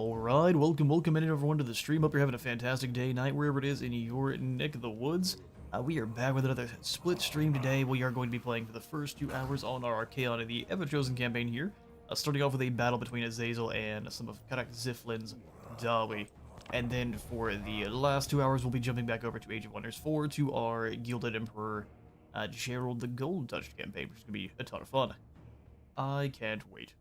Alright, welcome in everyone to the stream. Hope you're having a fantastic day, night, wherever it is in your neck of the woods. We are back with another split stream today. We are going to be playing for the first 2 hours on our Archaon in the Ever-Chosen campaign here. Starting off with a battle between Azazel and some of Karak Ziflin's Dawi. And then for the last 2 hours, we'll be jumping back over to Age of Wonders 4 to our Gilded Emperor Gerald the Gold Touched campaign, which is going to be a ton of fun. I can't wait.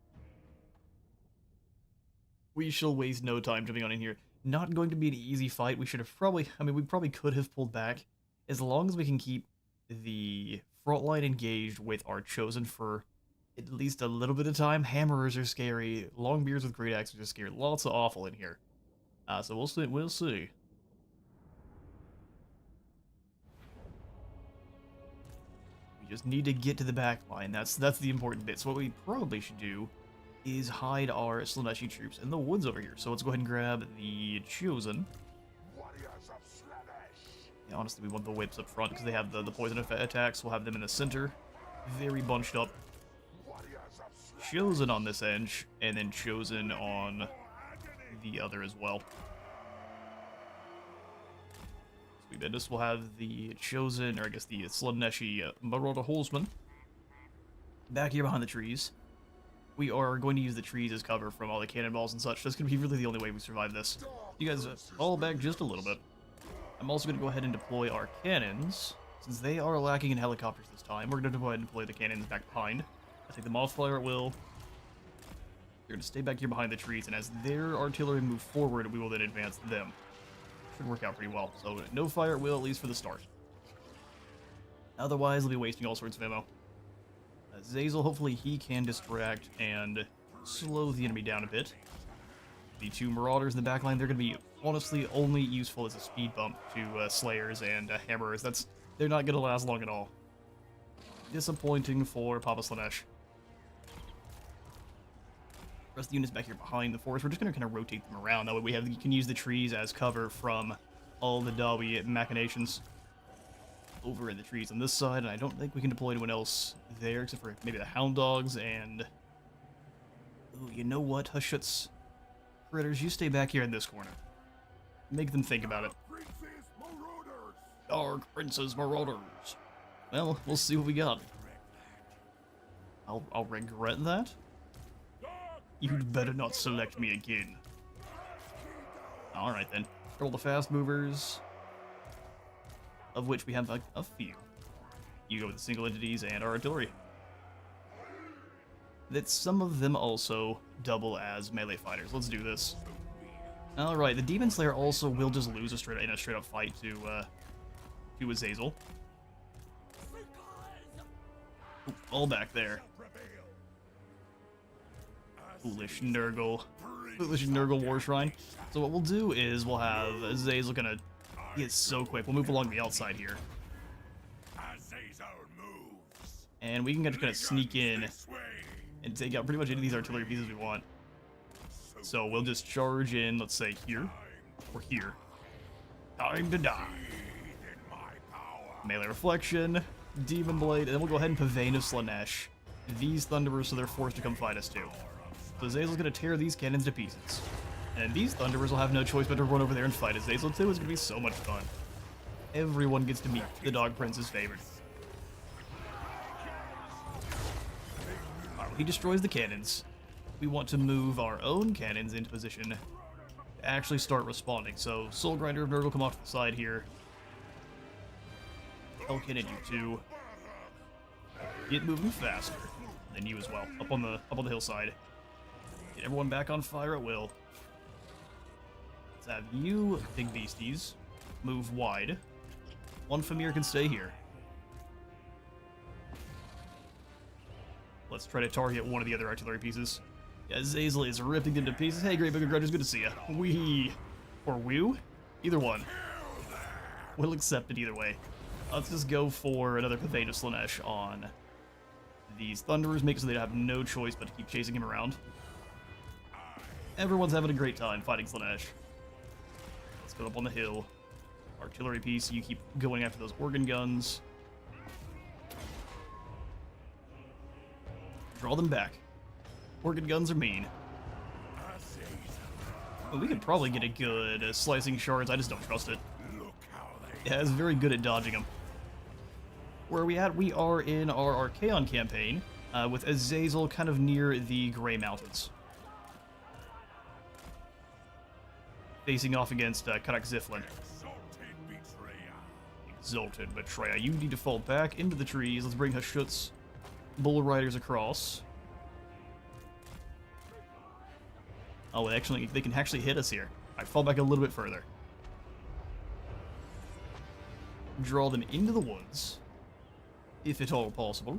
We shall waste no time jumping on in here. Not going to be an easy fight. We should have probably, we probably could have pulled back. As long as we can keep the front line engaged with our Chosen for at least a little bit of time. Hammerers are scary. Long beards with great axes are scary. Lots of awful in here. So we'll see. We just need to get to the back line. That's the important bit. So what we probably should do is hide our Slaaneshi troops in the woods over here. So let's go ahead and grab the Chosen. Yeah, honestly, we want the whips up front because they have the poison attacks. We'll have them in the center, very bunched up. Chosen on this edge, and then Chosen on the other as well. Sweet goodness, we'll have the Chosen, or I guess the Slaaneshi Marauder Horseman back here behind the trees. We are going to use the trees as cover from all the cannonballs and such. That's going to be really the only way we survive this. You guys fall back just a little bit. I'm also going to go ahead and deploy our cannons. Since they are lacking in helicopters this time, we're going to go ahead and deploy the cannons back behind. I take them off fire at will. They're going to stay back here behind the trees, and as their artillery move forward, we will then advance them. Should work out pretty well. So no fire at will, at least for the start. Otherwise, they'll be wasting all sorts of ammo. Zazel, hopefully he can distract and slow the enemy down a bit. The 2 Marauders in the backline, they're going to be honestly only useful as a speed bump to Slayers and Hammerers. They're not going to last long at all. Disappointing for Papa Slaanesh. The rest of the units back here behind the forest, we're just going to kind of rotate them around. That way we can use the trees as cover from all the Dawi machinations over in the trees on this side, and I don't think we can deploy anyone else there, except for maybe the Hound Dogs and... Ooh, you know what, Hushuts? Critters, you stay back here in this corner. Make them think about it. Dark Princess Marauders. Well, we'll see what we got. I'll regret that? You'd better not select me again. Alright then. Roll the fast movers, of which we have like a few. You go with the single entities and our artillery. That some of them also double as melee fighters. Let's do this. Alright, the Demon Slayer also will just lose in a straight up fight to Azazel. Ooh, all back there. Foolish Nurgle. Foolish Nurgle War Shrine. So what we'll do is we'll have Azazel gonna... He is so quick. We'll move along the outside here. And we can just kind of sneak in and take out pretty much any of these artillery pieces we want. So we'll just charge in, let's say, here. Or here. Time to die. Melee Reflection, Demon Blade, and then we'll go ahead and Pavane of Slaanesh. These Thunderers, so they're forced to come fight us too. So Azazel's going to tear these cannons to pieces. And these Thunderers will have no choice but to run over there and fight Azazel too. It's going to be so much fun. Everyone gets to meet the Dog Prince's favorite. Alright, he destroys the cannons. We want to move our own cannons into position to actually start responding. So Soul Grinder of Nurgle, come off to the side here. Elkin and you two. Get moving faster. And you as well. Up on the hillside. Get everyone back on fire at will. Let's have you, big beasties, move wide. One Famir can stay here. Let's try to target one of the other artillery pieces. Yeah, Zazel is ripping them to pieces. Hey, Great Big Grudges, good to see ya. Wee. Or Woo? Either one. We'll accept it either way. Let's just go for another Pavane of Slaanesh on these Thunderers, make it so they have no choice but to keep chasing him around. Everyone's having a great time fighting Slaanesh. Let's go up on the hill. Artillery piece, you keep going after those organ guns. Draw them back. Organ guns are mean. Well, we could probably get a good slicing shards. I just don't trust it. Yeah, it's very good at dodging them. Where are we at? We are in our Archaon campaign with Azazel kind of near the Grey Mountains. Facing off against Karak Ziflin. Exalted Betrayer. You need to fall back into the trees. Let's bring Hashut's Bull Riders across. Oh, actually, they can actually hit us here. Alright, fall back a little bit further. Draw them into the woods. If at all possible.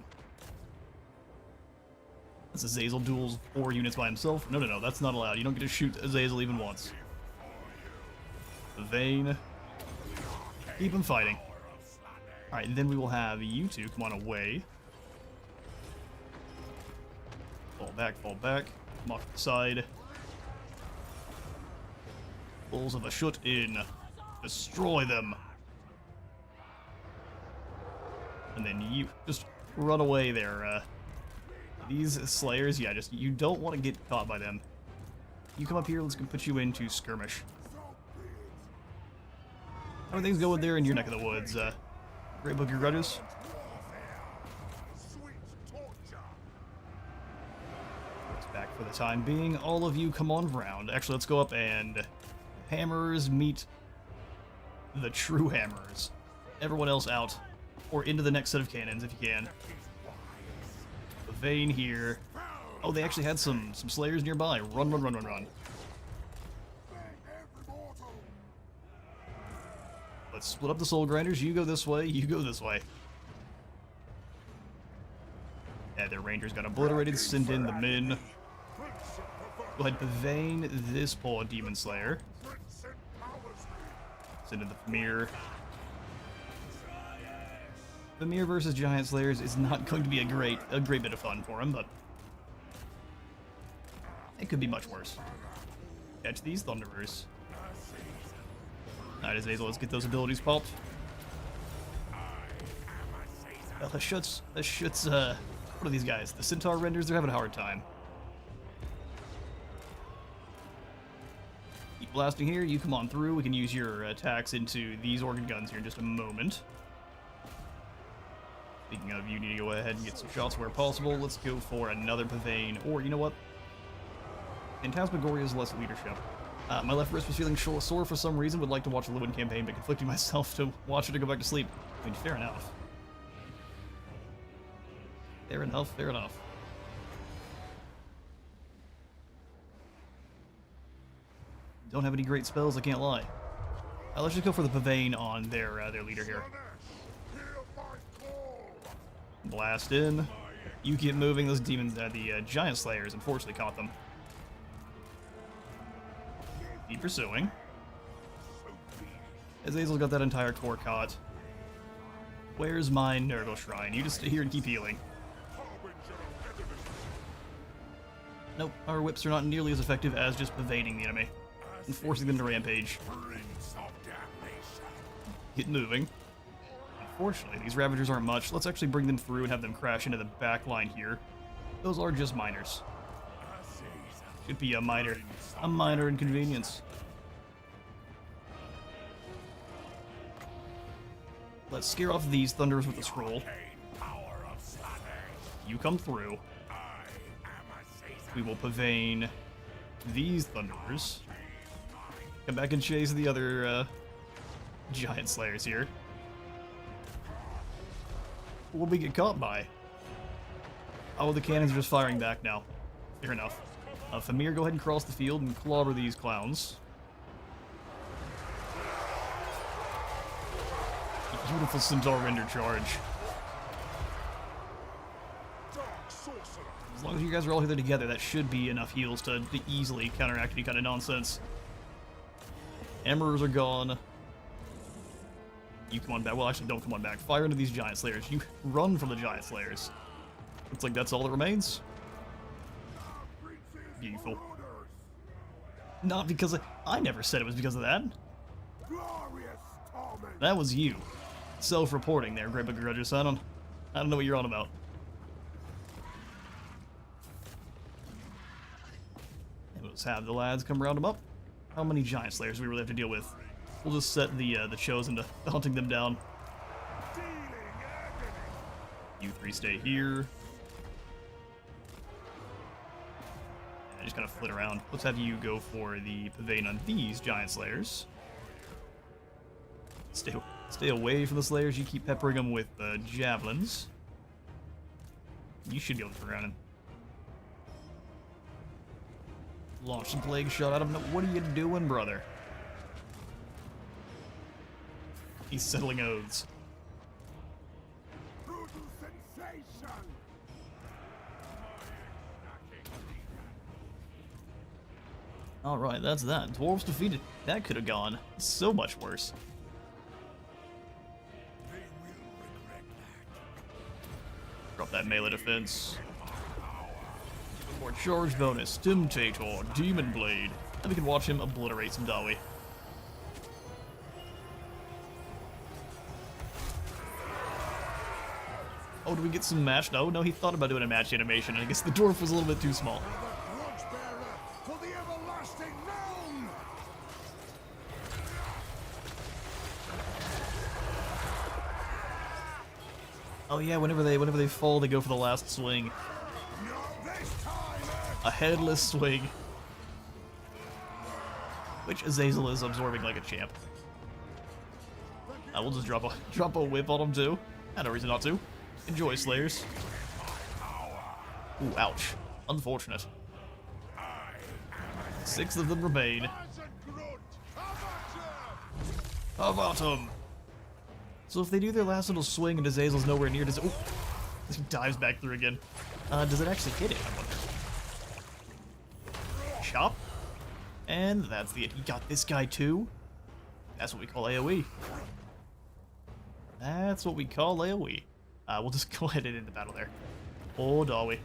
This Azazel duels 4 units by himself. No, that's not allowed. You don't get to shoot Azazel even once. Vayne. Keep him fighting. Alright, then we will have you two come on away. Fall back, fall back. Come off the side. Bulls of Ashut in. Destroy them. And then you just run away there. These Slayers, yeah, just you don't want to get caught by them. You come up here, let's put you into skirmish. How are things going there in your neck of the woods? Great Book of Grudges? It's back for the time being. All of you come on round. Actually, let's go up and hammers meet the true hammers. Everyone else out. Or into the next set of cannons if you can. The Vayne here. Oh, they actually had some Slayers nearby. Run, run, run, run, run. Let's split up the Soul Grinders. You go this way, you go this way. Yeah, their Rangers got obliterated. Send in the men. Go ahead, Vayne this poor Demon Slayer. Send in the Pamir. Pamir versus Giant Slayers is not going to be a great bit of fun for him, but it could be much worse. Catch these Thunderers. Alright, Azazel, let's get those abilities popped. Well, Hashut's, what are these guys? The Centaur Renders, they're having a hard time. Keep blasting here, you come on through, we can use your attacks into these organ guns here in just a moment. Speaking of, you need to go ahead and get some shots where possible. Let's go for another Pavane, or you know what? Phantasmagoria's less leadership. My left wrist was feeling sore for some reason. Would like to watch the Lewin campaign, but conflicting myself to watch it to go back to sleep. I mean, fair enough. Fair enough, fair enough. Don't have any great spells, I can't lie. Let's just go for the Pavane on their leader here. Blast in. You keep moving. Those demons, the Giant Slayers, unfortunately caught them. Keep pursuing. Azazel's got that entire core caught. Where's my Nurgle Shrine? You just stay here and keep healing. Nope, our whips are not nearly as effective as just evading the enemy and forcing them to rampage. Get moving. Unfortunately, these Ravagers aren't much. Let's actually bring them through and have them crash into the back line here. Those are just miners. Should be a minor inconvenience. Let's scare off these Thunderers with the scroll. You come through. We will Pavane these Thunderers. Come back and chase the other Giant Slayers here. What will we get caught by? Oh, the cannons are just firing back now. Fair enough. Famir, go ahead and cross the field and clobber these clowns. Beautiful Centaur Render charge. As long as you guys are all here together, that should be enough heals to easily counteract any kind of nonsense. Emperors are gone. You come on back. Well, actually, don't come on back. Fire into these Giant Slayers. You run from the Giant Slayers. Looks like that's all that remains. Beautiful. Not because I never said it was because of that. That was you. Self-reporting there, Great Book of Grudges. I don't know what you're on about. And let's have the lads come round them up. How many giant slayers do we really have to deal with? We'll just set the chosen to hunting them down. You three stay here. And just kind of flit around. Let's have you go for the pavilion on these giant slayers. Stay away from the slayers. You keep peppering them with javelins. You should be able to turn around and launch some plague shot at him. What are you doing, brother? He's settling oaths. Alright, that's that. Dwarves defeated. That could have gone so much worse. Drop that melee defense. More charge bonus, Stimtator, Demon Blade. And we can watch him obliterate some Dawi. Oh, do we get some match? No, he thought about doing a match animation, and I guess the dwarf was a little bit too small. Oh yeah, whenever they fall, they go for the last swing. A headless swing. Which Azazel is absorbing like a champ. We'll just drop a whip on him too. No reason not to. Enjoy, Slayers. Ooh, ouch. Unfortunate. 6 of them remain. Avatum! So if they do their last little swing and Azazel's nowhere near, does it... Oh! He dives back through again. Does it actually hit it, I wonder? Chop. And that's the... He got this guy too? That's what we call AoE. That's what we call AoE. We'll just go ahead and end the battle there. Oh, Dawi.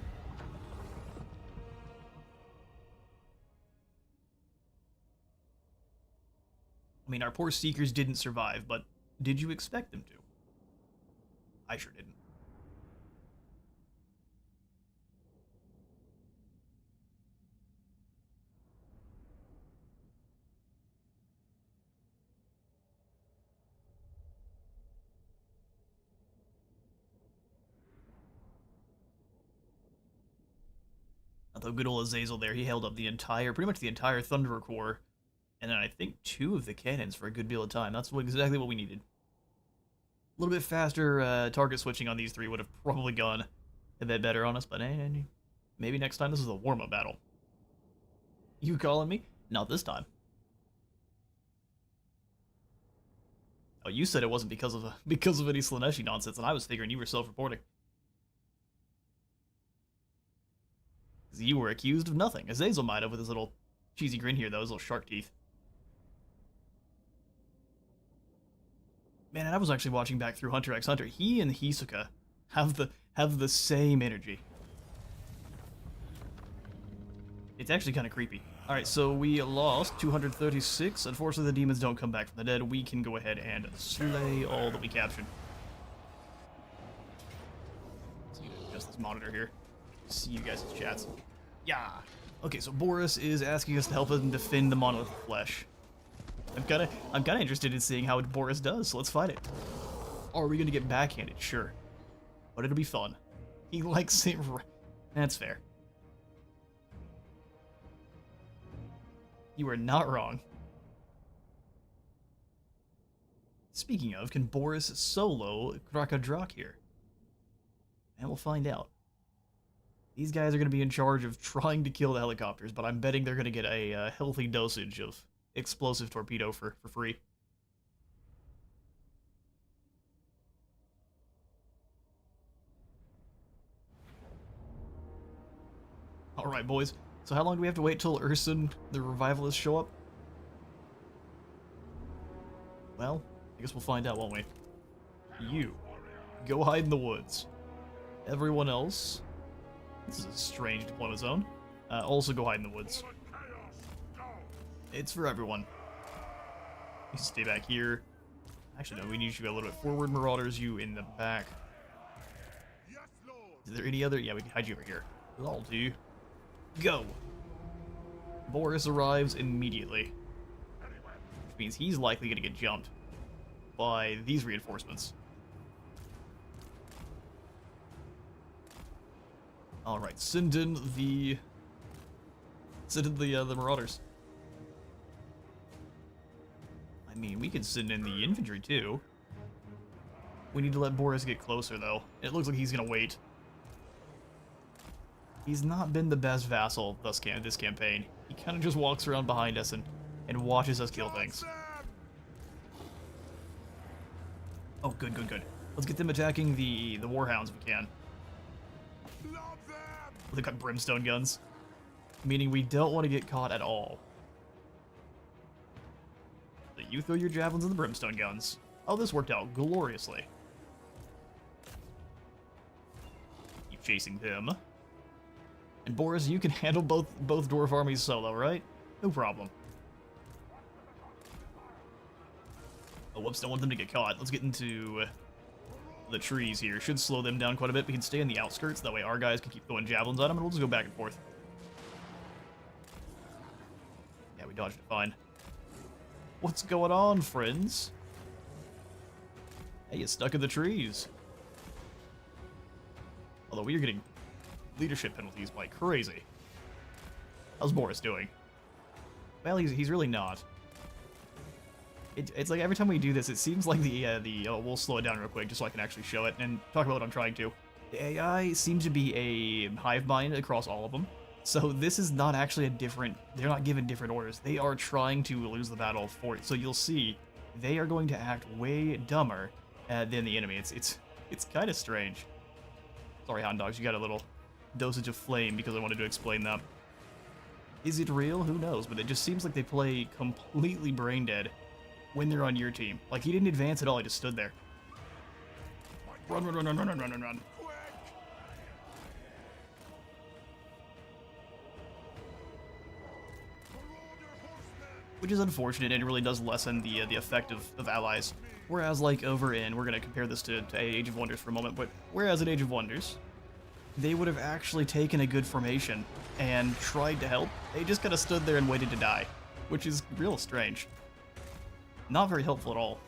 I mean, our poor Seekers didn't survive, but did you expect them to? I sure didn't. Although good old Azazel there, he held up pretty much the entire Thunderer Corps, and then I think 2 of the cannons for a good deal of time. That's exactly what we needed. A little bit faster target switching on these 3 would have probably gone a bit better on us, but maybe next time. This is a warm-up battle. You calling me? Not this time. Oh, you said it wasn't because of any Slaneshi nonsense, and I was figuring you were self-reporting. You were accused of nothing. Azazel might have with his little cheesy grin here, though, his little shark teeth. Man, and I was actually watching back through Hunter x Hunter. He and Hisoka have the same energy. It's actually kind of creepy. Alright, so we lost 236. Unfortunately, the demons don't come back from the dead. We can go ahead and slay all that we captured. Let's adjust this monitor here. See you guys' chats. Yeah. Okay, so Boris is asking us to help him defend the monolith of flesh. I'm kinda interested in seeing how Boris does, so let's fight it. Are we gonna get backhanded? Sure. But it'll be fun. He likes it. That's fair. You are not wrong. Speaking of, can Boris solo Krakadrak here? And we'll find out. These guys are going to be in charge of trying to kill the helicopters, but I'm betting they're going to get a healthy dosage of explosive torpedo for free. Alright, boys. So how long do we have to wait till Urson, the revivalists, show up? Well, I guess we'll find out, won't we? You. Go hide in the woods. Everyone else... This is a strange deployment zone. Also go hide in the woods. It's for everyone. You stay back here. Actually, no, we need you to go a little bit forward, Marauders. You in the back. Is there any other? Yeah, we can hide you over here. That'll do. Go. Boris arrives immediately. means he's likely going to get jumped by these reinforcements. All right, send in the marauders. I mean, we could send in the infantry too. We need to let Boris get closer though. It looks like he's gonna wait. He's not been the best vassal this campaign. He kind of just walks around behind us and watches us kill things. Oh, good, good, good. Let's get them attacking the warhounds if we can. They've got brimstone guns, meaning we don't want to get caught at all. So you throw your javelins and the brimstone guns. Oh, this worked out gloriously. Keep chasing them. And Boris, you can handle both dwarf armies solo, right? No problem. Oh, whoops, don't want them to get caught. Let's get into the trees here. Should slow them down quite a bit. We can stay in the outskirts, that way our guys can keep throwing javelins at them, and we'll just go back and forth. Yeah, we dodged it fine. What's going on, friends? Hey, you stuck in the trees. Although we are getting leadership penalties like crazy. How's Boris doing? Well, he's really not. It's like every time we do this, it seems like we'll slow it down real quick just so I can actually show it and talk about what I'm trying to. The AI seems to be a hive mind across all of them. So this is not actually a different, they're not given different orders. They are trying to lose the battle for it. So you'll see they are going to act way dumber than the enemy. It's kind of strange. Sorry, Hound Dogs, you got a little dosage of flame because I wanted to explain that. Is it real? Who knows? But it just seems like they play completely brain dead when they're on your team. Like, he didn't advance at all, he just stood there. Run, run, run, run, run, run, run, run. Which is unfortunate, and it really does lessen the effect of allies. Whereas, like, over in, we're going to compare this to Age of Wonders for a moment, but whereas in Age of Wonders, they would have actually taken a good formation and tried to help. They just kind of stood there and waited to die, which is real strange. Not very helpful at all.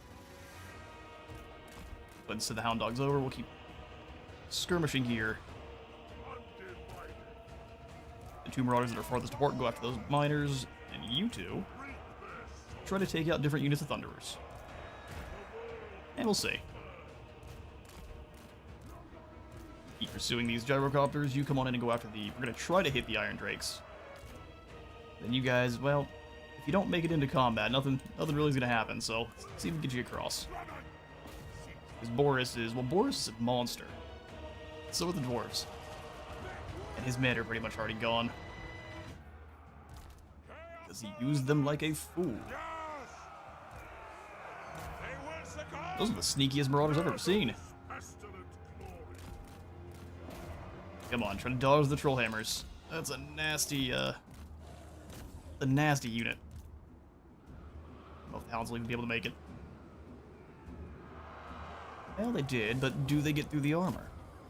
But instead the Hound Dog's over, we'll keep skirmishing here. The two marauders that are farthest apart go after those miners, and you two try to take out different units of Thunderers. And we'll see. Keep pursuing these gyrocopters, you come on in and go after we're gonna try to hit the Iron Drakes. Then you guys, well, if you don't make it into combat, nothing really is gonna happen, so let's see if we can get you across. Because Boris is a monster. So are the dwarves. And his men are pretty much already gone. Because he used them like a fool. Those are the sneakiest marauders I've ever seen. Come on, try to dodge the troll hammers. That's a nasty unit. I don't know if the hounds will even be able to make it. Well, they did, but do they get through the armor?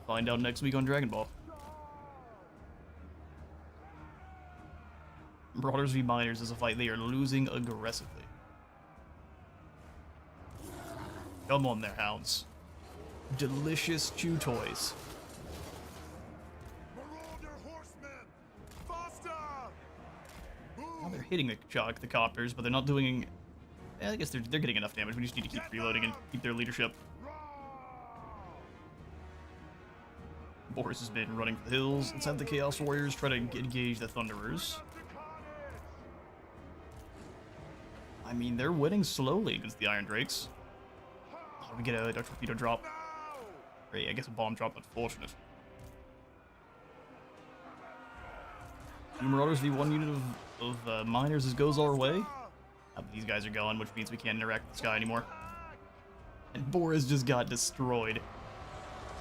Find out next week on Dragon Ball. Marauders v Miners is a fight they are losing aggressively. Come on there, hounds. Delicious chew toys. Well, they're hitting the copters, but they're not doing... I guess they're getting enough damage. We just need to keep reloading and keep their leadership. Boris has been running for the hills. Let's have the Chaos Warriors try to engage the Thunderers. I mean, they're winning slowly against the Iron Drakes. Oh, we get a torpedo drop. Great, I guess a bomb drop, unfortunate. Two Marauders v one unit of Miners goes our way. These guys are gone, which means we can't interact with this guy anymore. And Boris just got destroyed.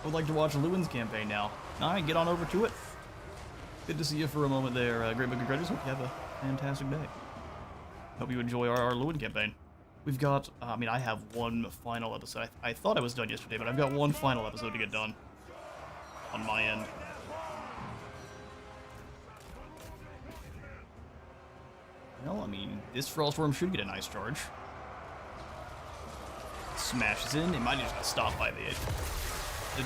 I would like to watch Lewin's campaign now. Alright, get on over to it. Good to see you for a moment there, Great Book of Grudges. Hope you have a fantastic day. Hope you enjoy our Lewin campaign. We've got, I mean, I have one final episode. I thought I was done yesterday, but I've got one final episode to get done on my end. Well, I mean, this Frostworm should get a nice charge. smashes in. It might have just got stopped by the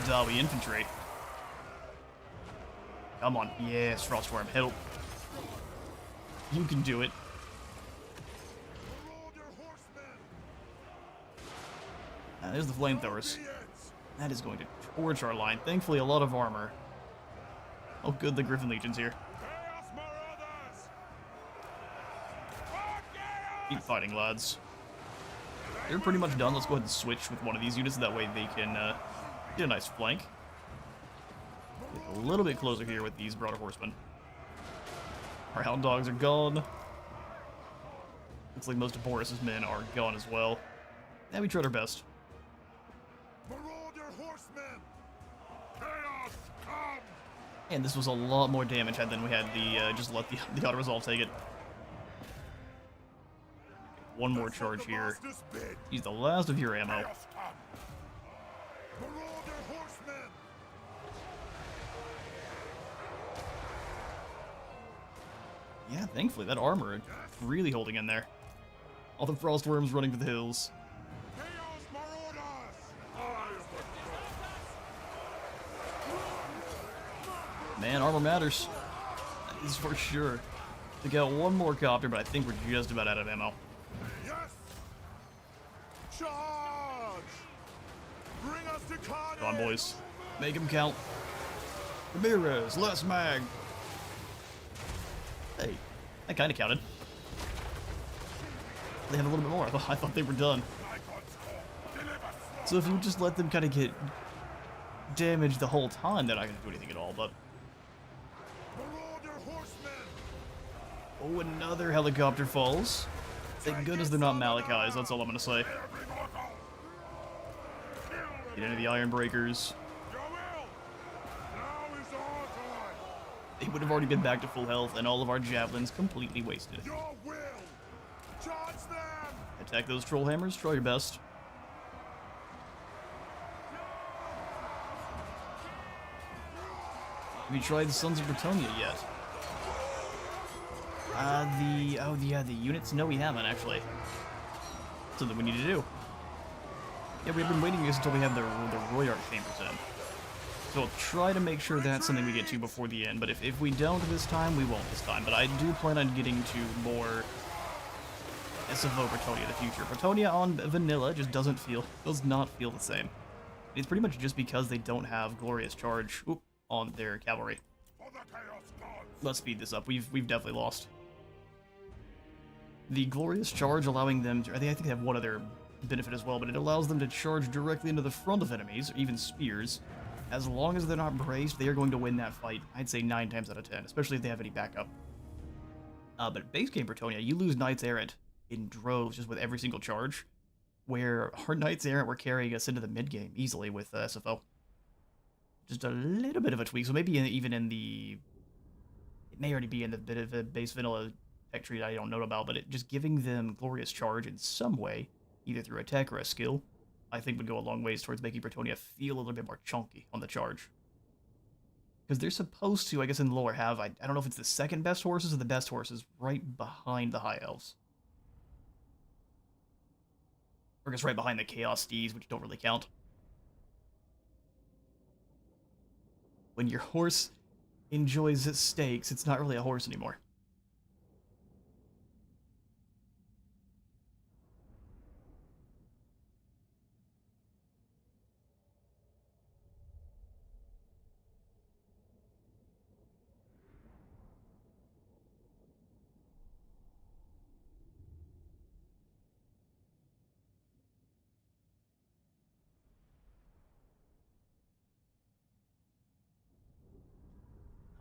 Dawi infantry. Come on. Yes, Frostworm, help. You can do it. There's the flamethrowers. That is going to torch our line. Thankfully, a lot of armor. Oh, good, the Griffin Legion's here. Keep fighting, lads. They're pretty much done. Let's go ahead and switch with one of these units. That way they can get a nice flank. Get a little bit closer here with these Broader Horsemen. Our Hound Dogs are gone. Looks like most of Boris's men are gone as well. And we tried our best. And this was a lot more damage had than we had the, just let the auto-resolve take it. One more charge here. Use the last of your ammo. Yeah, thankfully, that armor really holding in there. All the Frostworms running to the hills. Man, armor matters. That is for sure. We got one more copter, but I think we're just about out of ammo. Yes! Charge! Bring us to carnage! Come on, boys. Make them count. Ramirez, less mag. Hey, that kind of counted. They have a little bit more. I thought they were done. So if you just let them kind of get damaged the whole time, they're not going to do anything at all, but... Oh, another helicopter falls. Thank goodness they're not Malachi's, that's all I'm going to say. Get into the Iron Breakers. They would have already been back to full health, and all of our javelins completely wasted. Attack those troll hammers, try your best. Have you tried the Sons of Bretonia yet? The units? No, we haven't, actually. Something we need to do. Yeah, we've been waiting until we have the Royarch chambers in. So we'll try to make sure that's something we get to before the end, but if we don't this time, we won't this time. But I do plan on getting to more SFO Bretonia in the future. Bretonia on vanilla just does not feel the same. It's pretty much just because they don't have Glorious Charge on their cavalry. Let's speed this up. We've definitely lost. The Glorious Charge allowing them to... I think they have one other benefit as well, but it allows them to charge directly into the front of enemies, or even spears. As long as they're not braced, they are going to win that fight, I'd say 9 times out of 10, especially if they have any backup. But base game Bretonia, you lose Knights Errant in droves just with every single charge, where our Knights Errant were carrying us into the mid-game easily with SFO. Just a little bit of a tweak, so maybe even in the... It may already be in the bit of a base vanilla tech tree I don't know about, but just giving them Glorious Charge in some way, either through a tech or a skill, I think would go a long ways towards making Bretonia feel a little bit more chunky on the charge. Because they're supposed to, I guess in lore, have, I don't know if it's the second best horses or the best horses right behind the High Elves. Or I guess right behind the Chaos Steeds, which don't really count. When your horse enjoys its steaks, it's not really a horse anymore.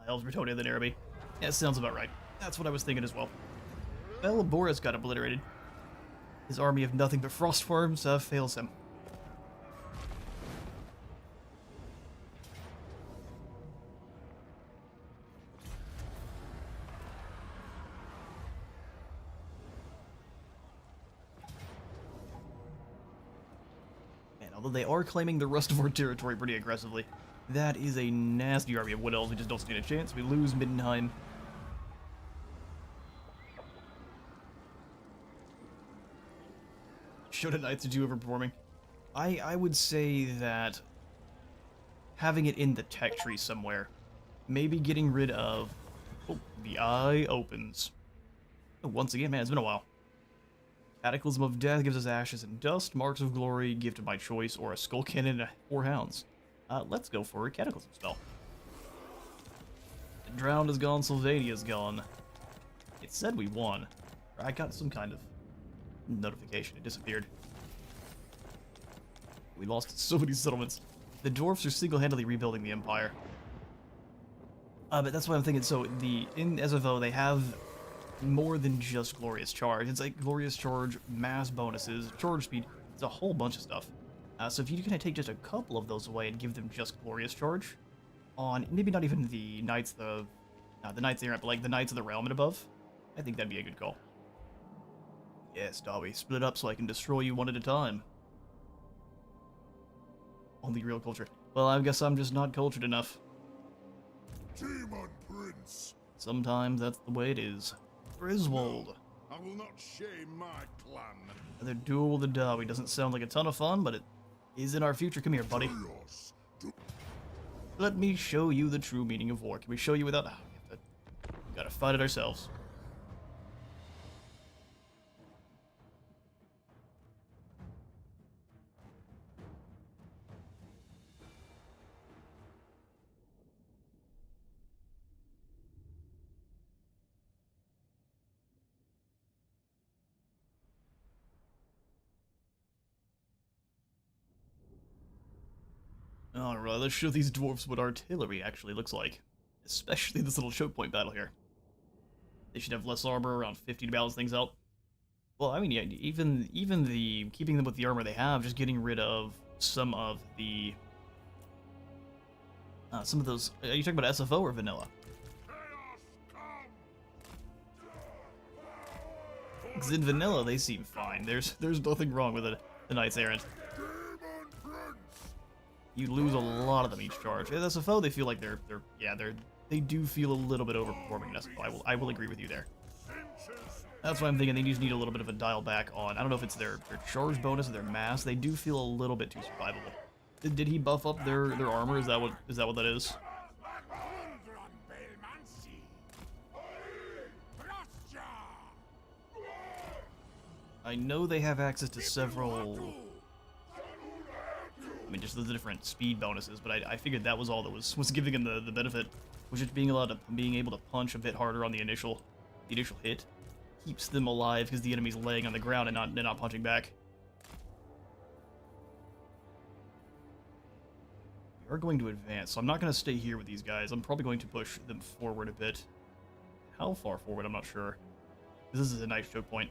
Elves Bretonia than Araby. Yeah, sounds about right. That's what I was thinking as well. Well, Boris got obliterated. His army of nothing but frostworms fails him. And although they are claiming the rest of our territory pretty aggressively, that is a nasty army of Wood Elves. We just don't stand a chance. We lose Middenheim. Shoda Knights are overperforming. I would say that having it in the tech tree somewhere, maybe getting rid of... Oh, the eye opens. Oh, once again, man, it's been a while. Cataclysm of Death gives us ashes and dust. Marks of Glory, gift of my choice, or a skull cannon and 4 hounds. Let's go for a Cataclysm spell. Drowned is gone, Sylvania's gone. It said we won. I got some kind of notification. It disappeared. We lost so many settlements. The dwarfs are single-handedly rebuilding the empire. But that's what I'm thinking. So in SFO they have more than just Glorious Charge. It's like Glorious Charge, mass bonuses, charge speed. It's a whole bunch of stuff. So if you can take just a couple of those away and give them just Glorious Charge on maybe not even the Knights the Knights Errant, but like the Knights of the Realm and above, I think that'd be a good call. Yes, Dobby, split up so I can destroy you one at a time. Only real culture. Well, I guess I'm just not cultured enough. Demon Prince. Sometimes that's the way it is. Griswold. I will not shame my clan. Another duel with the Dobby doesn't sound like a ton of fun, but it is in our future. Come here, buddy. Chaos. Let me show you the true meaning of war. Can we show you without... we gotta fight it ourselves. Alright, let's show these dwarves what artillery actually looks like. Especially this little choke point battle here. They should have less armor, around 50 to balance things out. Well, I mean, yeah, even the keeping them with the armor they have, just getting rid of some of the... some of those... Are you talking about SFO or vanilla? Because in vanilla, they seem fine. There's nothing wrong with the Knights Errant. You lose a lot of them each charge. In SFO, they feel like they do feel a little bit overperforming in SFO. I will agree with you there. That's why I'm thinking they just need a little bit of a dial back on. I don't know if it's their charge bonus or their mass. They do feel a little bit too survivable. Did he buff up their armor? Is that what that is? I know they have access to several... I mean, just the different speed bonuses, but I figured that was all that was giving him the benefit, was just being able to punch a bit harder on the initial hit. Keeps them alive because the enemy's laying on the ground and not punching back. We are going to advance, so I'm not going to stay here with these guys. I'm probably going to push them forward a bit. How far forward, I'm not sure. This is a nice choke point.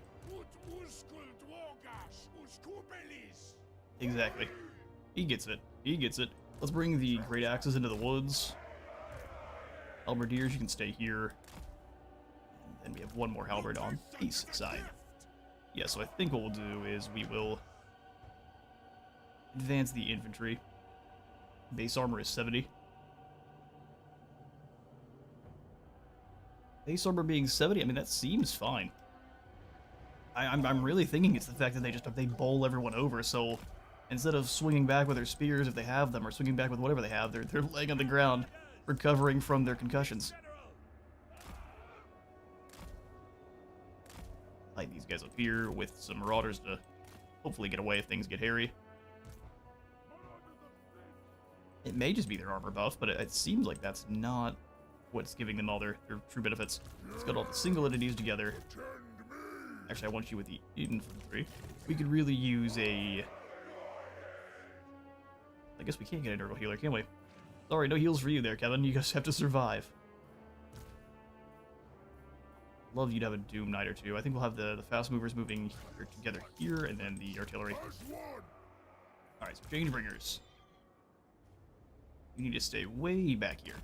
Exactly. He gets it. He gets it. Let's bring the Great Axes into the woods. Halberdiers, you can stay here. And then we have one more halberd on east side. Yeah, so I think what we'll do is we will advance the infantry. Base armor is 70. Base armor being 70, I mean, that seems fine. I'm really thinking it's the fact that they bowl everyone over, so instead of swinging back with their spears if they have them, or swinging back with whatever they have, they're laying on the ground, recovering from their concussions. Light these guys up here with some marauders to hopefully get away if things get hairy. It may just be their armor buff, but it seems like that's not what's giving them all their true benefits. Let's get all the single entities together. Actually, I want you with the infantry. We could really use a... I guess we can't get a Nurgle healer, can we? Sorry, no heals for you there, Kevin. You guys have to survive. Love you to have a Doom Knight or two. I think we'll have the fast movers moving together here, and then the artillery. Alright, so Changebringers. You need to stay way back here.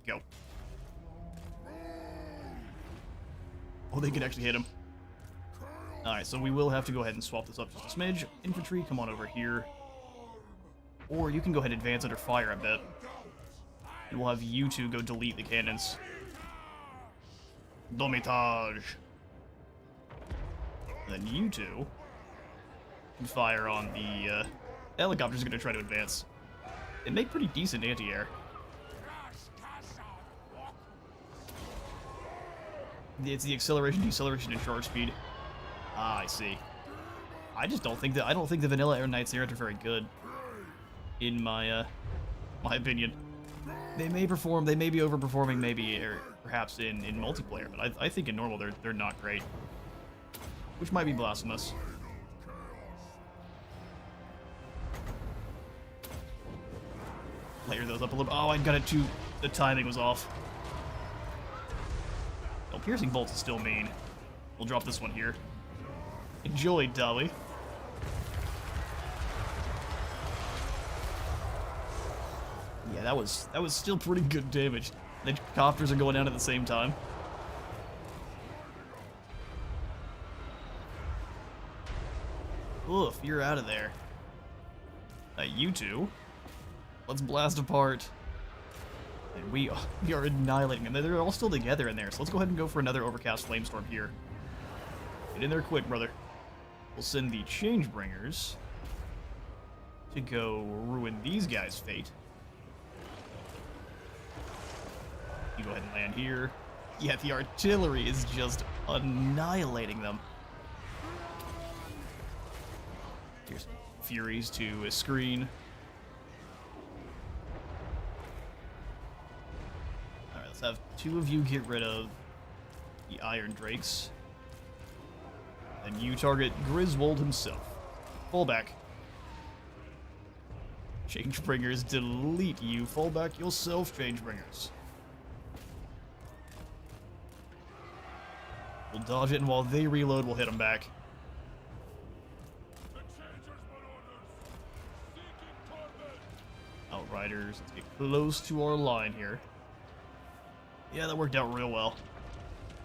Go. Oh, they can actually hit him. Alright, so we will have to go ahead and swap this up just a smidge. Infantry, come on over here. Or you can go ahead and advance under fire a bit. And we'll have you two go delete the cannons. Domitage. And then you two fire on the helicopters going to try to advance. They make pretty decent anti-air. It's the acceleration, deceleration, and charge speed. Ah, I see. I just don't think the vanilla Air Knights are very good, in my my opinion. They may perform, they may be overperforming, maybe or perhaps in multiplayer, but I think in normal they're not great, which might be blasphemous. Layer those up a little. Oh, I got it too. The timing was off. Oh, piercing bolts is still mean. We'll drop this one here. Enjoy, Dolly. Yeah, that was still pretty good damage. The copters are going down at the same time. Oof, you're out of there. You two. Let's blast apart. And we are annihilating them. They're all still together in there, so let's go ahead and go for another Overcast Flamestorm here. Get in there quick, brother. We'll send the Changebringers to go ruin these guys' fate. You go ahead and land here. Yeah, the artillery is just annihilating them. Here's Furies to a screen. Alright, let's have two of you get rid of the Iron Drakes. And you target Griswold himself. Fall back. Changebringers, delete you. Fall back yourself, Changebringers. We'll dodge it, and while they reload, we'll hit them back. Outriders, let's get close to our line here. Yeah, that worked out real well.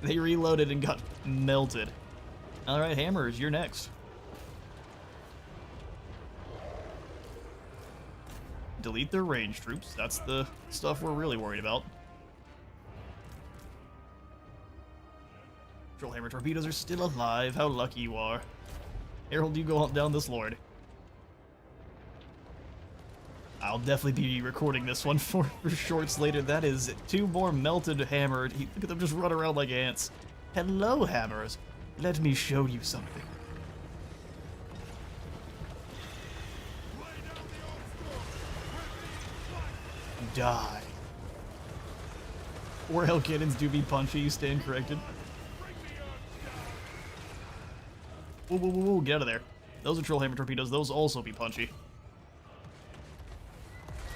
They reloaded and got melted. Alright, Hammers, you're next. Delete their range troops. That's the stuff we're really worried about. Trollhammer torpedoes are still alive. How lucky you are. Herald, you go hunt down this lord. I'll definitely be recording this one for shorts later. That is two more melted hammered. Look at them just run around like ants. Hello, Hammers. Let me show you something. Die. Or hell cannons do be punchy, you stand corrected. Whoa, whoa, whoa, whoa, get out of there. Those are Trollhammer torpedoes, those also be punchy.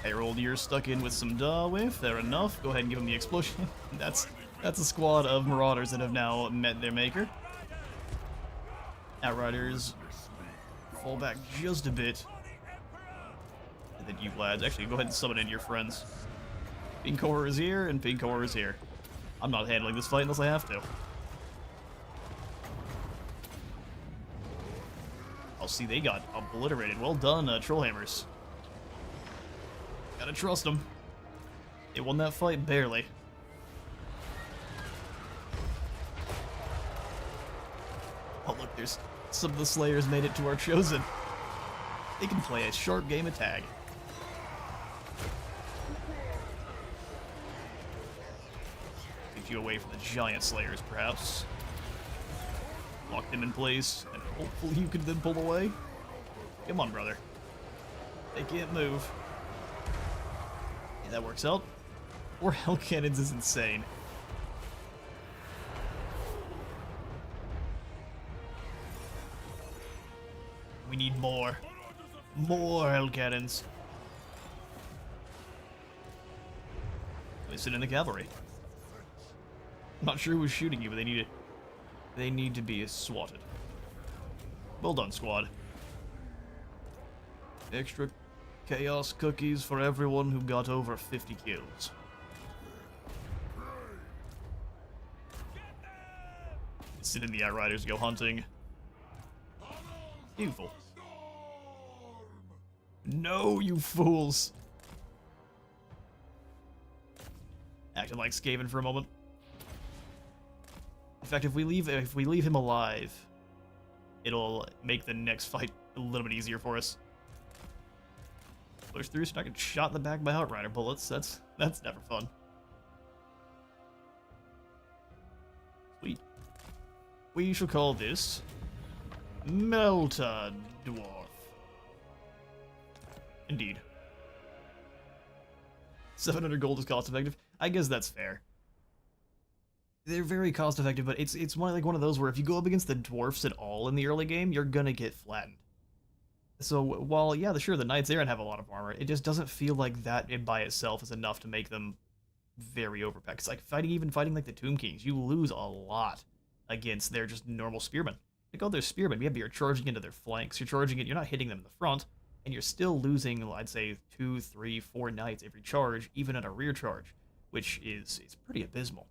Herald, you're stuck in with some Dawe, fair enough. Go ahead and give him the explosion. That's a squad of Marauders that have now met their maker. Outriders, fall back just a bit. And then you lads, actually go ahead and summon in your friends. Pink Horror is here, and Pink Horror is here. I'm not handling this fight unless I have to. Oh, see, they got obliterated. Well done, Trollhammers. Gotta trust them. They won that fight barely. Oh, look, there's some of the Slayers made it to our Chosen. They can play a sharp game of tag. Get you away from the giant Slayers, perhaps. Lock them in place, and hopefully you can then pull away. Come on, brother. They can't move. Yeah, that works out. 4 Hell Cannons is insane. We need more. More Hell Cannons. Listen in the cavalry. I'm not sure who's shooting you, but they need to be swatted. Well done, squad. Extra chaos cookies for everyone who got over 50 kills. Sit in the Outriders, go hunting. Beautiful. No, you fools! Acting like Skaven for a moment. In fact, if we leave him alive, it'll make the next fight a little bit easier for us. Push through, so I get shot in the back by Outrider bullets. That's never fun. Sweet. We shall call this Melta Dwarf. Indeed. 700 gold is cost effective. I guess that's fair. They're very cost effective, but it's one of those where if you go up against the dwarfs at all in the early game, you're gonna get flattened. So while yeah, sure, the knights there have a lot of armor, it just doesn't feel like that by itself is enough to make them very overpacked. It's like fighting like the Tomb Kings, you lose a lot against their just normal spearmen. Like, oh, they're spearmen, yeah, but you're charging into their flanks, you're not hitting them in the front, and you're still losing, I'd say, 2, 3, 4 knights every charge, even at a rear charge, which is pretty abysmal.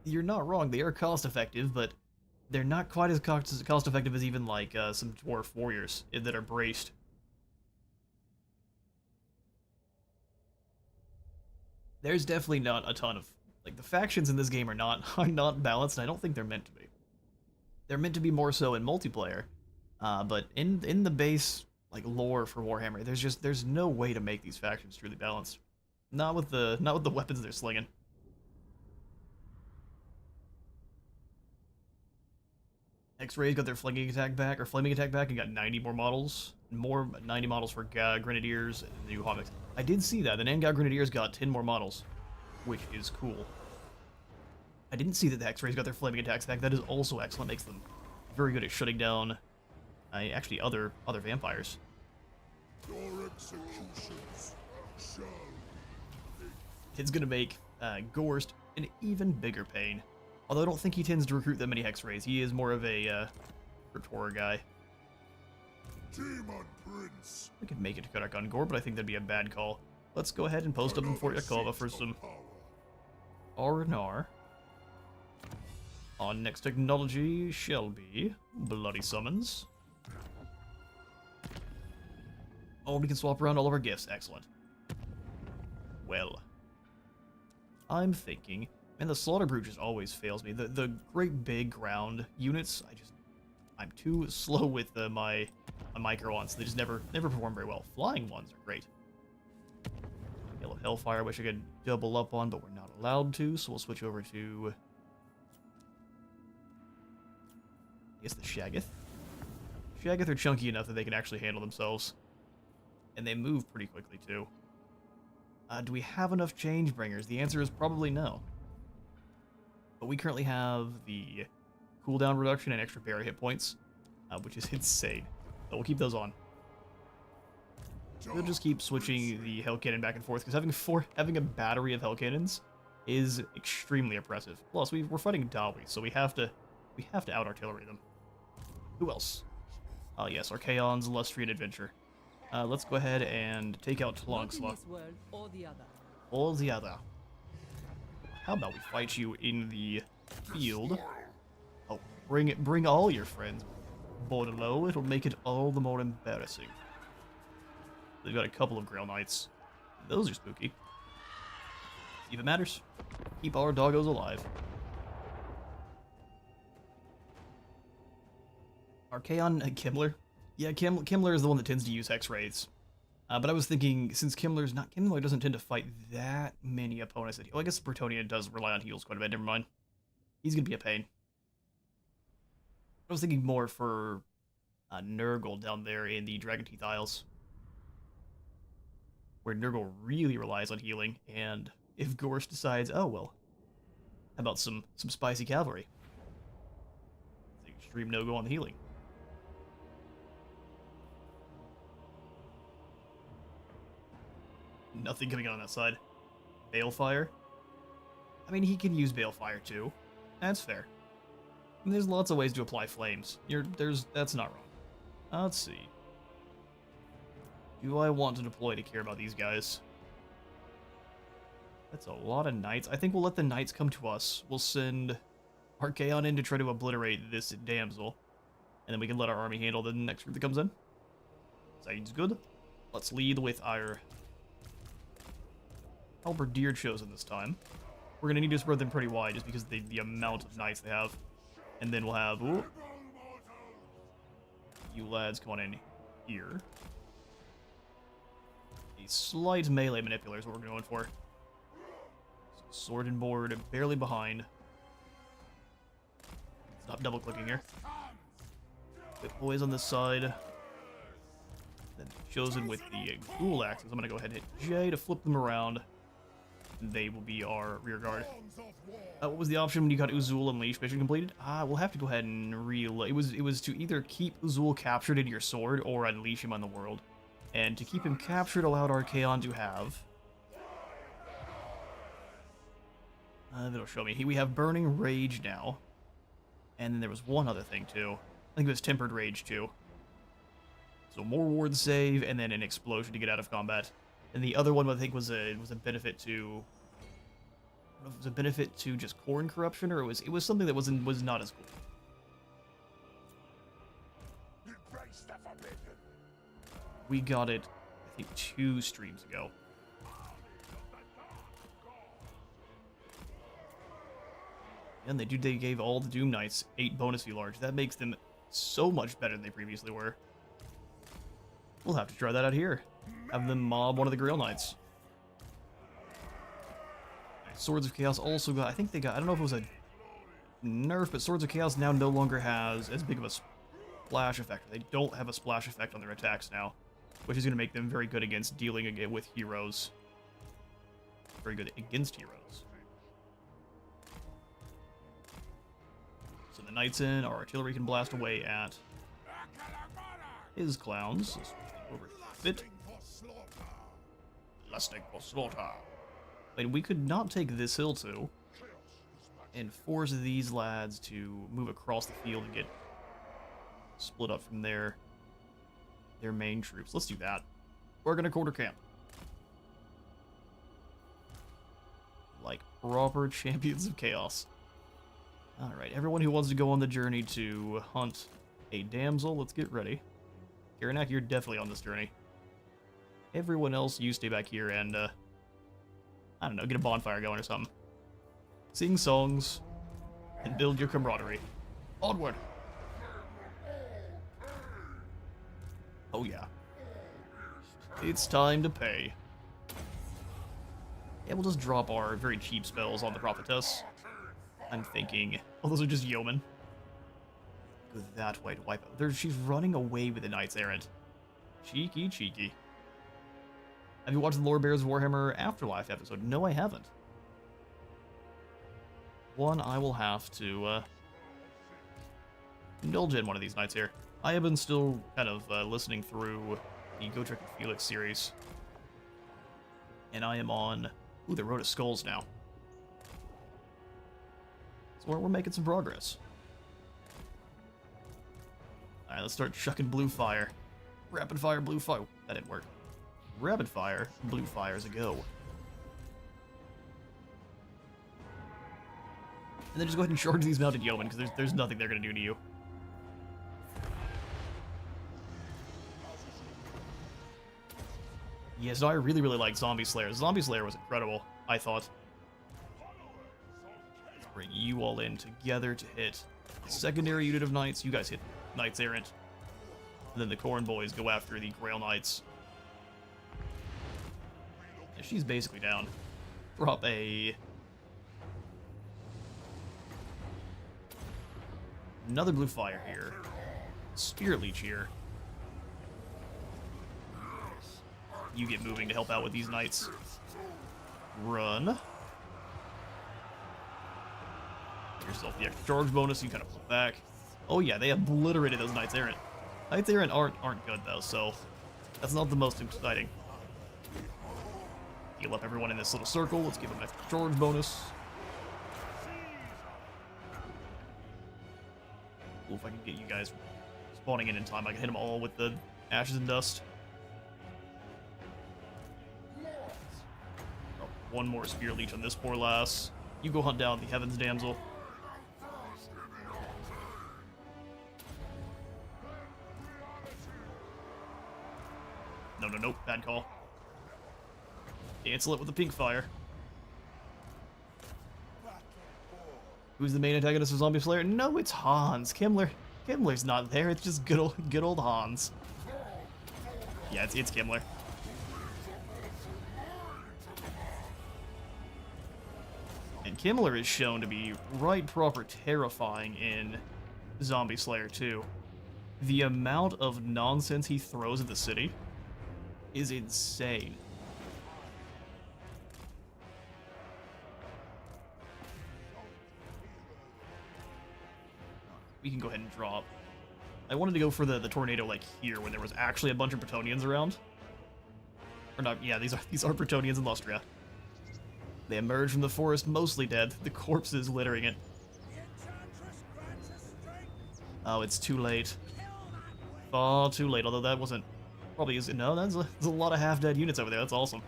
You're not wrong, they are cost effective, but they're not quite as cost effective as even like some dwarf warriors that are braced. There's definitely not a ton of like the factions in this game are not balanced, and I don't think they're meant to be. They're meant to be more so in multiplayer, but in the base like lore for Warhammer, there's no way to make these factions truly balanced. Not with the weapons they're slinging. X-Rays got their flaming attack back, and got 90 more models. 90 models for Grenadiers and the new Hobbits. I did see that. The Nangao Grenadiers got 10 more models, which is cool. I didn't see that the X-Rays got their flaming attacks back. That is also excellent. Makes them very good at shutting down, actually, other vampires. Your executions shall be. It's gonna make Gorst an even bigger pain. Although I don't think he tends to recruit that many Hex-Rays. He is more of a Praetor guy. Demon Prince. We could make it to Karak on Gore, but I think that'd be a bad call. Let's go ahead and post up in Fort Yakova for some R&R. Our next technology shall be Bloody Summons. Oh, we can swap around all of our gifts. Excellent. Well, I'm thinking... Man, the Slaughter Brute just always fails me. The great big ground units, I'm too slow with my micro ones. They just never perform very well. Flying ones are great. Yellow Hellfire, wish I could double up on, but we're not allowed to, so we'll switch over to... I guess the Shaggoth. Shaggoth are chunky enough that they can actually handle themselves. And they move pretty quickly, too. Do we have enough Changebringers? The answer is probably no. But we currently have the cooldown reduction and extra parry hit points, which is insane. So we'll keep those on. We'll just keep switching the Hell Cannon back and forth, because having a battery of Hell Cannons is extremely oppressive. Plus, we're fighting Dawi, so we have to out-artillery them. Who else? Oh yes, Archaon's Lustrian Adventure. Let's go ahead and take out Tlongslot. Or the other. How about we fight you in the field? Oh, bring all your friends. Bordello, it'll make it all the more embarrassing. They've got a couple of Grail Knights. Those are spooky. See if it matters. Keep our doggos alive. Archaon and Kimmler. Yeah, Kimmler is the one that tends to use Hex-Rays. But I was thinking, since Kimmler doesn't tend to fight that many opponents. I guess Bretonnia does rely on heals quite a bit. Never mind. He's gonna be a pain. I was thinking more for Nurgle down there in the Dragon Teeth Isles, where Nurgle really relies on healing. And if Gorst decides, oh well, how about some spicy cavalry? It's an extreme no-go on the healing. Nothing coming out on that side. Balefire? I mean, he can use Balefire too. That's fair. I mean, there's lots of ways to apply flames. That's not wrong. Let's see. Do I want to deploy to care about these guys? That's a lot of knights. I think we'll let the knights come to us. We'll send Archaon in to try to obliterate this damsel. And then we can let our army handle the next group that comes in. Sounds good. Let's lead with our Halberdier chosen this time. We're going to need to spread them pretty wide just because of the amount of knights they have. And then we'll have... Ooh, You lads, come on in here. A slight melee manipulator is what we're going for. So sword and board, barely behind. Stop double clicking here. Put boys on this side. Then chosen with the ghoul axes. I'm gonna go ahead and hit J to flip them around. They will be our rear guard. What was the option when you got Uzul Unleashed mission completed? We'll have to go ahead and reload. It was to either keep Uzul captured in your sword or unleash him on the world. And to keep him captured allowed Archaon to have... it'll show me. We have Burning Rage now. And then there was one other thing too. I think it was Tempered Rage too. So more ward save and then an explosion to get out of combat. And the other one I think was a benefit to... I don't know if it was a benefit to just Corn Corruption, or it was something that was not as cool. We got it, I think, 2 streams ago. And they gave all the Doom Knights 8 bonus view large. That makes them so much better than they previously were. We'll have to try that out here. Have them mob one of the Grail Knights. Swords of Chaos also got, I think they got, I don't know if it was a nerf, but Swords of Chaos now no longer has as big of a splash effect. They don't have a splash effect on their attacks now, which is going to make them very good against dealing again with heroes. Very good against heroes. So the Knights in, our artillery can blast away at his clowns. Over fit. Lusting for slaughter. And we could not take this hill too and force these lads to move across the field and get split up from their main troops. Let's do that. We're gonna quarter camp. Like proper champions of chaos. Alright, everyone who wants to go on the journey to hunt a damsel, let's get ready. Karanak, you're definitely on this journey. Everyone else, you stay back here and, I don't know, get a bonfire going or something. Sing songs, and build your camaraderie. Onward! Oh yeah. It's time to pay. Yeah, we'll just drop our very cheap spells on the Prophetess. I'm thinking... Oh, those are just yeomen. Go that way to wipe out. She's running away with the Knights Errant. Cheeky, cheeky. Have you watched the Lore Bears Warhammer Afterlife episode? No, I haven't. One I will have to indulge in one of these nights here. I have been still kind of listening through the Gotrek and Felix series. And I am on... Ooh, the Road of Skulls now. So we're making some progress. Alright, let's start chucking blue fire. Rapid fire, blue fire. That didn't work. Rapid fire, blue fires a go. And then just go ahead and charge these mounted yeomen, because there's nothing they're going to do to you. Yes, no, I really like Zombie Slayer. Zombie Slayer was incredible, I thought. Let's bring you all in together to hit the secondary unit of Knights. You guys hit Knights Errant. And then the Corn Boys go after the Grail Knights. Yeah, she's basically down. Drop a... Another blue fire here. Spirit Leech here. You get moving to help out with these knights. Run. Give yourself the extra charge bonus, you kind of pull back. Oh yeah, they obliterated those Knights Errant. Knights Errant aren't good though, so that's not the most exciting. Heal up everyone in this little circle, let's give them an extra charge bonus. Ooh, if I can get you guys spawning in time, I can hit them all with the ashes and dust. Oh, one more Spear Leech on this poor lass. You go hunt down the Heaven's Damsel. No, bad call. Cancel it with the pink fire. Who's the main antagonist of Zombie Slayer? No, it's Hans. Kimmler. Kimmler's not there, it's just good old Hans. Yeah, it's Kimmler. And Kimmler is shown to be right proper terrifying in Zombie Slayer 2. The amount of nonsense he throws at the city is insane. We can go ahead and drop. I wanted to go for the tornado like here when there was actually a bunch of Bretonians around. Or not, yeah, these are Bretonians in Lustria. They emerge from the forest mostly dead, the corpses littering it. Oh, it's too late. Far too late, although that wasn't... Probably is... No, there's a lot of half-dead units over there, that's awesome.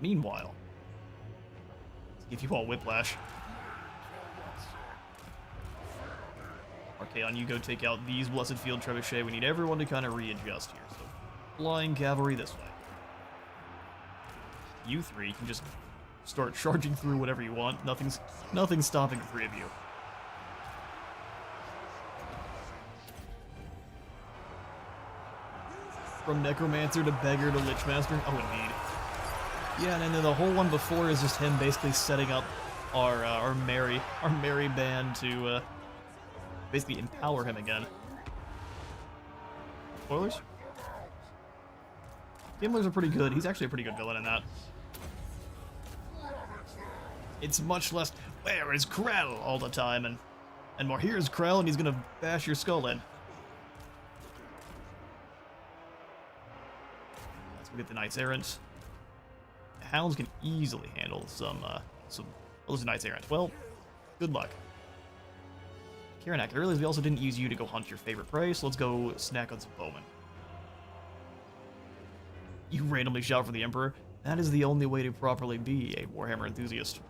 Meanwhile... Let's give you all whiplash. Archaon, you go take out these Blessed Field Trebuchet. We need everyone to kind of readjust here, so... Flying cavalry this way. You three can just start charging through whatever you want. Nothing's stopping the three of you. From Necromancer to Beggar to Lichmaster. Oh, indeed. Yeah, and then the whole one before is just him basically setting up our merry band to basically empower him again. Spoilers? Gimler's are pretty good. He's actually a pretty good villain in that. It's much less, where is Krell all the time, and more, here's Krell and he's gonna bash your skull in. Let's go get the Knights Errant. Hounds can easily handle some those Knights Errant. Well, good luck. Karanak, I realize we also didn't use you to go hunt your favorite prey, so let's go snack on some bowmen. You randomly shout for the Emperor. That is the only way to properly be a Warhammer enthusiast.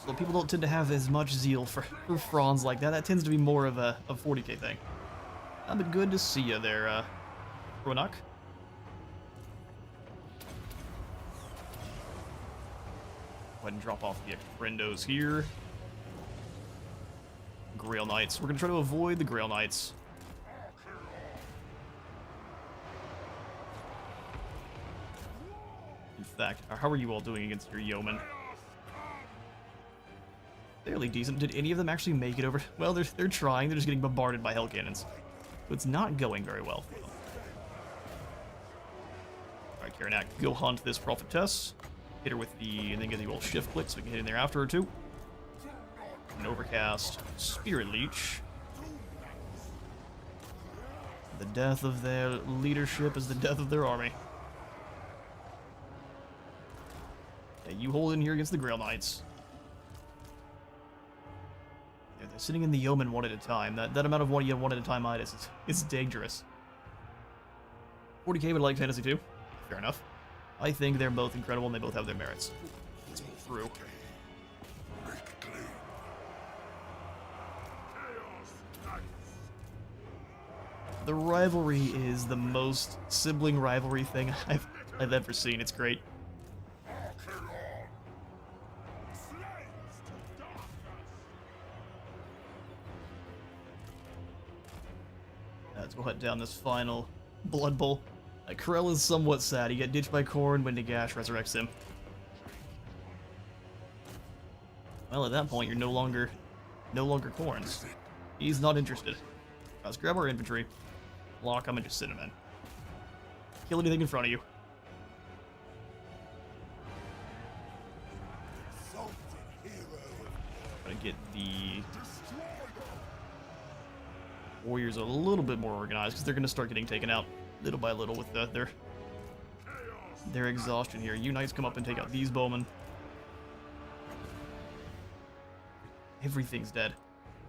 So people don't tend to have as much zeal for Franz like that. That tends to be more of a 40k thing. But good to see you there, Ronak. Go ahead and drop off the extra friendos here. Grail Knights. We're going to try to avoid the Grail Knights. In fact, how are you all doing against your yeomen? Fairly decent. Did any of them actually make it over? Well, they're trying. They're just getting bombarded by hell cannons. So it's not going very well for them. Alright, Karanak, go hunt this prophetess. Hit her with the... and then get the old shift click so we can hit in there after her too. An overcast. Spirit Leech. The death of their leadership is the death of their army. Yeah, you hold in here against the Grail Knights. Yeah, they're sitting in the yeoman one at a time. That amount of one at a time itis is dangerous. 40k would like fantasy too. Fair enough. I think they're both incredible and they both have their merits. Let's move through. The rivalry is the most sibling rivalry thing I've ever seen. It's great. Let's go hunt down this final Blood Bowl. Krell is somewhat sad. He got ditched by Korn when Nagash resurrects him. Well, at that point, you're no longer Korn's. He's not interested. Let's grab our infantry, lock him, and just sit him in. Kill anything in front of you. Gotta get the warriors a little bit more organized because they're gonna start getting taken out little by little with their exhaustion here. You knights come up and take out these bowmen. Everything's dead.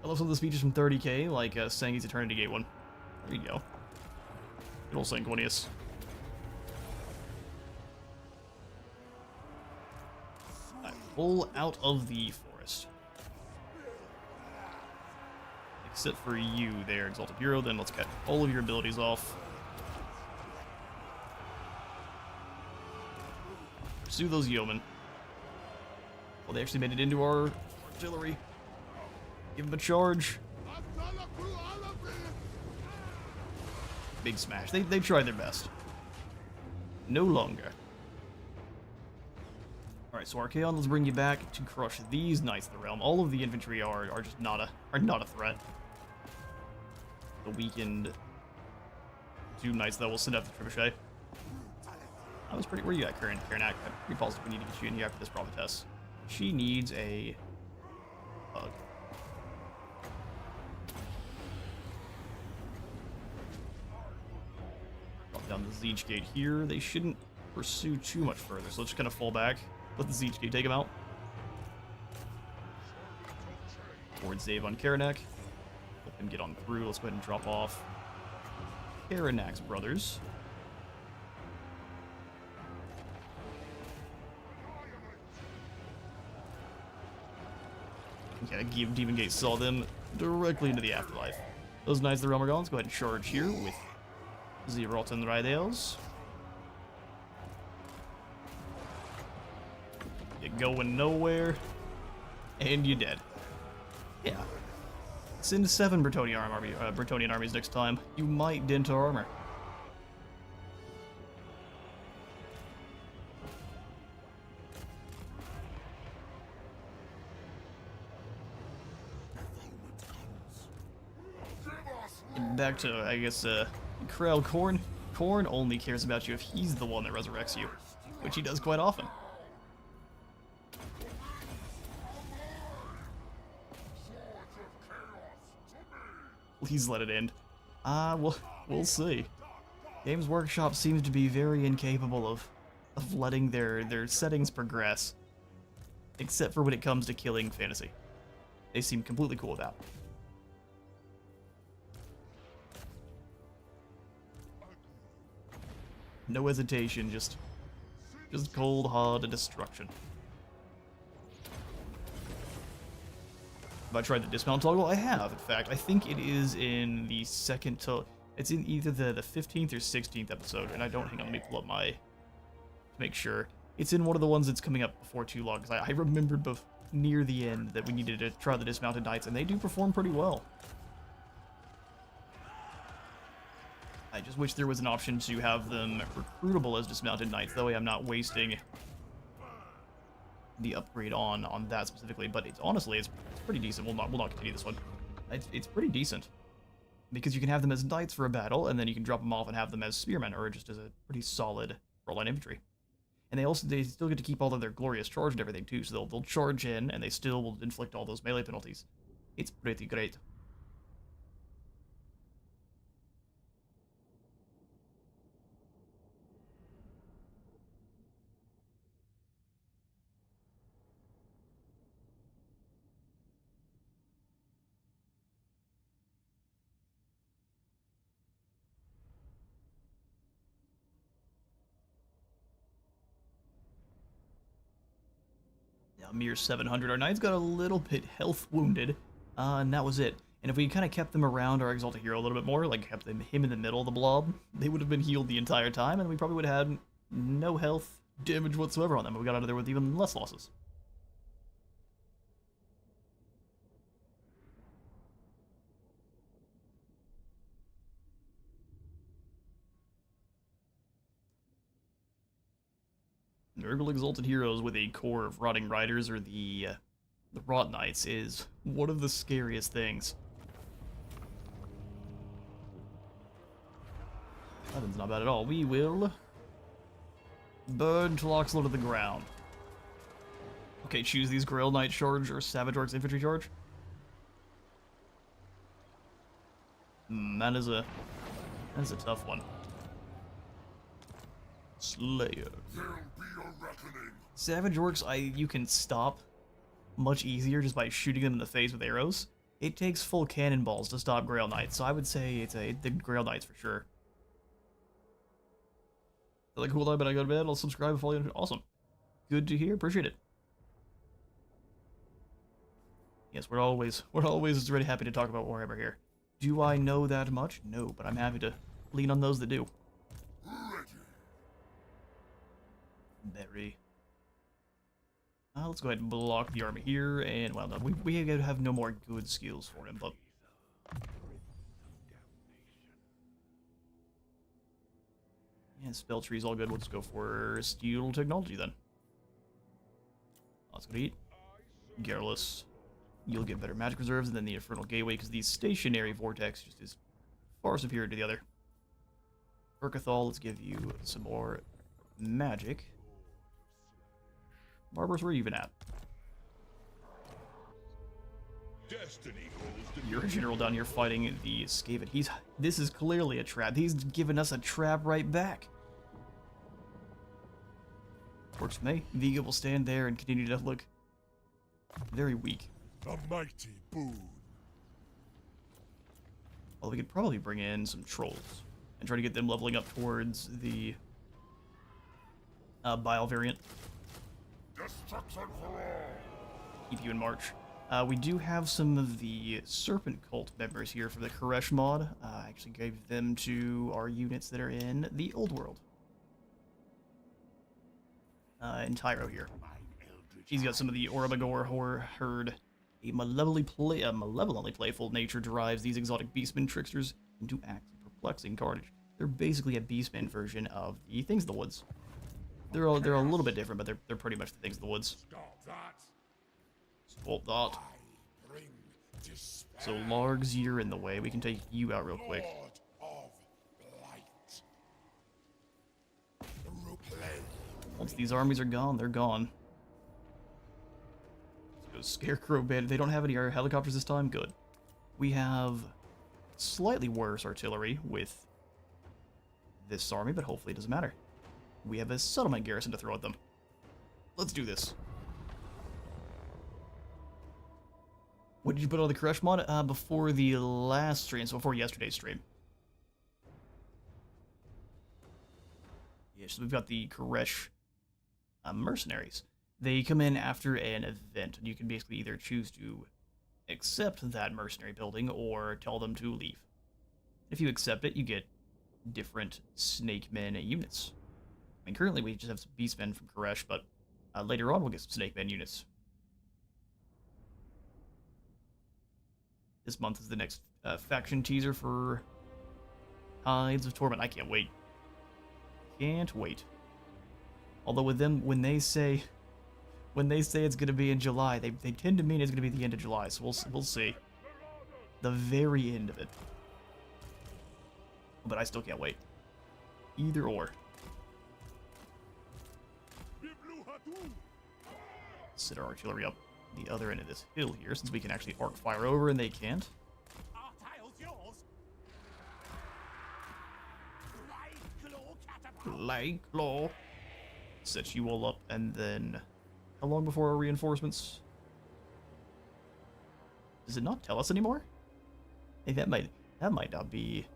I love some of the speeches from 30k, like Sangi's Eternity Gate one. There you go. Good old Sanguinius. Right, pull out of the forest. Except for you there, Exalted Hero, then let's cut all of your abilities off. Pursue those yeomen. Well, they actually made it into our Artillery. Give him a charge. Big smash. They tried their best. No longer. Alright, so Archaon, let's bring you back to crush these Knights of the Realm. All of the infantry are just not a threat. The weakened 2 Knights that will send up the Trebuchet. I was pretty. Where you at, Karnak? I'm pretty positive we need to get you in here after this prophetess. She needs a hug. Drop down the Siege Gate here. They shouldn't pursue too much further, so let's just kind of fall back. Let the Siege Gate take him out. Forward save on Karnak. Let him get on through. Let's go ahead and drop off Karanak's brothers. Okay, Demon Gate saw them directly into the afterlife. Those Knights of the Realm are gone. Let's go ahead and charge here with Zeralt and the Rydales. You're going nowhere, and you're dead. Yeah. Send 7 Bretonnian armies next time. You might dent our armor. Back to, I guess, Krell Khorne. Khorne only cares about you if he's the one that resurrects you, which he does quite often. Please let it end. We'll see. Games Workshop seems to be very incapable of letting their settings progress, except for when it comes to killing fantasy. They seem completely cool with that. No hesitation, just cold, hard destruction. Have I tried the dismount toggle? I have, in fact. I think it is in the second to... It's in either the 15th or 16th episode, and I don't... Hang on, let me pull up my... to make sure. It's in one of the ones that's coming up before too long, because I remembered near the end that we needed to try the dismounted Knights, and they do perform pretty well. I just wish there was an option to have them recruitable as dismounted Knights. That way I'm not wasting the upgrade on that specifically. But honestly, it's pretty decent. We'll not continue this one. It's pretty decent. Because you can have them as Knights for a battle, and then you can drop them off and have them as Spearmen, or just as a pretty solid frontline infantry. And they still get to keep all of their glorious charge and everything too, so they'll charge in, and they still will inflict all those melee penalties. It's pretty great. A mere 700. Our Knights got a little bit health wounded, and that was it. And if we kind of kept them around our Exalted Hero a little bit more, like kept him in the middle of the blob, they would have been healed the entire time, and we probably would have had no health damage whatsoever on them. We got out of there with even less losses. Nurgle Exalted Heroes with a core of Rotting Riders, or the Rot Knights, is one of the scariest things. That's not bad at all. We will burn Tloxlo to the ground. Okay, choose these Grail Knight charge or Savage Orcs infantry charge. That is a tough one. Slayer. Savage Orcs, you can stop much easier just by shooting them in the face with arrows. It takes full cannonballs to stop Grail Knights, so I would say it's the Grail Knights for sure. Like cool night, but I go to bed. I'll subscribe and follow you. Awesome. Good to hear. Appreciate it. Yes, we're always really happy to talk about Warhammer here. Do I know that much? No, but I'm happy to lean on those that do. Berry. Let's go ahead and block the army here, and well, no, we have no more good skills for him, but... Yeah, spell tree's all good. Let's go for steel technology then. Let's go to eat. Garrulous. You'll get better magic reserves than the Infernal Gateway, because the stationary vortex just is far superior to the other. Urkathal, let's give you some more magic. Barbarous, where are you even at? Destiny calls to You're a general down here fighting the Skaven. This is clearly a trap. He's giving us a trap right back. Works for me. Viga will stand there and continue to look very weak. a mighty boon. Well, we could probably bring in some trolls and try to get them leveling up towards the Bile variant. Destruction for all. Keep you in March. We do have some of the Serpent Cult members here for the Koresh mod. I actually gave them to our units that are in the Old World. In Tyro here. He's got some of the Oromagor herd. A malevolently playful nature drives these exotic beastmen tricksters into acts of perplexing carnage. They're basically a beastman version of the Things of the Woods. They're a little bit different, but they're pretty much the Things of the Woods. Stop that. Stop that. I bring despair. So Largs, you're in the way. We can take you out real quick. Lord of Light. Replay. Once these armies are gone, they're gone. Let's go Scarecrow Bandit. They don't have any helicopters this time? Good. We have slightly worse artillery with this army, but hopefully it doesn't matter. We have a settlement garrison to throw at them. Let's do this. What did you put on the Koresh mod? Before the last stream, so before yesterday's stream. Yeah, so we've got the Koresh mercenaries. They come in after an event, and you can basically either choose to accept that mercenary building or tell them to leave. If you accept it, you get different Snakemen units. I mean, currently we just have some Beastmen from Koresh, but later on we'll get some Snakemen units. This month is the next faction teaser for Tides of Torment. I can't wait. Can't wait. Although with them, when they say it's going to be in July, they tend to mean it's going to be the end of July. So we'll see. The very end of it. But I still can't wait. Either or. Set our artillery up the other end of this hill here, since we can actually arc fire over and they can't. Our tile's yours. Light claw. Set you all up, and then how long before our reinforcements? Does it not tell us anymore? Hey, that might not be.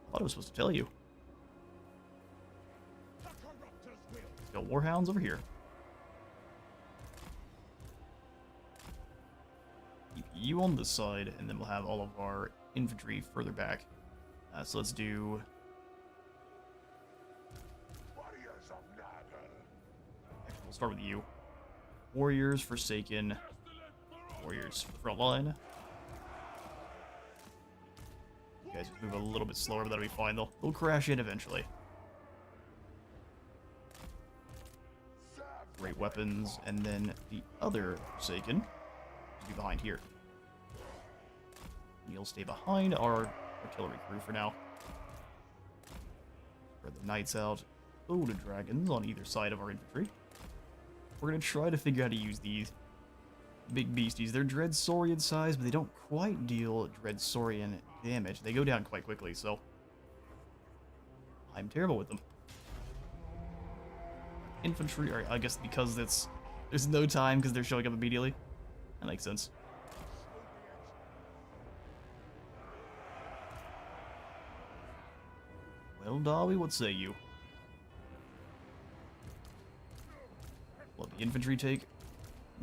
I thought it was supposed to tell you. Let's go Warhounds over here. Keep you on this side, and then we'll have all of our infantry further back. So let's do. Warriors of Nagel. Actually, we'll start with you. Warriors, Forsaken. Warriors for the front line. You guys move a little bit slower, but that'll be fine. They'll crash in eventually. Great weapons, and then the other Forsaken will be behind here. You'll stay behind our artillery crew for now. Spread the knights out. Oh, the dragons on either side of our infantry. We're gonna try to figure out how to use these big beasties. They're Dreadsaurian size, but they don't quite deal Dreadsaurian damage. They go down quite quickly, so I'm terrible with them. Infantry, or I guess because there's no time because they're showing up immediately. That makes sense. Well, Darby, what say you? Let the infantry take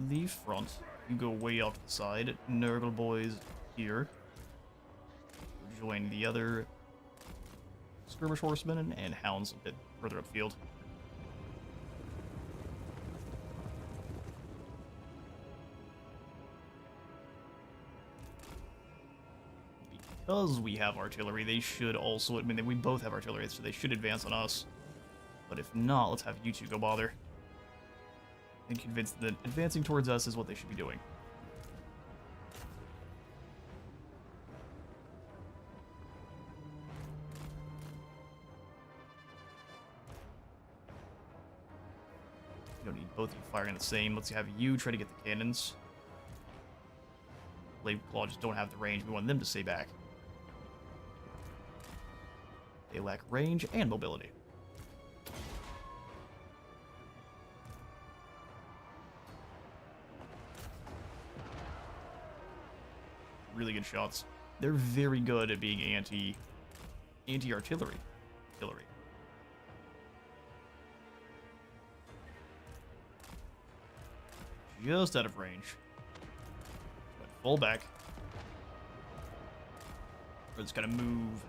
the front. You go way off to the side. Nurgle boys here. Join the other skirmish horsemen and hounds a bit further upfield. because we have artillery, they should also, I mean, we both have artillery, so they should advance on us. But if not, let's have you two go bother. And convince that advancing towards us is what they should be doing. You don't need both of you firing the same. Let's have you try to get the cannons. Blade Claw just don't have the range. We want them to stay back. They lack range and mobility. Really good shots. They're very good at being anti-artillery. Artillery. Just out of range. Full back. We're just gonna move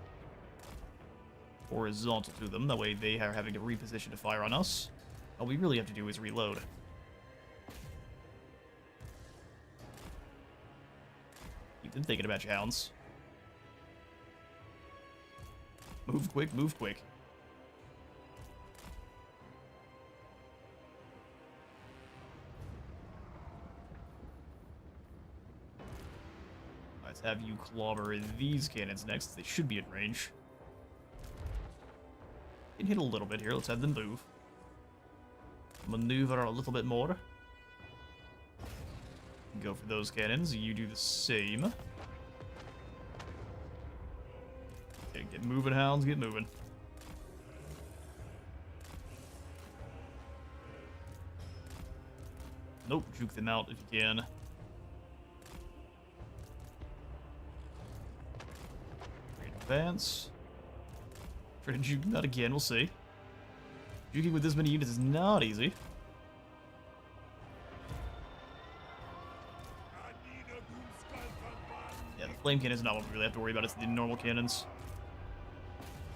horizontal to them. That way they are having to reposition to fire on us. All we really have to do is reload. Keep them thinking about your hounds. Move quick, move quick. Let's have you clobber these cannons next. They should be in range. Can hit a little bit here. Let's have them move. Maneuver a little bit more. Go for those cannons. You do the same. Okay, get moving, hounds. Get moving. Nope. Juke them out if you can. Advance. Try to juke them out again. We'll see. Juking with this many units is not easy. Yeah, the flame cannon is not what we really have to worry about. It's the normal cannons.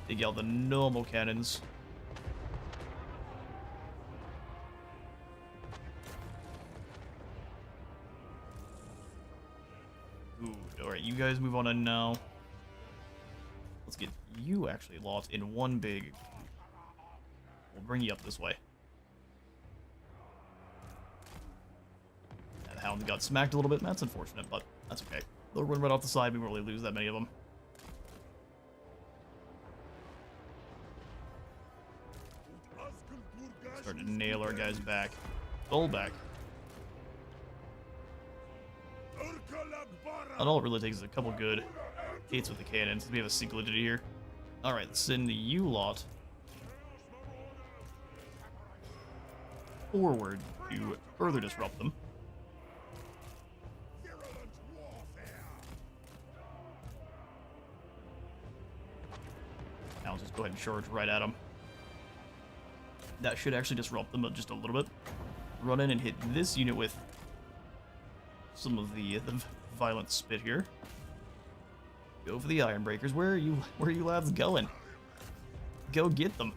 Take out the normal cannons. Ooh, alright, you guys move on in now. Let's get you actually locked in one big... We'll bring you up this way. And the hounds got smacked a little bit, and that's unfortunate, but that's okay. They'll run right off the side, we won't really lose that many of them. Starting to nail our guys back. Full back. And all it really takes is a couple good hits with the cannons. We have a singularity here. Alright, let's send the U-lot forward to further disrupt them. Now let's just go ahead and charge right at them. That should actually disrupt them just a little bit. Run in and hit this unit with some of the violent spit here. Go for the iron breakers. Where are you lads going? Go get them.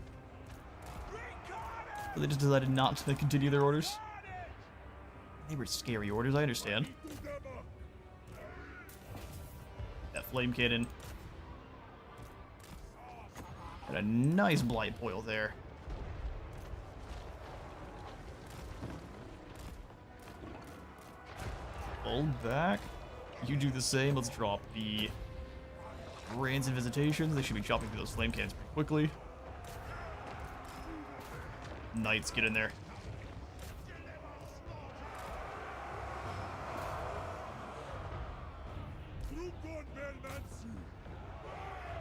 They just decided not to continue their orders. They were scary orders, I understand. That flame cannon. Got a nice blight boil there. Hold back. You do the same. Let's drop the Raids and Visitations. They should be chopping through those flame cannons pretty quickly. Knights, get in there.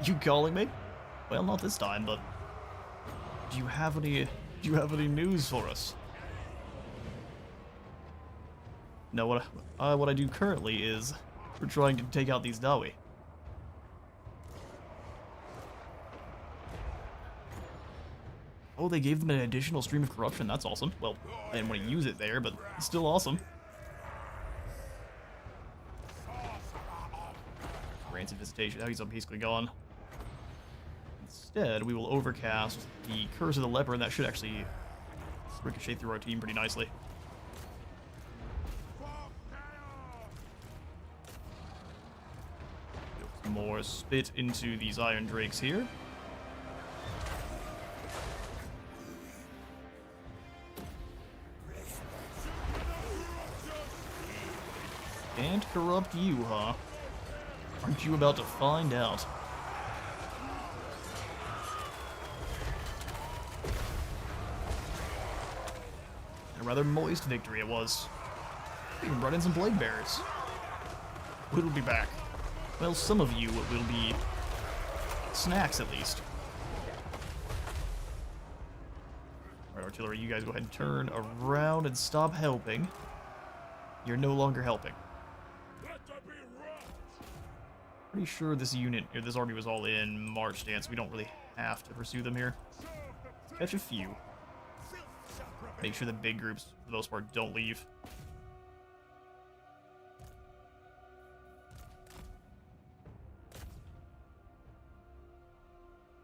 You calling me? Well, not this time, but do you have any news for us? No, what I do currently is we're trying to take out these Dawi. Oh, they gave them an additional stream of corruption. That's awesome. Well, I didn't want to use it there, but it's still awesome. Rancid Visitation. Oh, he's basically gone. Instead, we will overcast the Curse of the Leper, and that should actually ricochet through our team pretty nicely. more spit into these iron drakes here. Can't corrupt you, huh? Aren't you about to find out? A rather moist victory it was. Even brought in some blade bearers. We'll be back. Well, some of you will be snacks at least. Alright, artillery, you guys go ahead and turn around and stop helping. You're no longer helping. Pretty sure this unit, or this army was all in march stance. We don't really have to pursue them here. Catch a few. Make sure the big groups, for the most part, don't leave.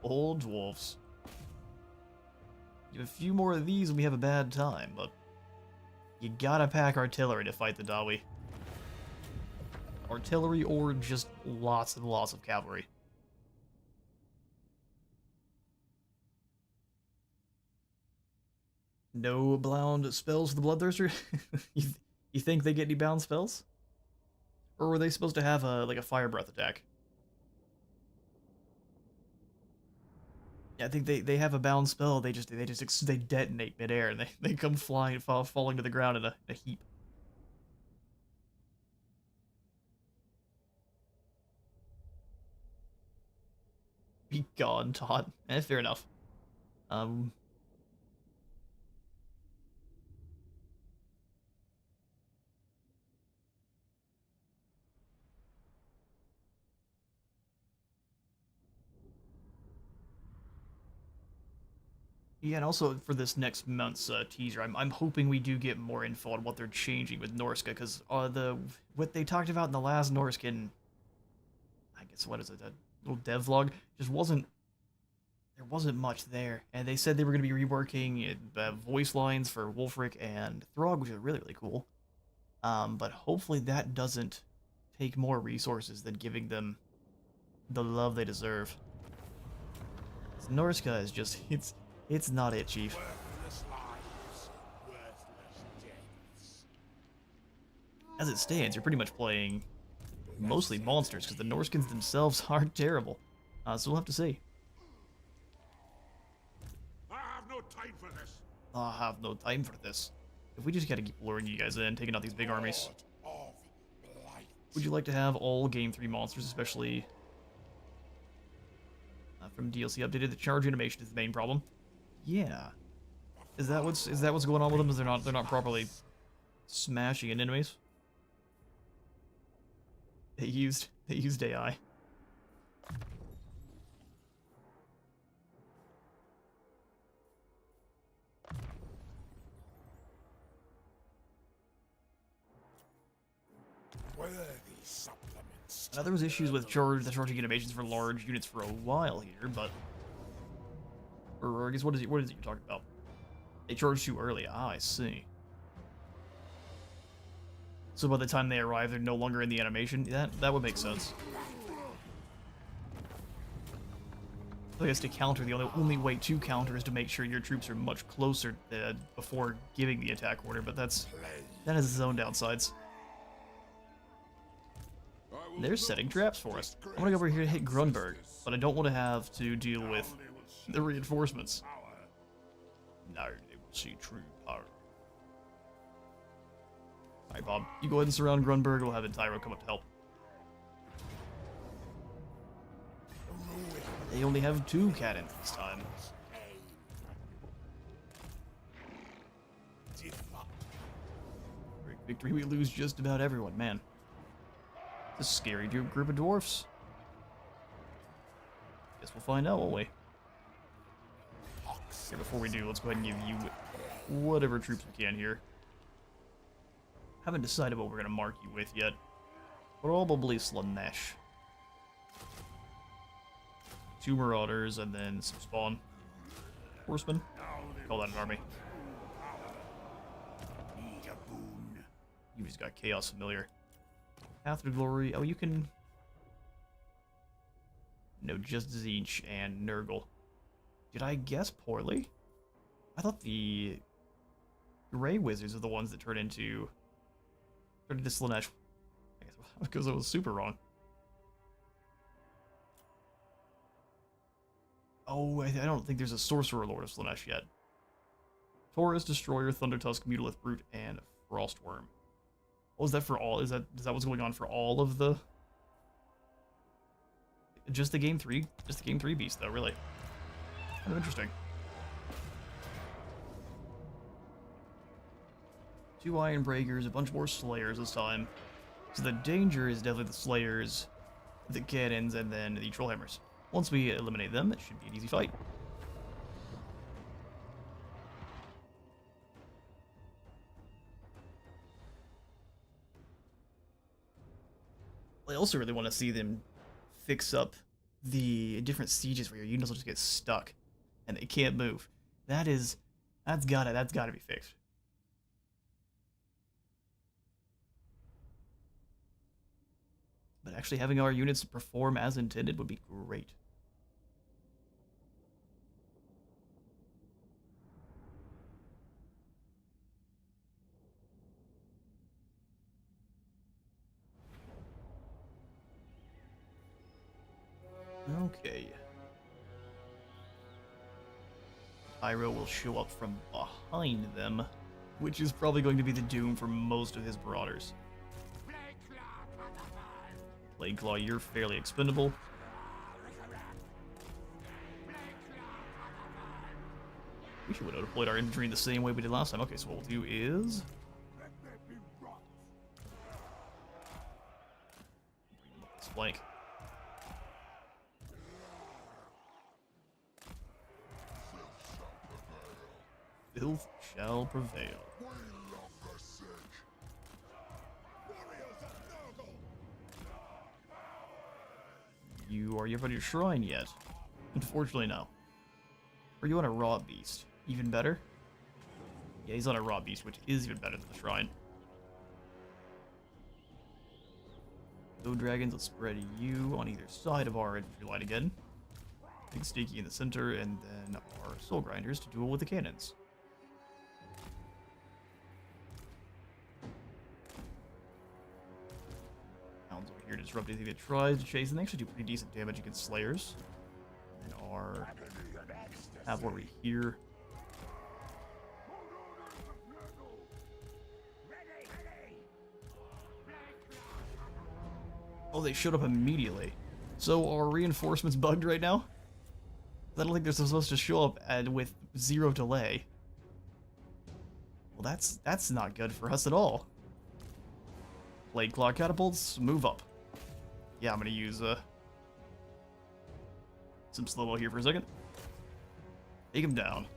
Old dwarves. Give a few more of these and we have a bad time, but you gotta pack artillery to fight the Dawi. Artillery or just lots and lots of cavalry. No bound spells for the Bloodthirster? you think they get any bound spells? Or were they supposed to have a like a fire breath attack? Yeah, I think they have a bound spell. They detonate midair and they come flying, falling to the ground in a heap. Be gone, Todd. Fair enough. Yeah, and also for this next month's teaser, I'm hoping we do get more info on what they're changing with Norska, because what they talked about in the last Norskin, I guess what is it, a little devlog, just there wasn't much there, and they said they were going to be reworking voice lines for Wolfric and Throg, which is really cool. But hopefully that doesn't take more resources than giving them the love they deserve. Norska is just It's not it, Chief. Worthless lives, worthless deaths. As it stands, you're pretty much playing mostly monsters, because the Norskins themselves are terrible. So we'll have to see. I have no time for this. I have no time for this. If we just gotta keep luring you guys in, taking out these big armies. God of blight. Would you like to have all Game 3 monsters, especially from DLC updated? The charge animation is the main problem. Yeah. Is that what's going on with them? Is they're not properly smashing into enemies? They used AI. Worthy supplements. Now, there was issues with the charging animations for large units for a while here, but or I guess what is it you're talking about? They charge too early. Ah, I see. So by the time they arrive, they're no longer in the animation. That would make sense. I guess to counter, the only way to counter is to make sure your troops are much closer before giving the attack order. But that has its own downsides. They're setting traps for us. I want to go over here to hit Grunberg, but I don't want to have to deal with the reinforcements. Now they will see true power. Alright, Bob, you go ahead and surround Grunberg. We'll have Entyro come up to help. They only have 2 cannons this time. Great victory, we lose just about everyone, man. It's a scary group of dwarfs. Guess we'll find out, won't we? Okay, before we do, let's go ahead and give you whatever troops we can here. Haven't decided what we're going to mark you with yet. Probably Slanesh. 2 Marauders, and then some Spawn. Horsemen. Call that an army. You just got Chaos Familiar. Path to Glory. Oh, you can No, just Zinch and Nurgle. Did I guess poorly? I thought the Gray Wizards are the ones that turn into Slaanesh. I guess because I was super wrong. Oh, I don't think there's a Sorcerer Lord of Slaanesh yet. Taurus, Destroyer, Thundertusk, Mutolith Brute, and Frostworm. What was that for all? Is that what's going on for all of the... Just the game 3? Just the game 3 beast, though, really. Kind of interesting. 2 Iron Breakers, a bunch more Slayers this time. So the danger is definitely the Slayers, the Cannons, and then the Trollhammers. Once we eliminate them, it should be an easy fight. I also really want to see them fix up the different sieges where your units will just get stuck and they can't move. That's gotta be fixed. But actually having our units perform as intended would be great. Okay. Pyro will show up from behind them, which is probably going to be the doom for most of his marauders. Plague Claw, you're fairly expendable. We should have deployed our infantry the same way we did last time. Okay, so what we'll do is... Let's flank. Filth shall prevail. Are you up on your shrine yet? Unfortunately, no. Are you on a raw beast? Even better? Yeah, he's on a raw beast, which is even better than the shrine. So dragons, let's spread you on either side of our infantry line again. Big Stinky in the center, and then our soul grinders to duel with the cannons. Hounds over here to disrupt anything that tries to chase, and they actually do pretty decent damage against Slayers. And our cavalry here. Oh, they showed up immediately. So are reinforcements bugged right now? I don't think they're supposed to show up with 0 delay. Well, that's not good for us at all. Blade Claw catapults, move up. Yeah, I'm gonna use some slow-mo here for a second. Take him down.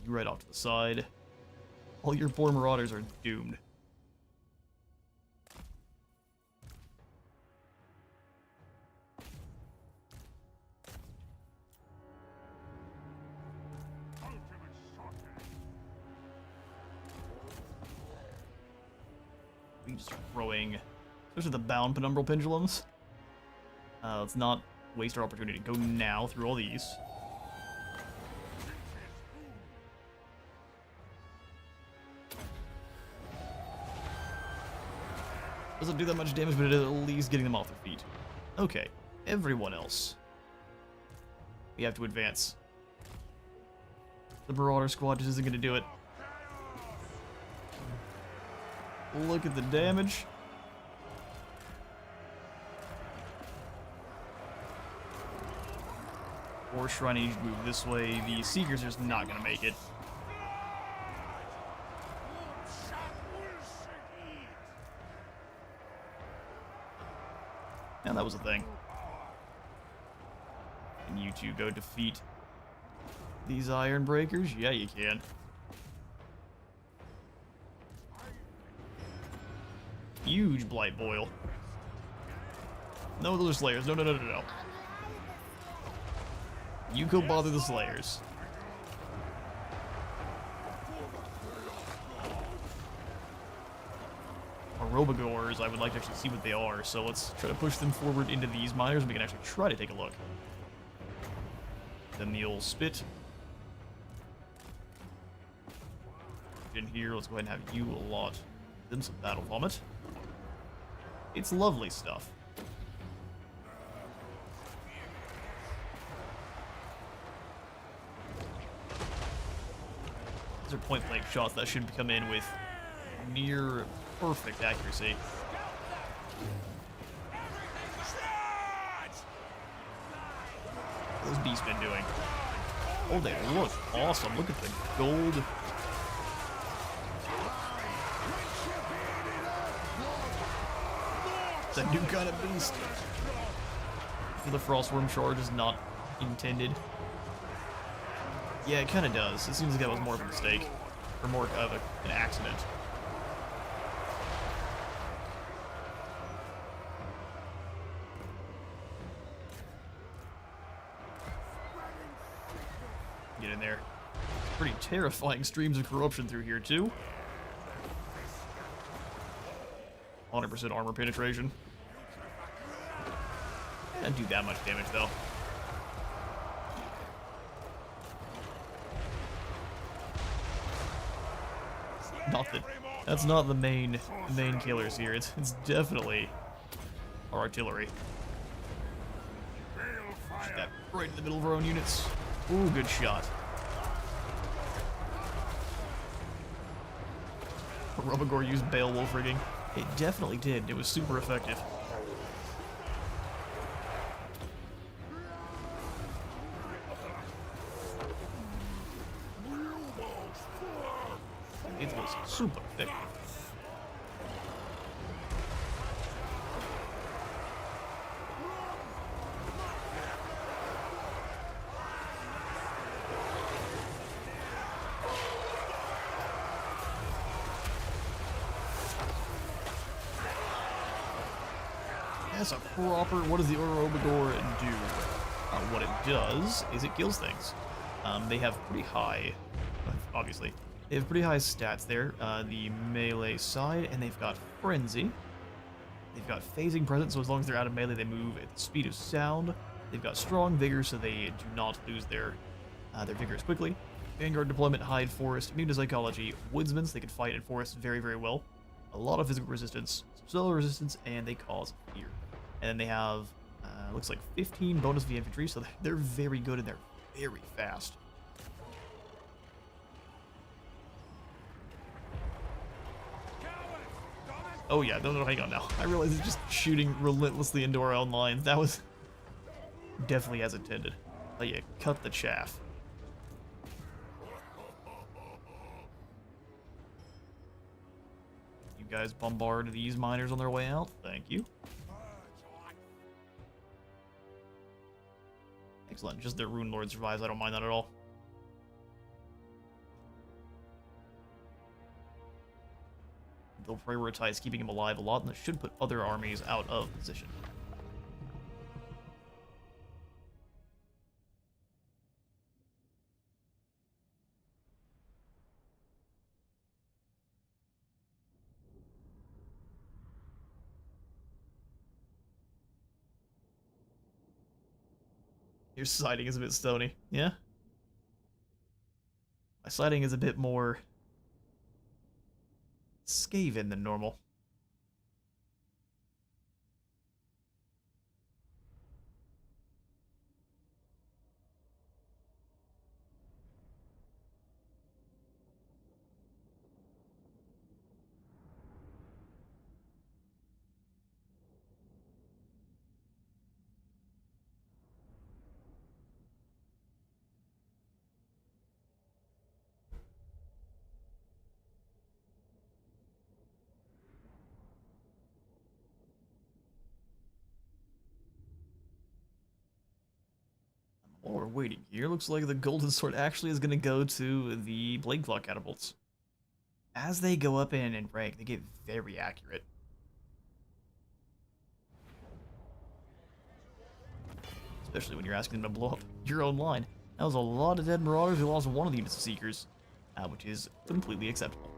You right off to the side. All your poor marauders are doomed. We just throwing, especially the bound penumbral pendulums. Let's not waste our opportunity. Go now through all these. Doesn't do that much damage, but it is at least getting them off their feet. Okay, everyone else. We have to advance. The Marauder squad just isn't going to do it. Look at the damage. Or Shrine needs to move this way. The Seekers are just not going to make it. And that was a thing. Can you two go defeat these Iron Breakers? Yeah, you can. Huge Blight Boil. No, those are Slayers. No, no, no, no, no. You go bother the Slayers. Robogors, I would like to actually see what they are. So let's try to push them forward into these miners, and we can actually try to take a look. Then the old spit. In here, let's go ahead and have you allot them some battle vomit. It's lovely stuff. These are point-blank shots that should come in with near perfect accuracy. What's Beastman doing? Oh, they look awesome. Look at the gold. It's a new kind of beast. The Frostworm charge is not intended. Yeah, it kind of does. It seems like that was more of a mistake. Or more of an accident. Get in there. Pretty terrifying streams of corruption through here, too. 100% armor penetration. Doesn't do that much damage, though. Not that. That's not the main killers here. It's definitely our artillery. Shoot that right in the middle of our own units. Ooh, good shot. Robogor used Beowulf rigging. It definitely did. It was super effective. It was super effective. That's a proper. What does the Robogor do? What it does is it kills things. They have pretty high, obviously. They have pretty high stats there, the melee side, and they've got Frenzy. They've got Phasing Presence, so as long as they're out of melee, they move at the speed of sound. They've got Strong Vigor, so they do not lose their vigors quickly. Vanguard Deployment, Hide Forest, Immune to Psychology, Woodsmen, so they can fight in forests very, very well. A lot of physical resistance, some spell resistance, and they cause fear. And then they have, looks like 15 bonus via infantry, so they're very good and they're very fast. Oh yeah, no, hang on now. I realize it's just shooting relentlessly into our own lines. That was definitely as intended. Let you cut the chaff. You guys bombard these miners on their way out. Thank you. Excellent. Just their Rune Lord survives. I don't mind that at all. They'll prioritize keeping him alive a lot, and that should put other armies out of position. Your siding is a bit stony, yeah? My siding is a bit more Skaven than normal. While we're waiting here, looks like the Golden Sword actually is going to go to the Blade Claw catapults. As they go up in rank, they get very accurate. Especially when you're asking them to blow up your own line. That was a lot of dead Marauders. We lost one of the units of Seekers, which is completely acceptable.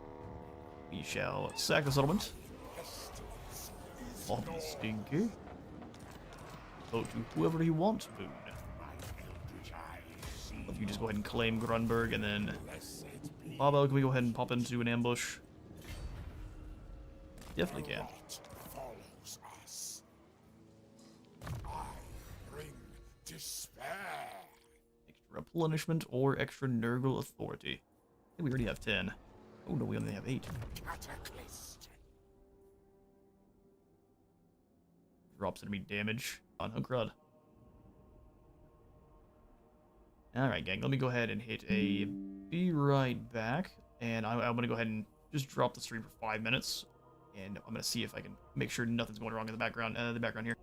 We shall sack the settlement. Pop the stinky. Go to whoever he wants, Boone. If you just go ahead and claim Grunberg, and then Baba, can we go ahead and pop into an ambush? Definitely can. Follows us. I bring despair. Extra replenishment or extra Nurgle authority. I think we already have 10. Oh no, we only have 8. Cataclysm. Drops enemy damage on Hunkrud. Alright, gang, let me go ahead and hit a be right back. And I'm going to go ahead and just drop the stream for 5 minutes. And I'm going to see if I can make sure nothing's going wrong in the background here.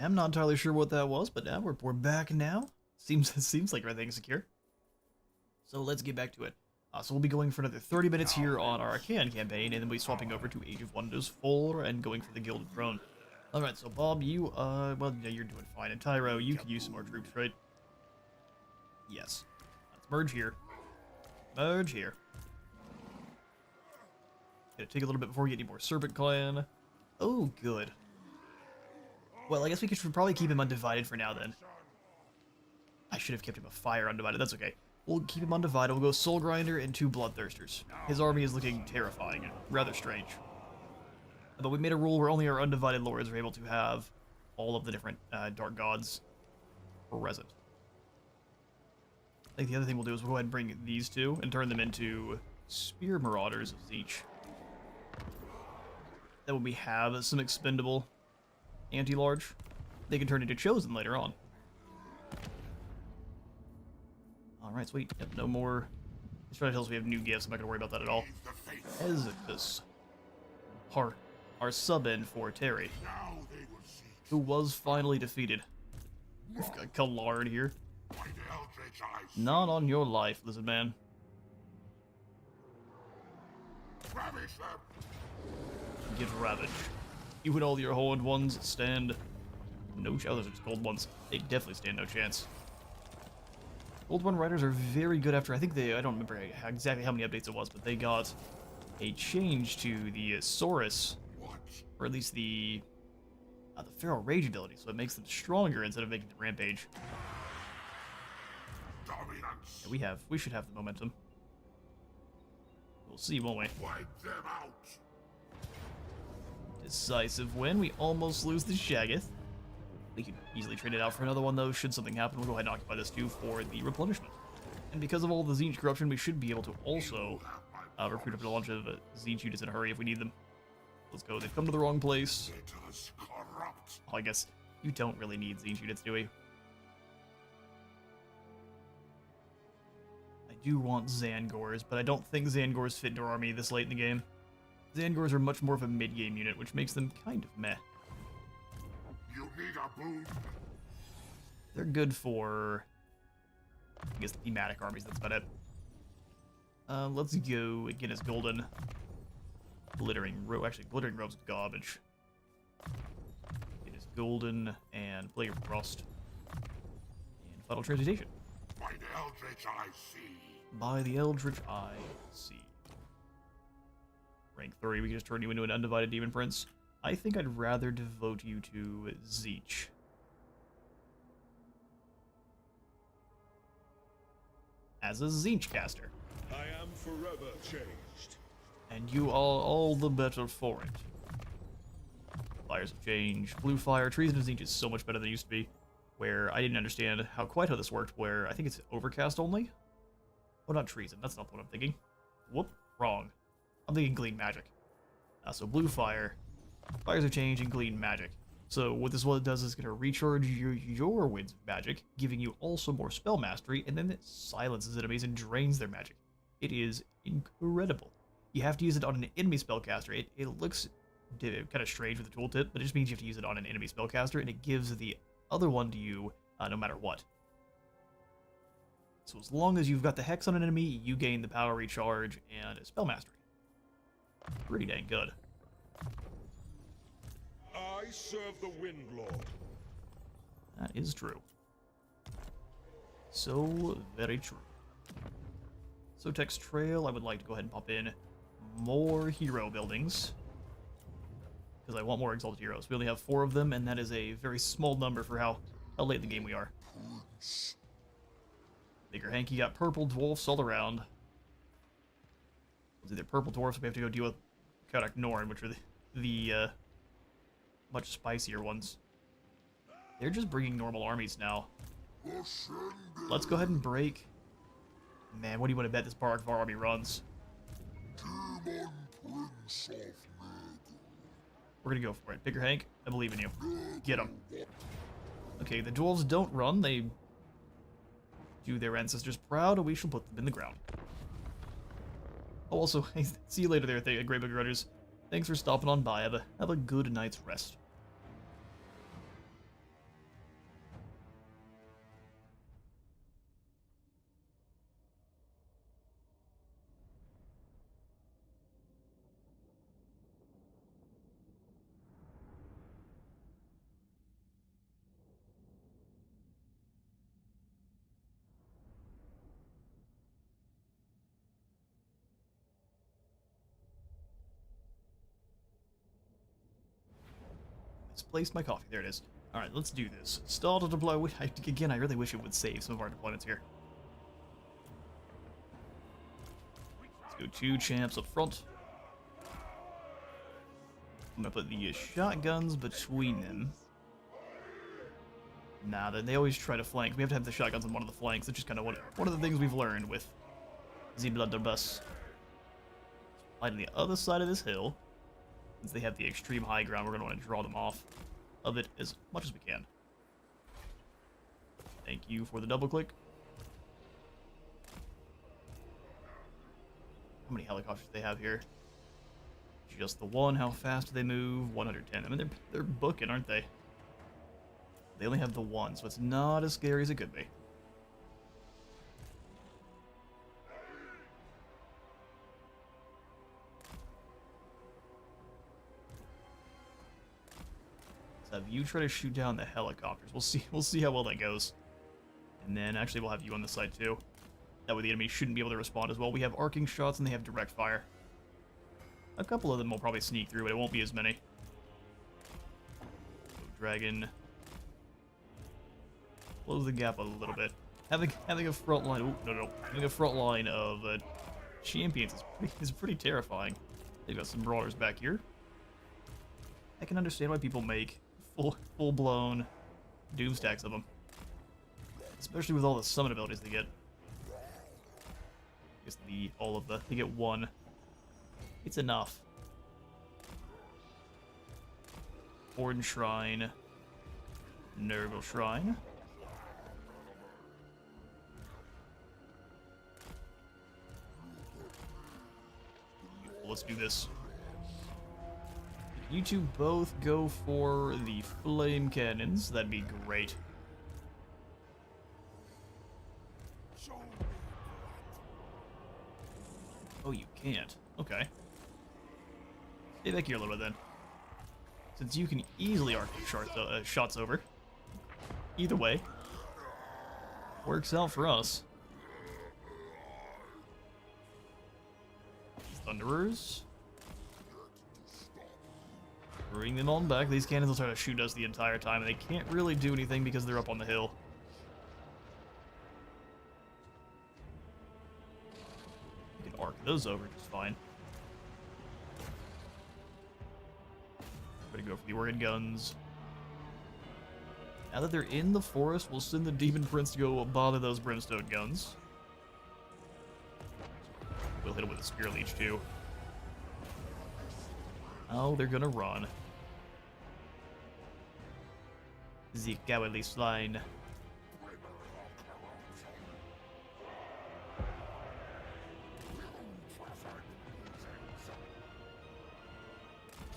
Yeah, I'm not entirely sure what that was, but we're back now. Seems like everything's secure. So let's get back to it. So we'll be going for another 30 minutes here on our Archaon campaign, and then we'll be swapping over to Age of Wonders 4 and going for the Gilded Throne. Alright, so Bob, you, well, yeah, you're doing fine. And Tyro, you could use some more troops, right? Yes. Let's merge here. Merge here. Gonna take a little bit before we get any more Serpent Clan. Oh, good. Well, I guess we should probably keep him undivided for now, then. I should have kept him a fire undivided. That's okay. We'll keep him undivided. We'll go Soul Grinder and 2 Bloodthirsters. His army is looking terrifying and rather strange. But we made a rule where only our undivided lords are able to have all of the different Dark Gods present. I think the other thing we'll do is we'll go ahead and bring these two and turn them into Spear Marauders of each. That when we have some expendable anti-large, they can turn into Chosen later on. Alright, sweet. Yep, no more. He's trying to tell us we have new gifts. I'm not going to worry about that at all. Hesitus. Our sub-in for Terry, who was finally defeated. We've got Kallard here. Not on your life, lizard man. Get ravaged. You and all your horned ones stand no chance. Oh, those are just gold ones. They definitely stand no chance. Gold One Riders are very good after, I think I don't remember exactly how many updates it was, but they got a change to the Saurus, or at least the Feral Rage ability, so it makes them stronger instead of making them rampage. Yeah, we should have the momentum. We'll see, won't we? Wipe them out. Decisive win. We almost lose the Shaggoth. We can easily trade it out for another one, though, should something happen. We'll go ahead and occupy this too for the replenishment. And because of all the Tzeentch corruption, we should be able to also recruit up a bunch of Tzeentch units in a hurry if we need them. Let's go. They've come to the wrong place. Oh, I guess you don't really need Tzeentch units, do we? I do want Zangors, but I don't think Zangors fit into our army this late in the game. Zangors are much more of a mid-game unit, which makes them kind of meh. You need a boon. They're good for, I guess, thematic armies. That's about it. Let's go again as Golden. Glittering Robe. Actually, Glittering Robe's garbage. It is Golden and Plague of Frost. And Final Transmutation. By the Eldritch I see. By the Eldritch I see. Rank 3, we can just turn you into an undivided Demon Prince. I think I'd rather devote you to Tzeentch. As a Tzeentch caster. I am forever changed. And you are all the better for it. Fires of Change. Blue Fire. Treason of Tzeentch is so much better than it used to be. Where I didn't understand quite how this worked, where I think it's Overcast only? Oh, not Treason. That's not what I'm thinking. Whoop. Wrong. I'm thinking Glean Magic. So Blue Fire. Fires of Change and Glean Magic. So what it does is going to recharge your Winds of Magic, giving you also more spell mastery, and then it silences enemies and drains their magic. It is incredible. You have to use it on an enemy spellcaster. It looks kind of strange with the tooltip, but it just means you have to use it on an enemy spellcaster, and it gives the other one to you no matter what. So as long as you've got the Hex on an enemy, you gain the power recharge and spell mastery. Pretty dang good. I serve the Wind Lord. That is true. So very true. So Tex Trail, I would like to go ahead and pop in more hero buildings. Because I want more Exalted Heroes. We only have 4 of them, and that is a very small number for how late in the game we are. Bigger Hanky got purple dwarfs all around. It's either purple dwarfs, or we have to go deal with Karak Norn, which are the much spicier ones. They're just bringing normal armies now. Let's go ahead and break. Man, what do you want to bet this Barakvar army runs? We're gonna go for it. Bigger Hank, I believe in you. Get him. Okay, the dwarves don't run. They do their ancestors proud, and we shall put them in the ground. Oh, also, see you later there, Grey Big Runners. Thanks for stopping on by. Have a good night's rest. misplaced my coffee. There it is. Alright, let's do this. Stall to deploy. Again, I really wish it would save some of our deployments here. Let's go 2 champs up front. I'm gonna put the shotguns between them. Nah, they always try to flank. We have to have the shotguns on one of the flanks. It's just kind of one of the things we've learned with the Blunderbuss. Right on the other side of this hill, since they have the extreme high ground, we're going to want to draw them off of it as much as we can. Thank you for the double click. How many helicopters do they have here? Just the one. How fast do they move? 110. I mean, they're booking, aren't they? They only have the one, so it's not as scary as it could be. Let's have you try to shoot down the helicopters. We'll see how well that goes. And then actually we'll have you on the side too. That way the enemy shouldn't be able to respond as well. We have arcing shots and they have direct fire. A couple of them will probably sneak through, but it won't be as many. So Dragon. Close the gap a little bit. Having a front line. Oh, no. Having a front line of champions is pretty terrifying. They've got some brawlers back here. I can understand why people make full blown doom stacks of them, especially with all the summon abilities they get. I guess they get one. It's enough. Orden Shrine, Nurgle Shrine. Let's do this. You two both go for the flame cannons. That'd be great. Oh, you can't. Okay. Stay back here a little bit then. Since you can easily arc shots over. Either way. Works out for us. Thunderers. Bring them on back. These cannons will try to shoot us the entire time, and they can't really do anything because they're up on the hill. You can arc those over just fine. Ready to go for the organ guns. Now that they're in the forest, we'll send the Demon Prince to go bother those Brimstone guns. We'll hit him with a Spear Leech too. Oh, they're gonna run. The cowardly swine.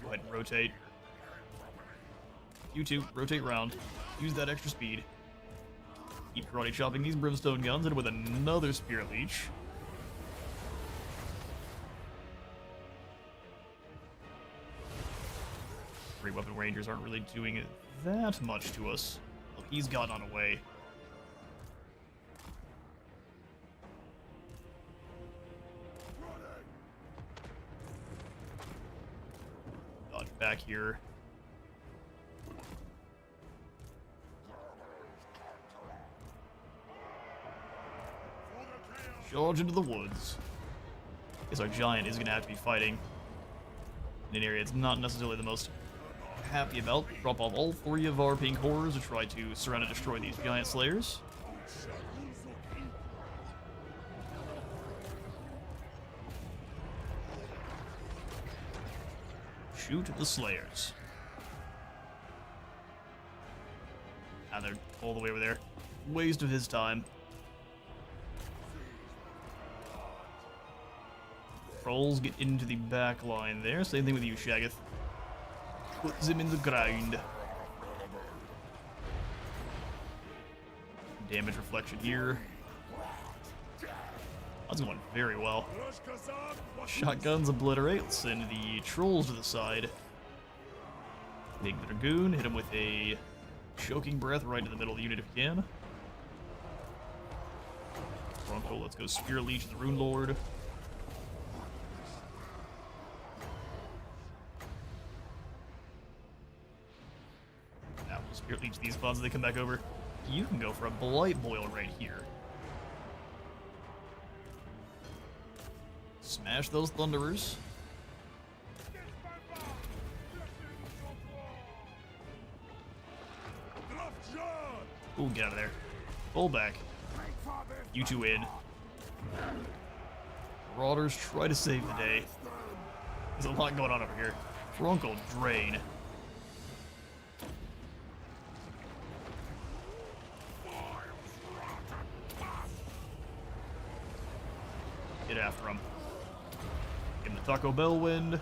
Go ahead and rotate. You two, rotate round. Use that extra speed. Keep karate chopping these Brimstone guns, and with another Spear Leech. Great Weapon Rangers aren't really doing that much to us. Look, he's gotten on away. Dodge back here. Charge into the woods. Guess our giant is going to have to be fighting in an area it's not necessarily the most happy about. Drop off all 3 of our pink horrors to try to surround and destroy these giant slayers. Shoot the slayers. And they're all the way over there. Waste of his time. Trolls get into the back line there. Same thing with you, Shaggoth. Puts him in the ground. Damage reflection here. That's going very well. Shotguns obliterate. Let's send the trolls to the side. Big Dragoon. Hit him with a choking breath right in the middle of the unit if you can. Bronco, let's go Spear Leech the Rune Lord. Spirit Leech these spawns and they come back over. You can go for a Blight Boil right here. Smash those Thunderers. Ooh, get out of there. Pull back. You two in. Marauders try to save the day. There's a lot going on over here. Frontal Drain. Get after him. Give him the Taco Bell wind.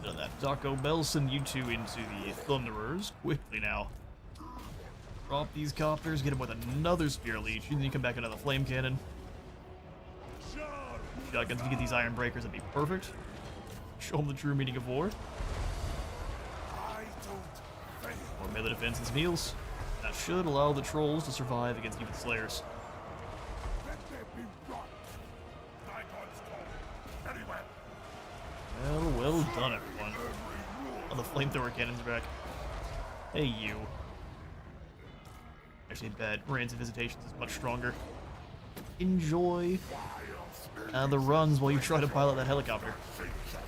Done that Taco Bell, send you two into the Thunderers quickly now. Drop these copters, get him with another Spear Leech, and then you come back another Flame Cannon. Shotguns to get these Iron Breakers, that'd be perfect. Show them the true meaning of war. More melee defense and some heals. That should allow the Trolls to survive against even Slayers. Well done, everyone. Oh, the Flamethrower Cannon's back. Hey, you. Actually, bad. Raids and Visitations is much stronger. Enjoy the runs while you try to pilot that helicopter.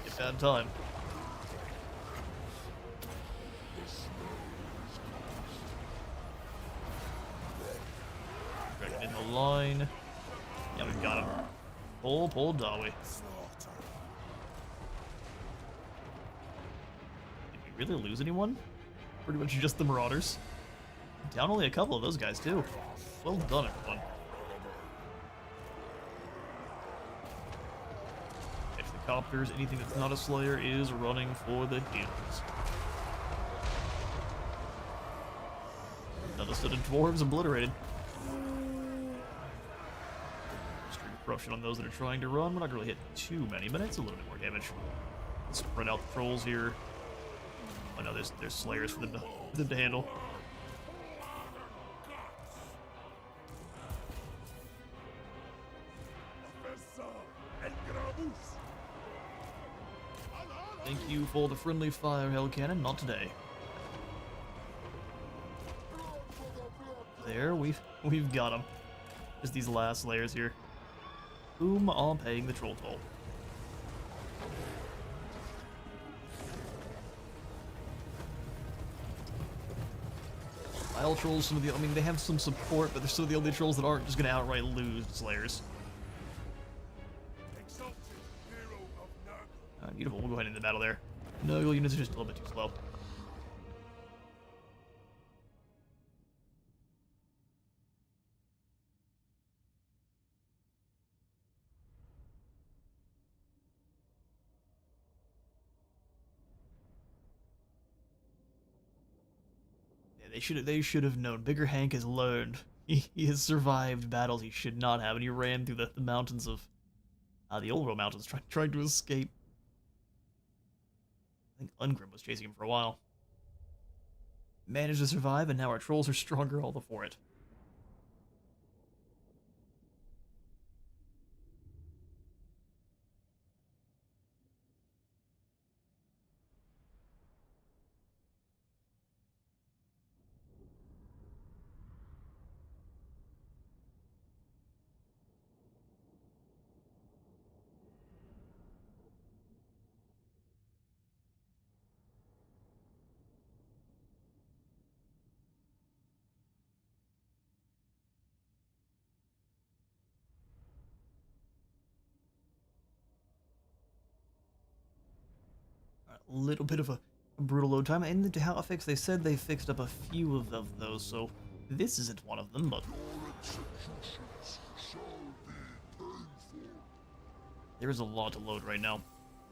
Get bad time. Dragon in the line. Yeah, we've got him. Pull, Dawi. Did we really lose anyone? Pretty much just the Marauders. Down only a couple of those guys, too. Well done, everyone. Catch the copters. Anything that's not a Slayer is running for the hills. Another set of Dwarves obliterated. Stream of Corruption on those that are trying to run. We're not going to really hit too many, but it's a little bit more damage. Spread out the Trolls here. Oh no, there's Slayers for them to handle. Thank you for the friendly fire, Hell Cannon. Not today. There, we've got them. Just these last layers here. Whom are paying the troll toll? Vile trolls, some of the, I mean, they have some support, but they're still the only trolls that aren't just gonna outright lose Slayers. Beautiful, we'll go ahead into battle there. Nurgle units are just a little bit too slow. Yeah, they should have known. Bigger Hank has learned. He has survived battles he should not have, and he ran through the mountains of the Old World Mountains trying to escape. I think Ungrim was chasing him for a while. Managed to survive, and now our trolls are stronger all the for it. A little bit of a brutal load time, and the how fix, they said they fixed up a few of those, so this isn't one of them, but there's a lot to load right now.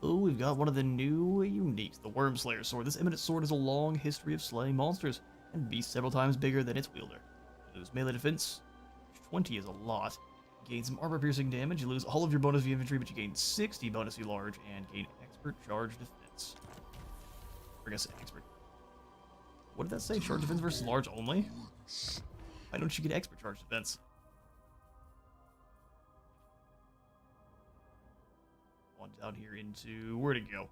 Oh, we've got one of the new uniques, the Wormslayer Sword. This eminent sword has a long history of slaying monsters, and beasts several times bigger than its wielder. You lose melee defense, 20 is a lot. Gain some armor-piercing damage, you lose all of your bonus view infantry, but you gain 60 bonus view large, and gain expert charge defense. Or I guess expert. What did that say? Charge defense versus large only? Why don't you get expert charge defense? on down here into... Where'd it go?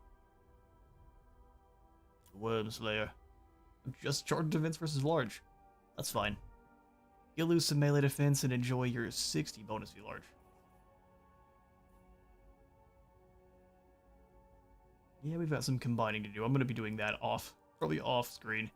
Worm Slayer. Just charge defense versus large. That's fine. You'll lose some melee defense and enjoy your 60 bonus v large. Yeah, we've got some combining to do. I'm going to be doing that probably off screen.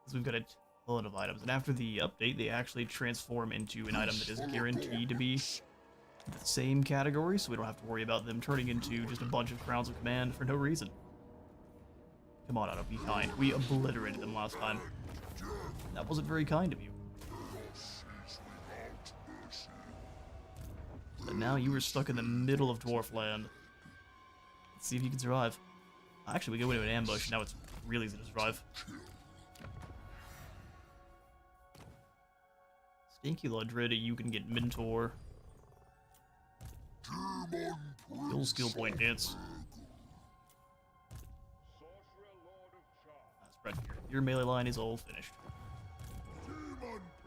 Because we've got a ton of items. And after the update, they actually transform into an item that is guaranteed to be the same category, so we don't have to worry about them turning into just a bunch of Crowns of Command for no reason. Come on, Otto, be kind. We obliterated them last time. That wasn't very kind of you. But now you were stuck in the middle of Dwarf Land. Let's see if you can survive. Actually, we go into an ambush, now it's really easy to survive. Stinky Ladrid, you can get Mentor. Full skill point dance. That's right here. Your melee line is all finished.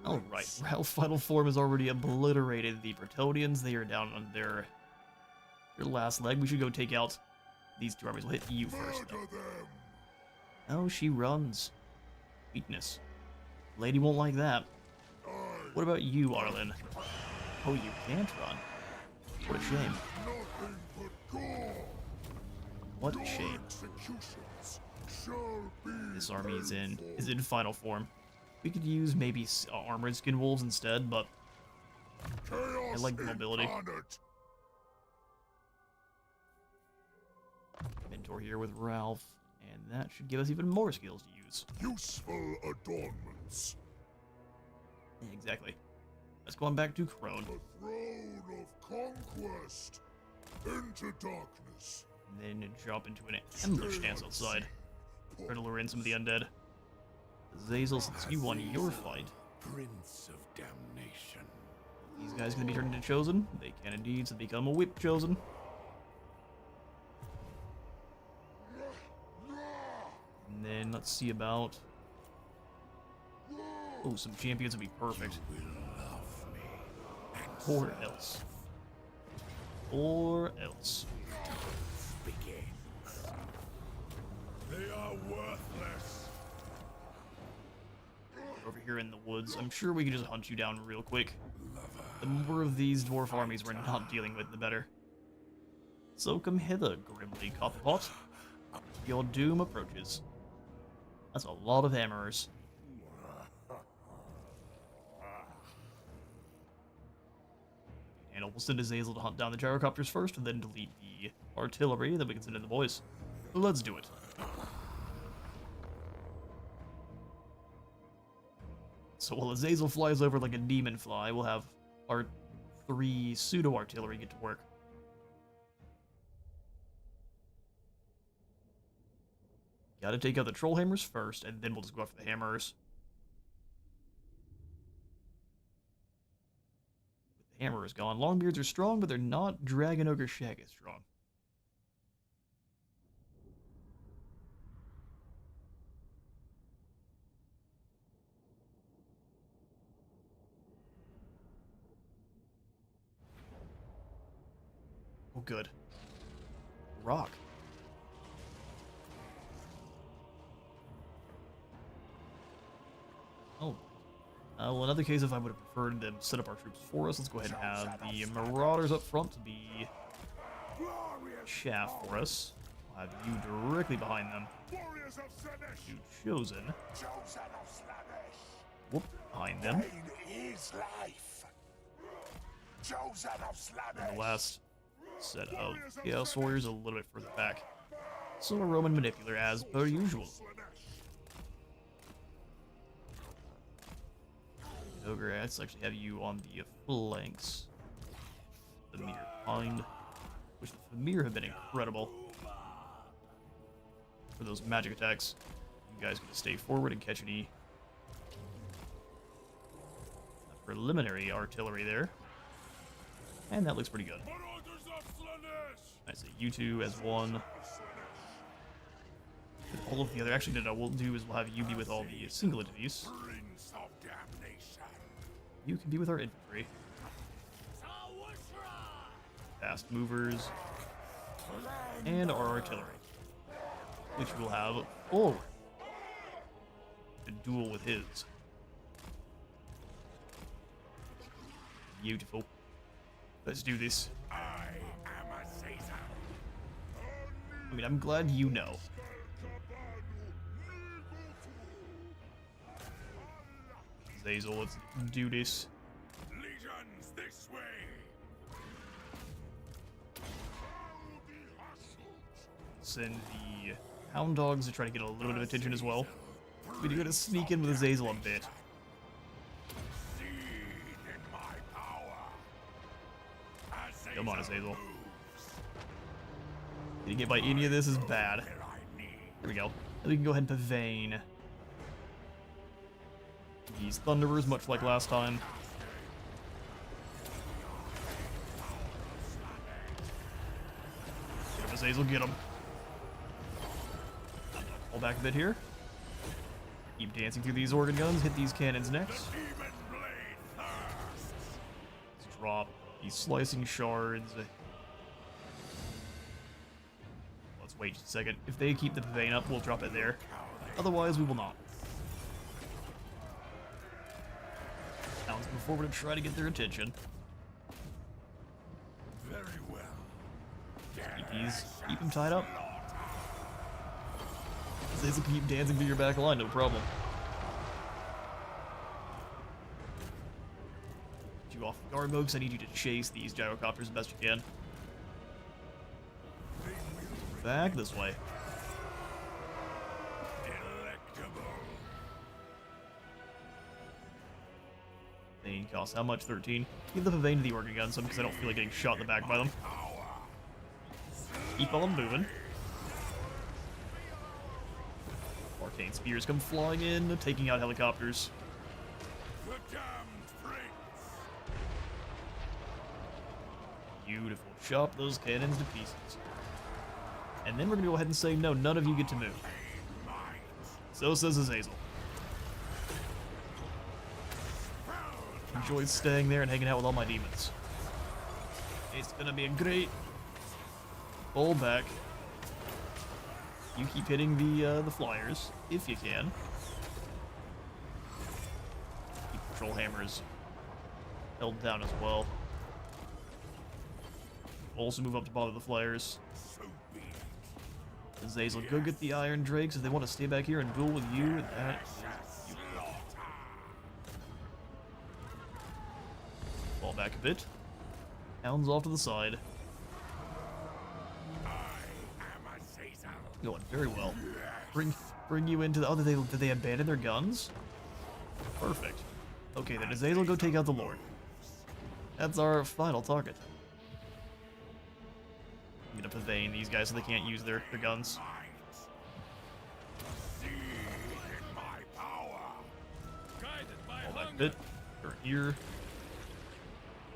Alright, Ralph's final form has already obliterated the Bretonnians. They are down on their last leg. We should go take out these two armies. We'll hit you first, though. Oh, she runs. Weakness. Lady won't like that. What about you, Arlen? Oh, you can't run. What a shame. What a shame. This army is in final form. We could use maybe armored skin wolves instead, but I like the mobility. Mentor here with Ralph, and that should give us even more skills to use. Useful adornments. Yeah, exactly. Let's go on back to Crone. The throne of conquest. Into darkness. And then jump into an ambush stance outside. Try to lure in some of the undead. Zazel, since you won your fight. Prince of damnation. These guys gonna be turned into Chosen? They can indeed, so become a Whip Chosen. And then let's see about... Oh, some champions would be perfect. Or else. Or else. They are worthless. Over here in the woods, I'm sure we can just hunt you down real quick. The more of these dwarf armies we're not dealing with, the better. So come hither, grimly Copperpot. Your doom approaches. That's a lot of hammerers. And we'll send Azazel to hunt down the gyrocopters first, and then delete the artillery, then we can send in the boys. Let's do it. So while Azazel flies over like a demon fly, we'll have our 3 pseudo-artillery get to work. Gotta take out the troll hammers first, and then we'll just go after the hammers. With the hammers gone, Longbeards are strong, but they're not Dragon Ogre Shag as strong. Oh, good. Rock. Oh. Well, in other case, if I would have preferred them set up our troops for us, let's go ahead and have the Marauders up front to be chaff for us. We'll have you directly behind them. You Chosen. Whoop, behind them. And the last set of Chaos Warriors a little bit further back. So a Roman Manipulator as per usual. Ogre, let's actually have you on the flanks. The Famir behind. Which the Famir have been incredible for those magic attacks. You guys gonna stay forward and catch any preliminary artillery there. And that looks pretty good. I say you two as one. And all of the other. Actually, no, we'll do is we'll have you be with all the single entities. You can be with our infantry. Fast movers. and our artillery, which will have forward to duel with his. Beautiful. Let's do this. I am a Caesar. I mean, I'm glad you know. Zazel, let's do this. Legions this way. Send the Hound Dogs to try to get a little bit of attention as well. We're gonna sneak in with Zazel a bit. Seed in my power. Come on, Azazel. Getting hit by any of this is bad. There we go. And we can go ahead and Pavane these Thunderers, much like last time. Get him, Azazel, get him. Pull back a bit here. Keep dancing through these organ guns, hit these cannons next. Demon blade thirsts. Let's drop these slicing shards. Let's wait just a second. If they keep the Pavane up, we'll drop it there. Otherwise, we will not. Now let's move forward and try to get their attention. Very well. Keep them tied up. They can keep dancing through your back line, no problem. Get you off guard mode, because I need you to chase these gyrocopters as best you can. Back this way. Delectable. Pavane costs how much? 13. Give the Pavane to the organ gun, because I don't feel like getting shot in the back by them. Keep on moving. Arcane spears come flying in, taking out helicopters. The damned prince. Beautiful. Chop those cannons to pieces. And then we're gonna go ahead and say, no, none of you get to move. So says Azazel. Enjoy staying there and hanging out with all my demons. It's gonna be a great pull back. You keep hitting the flyers, if you can. Keep control hammers held down as well. Also move up to bother the flyers. So be it. Azazel, go get the Iron Drakes if they want to stay back here and duel with you. That is fall back a bit. Hounds off to the side. I am a Caesar. Going very well. Bring you into the... Oh, did they abandon their guns? Perfect. Okay, then Azazel, go take out the Lord. That's our final target. I'm gonna Pavane these guys so they can't use their guns. Seed in my power. All that bit. Or here.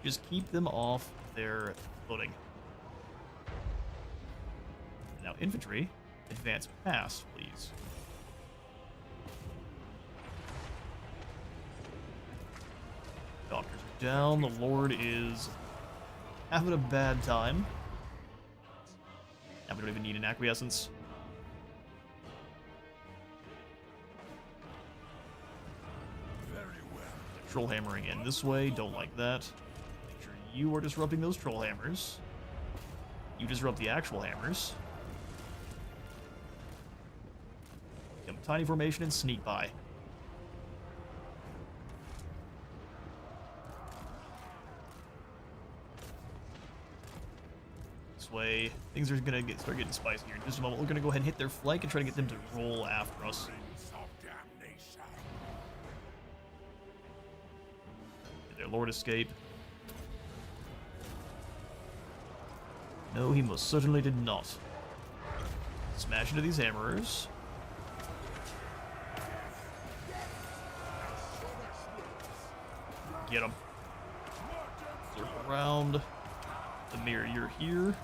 Just keep them off their footing. Now, infantry, advance past, please. Doctors are down. The Lord is having a bad time. Now we don't even need an acquiescence. Very well. Troll hammering in this way. Don't like that. Make sure you are disrupting those troll hammers. You disrupt the actual hammers. Come tiny formation and sneak by. This way, things are gonna start getting spicy here in just a moment. We're gonna go ahead and hit their flank and try to get them to roll after us. Prince of damnation. Did their lord escape? No, he most certainly did not. Smash into these hammerers. Get him. Circle around. The mirror, you're here.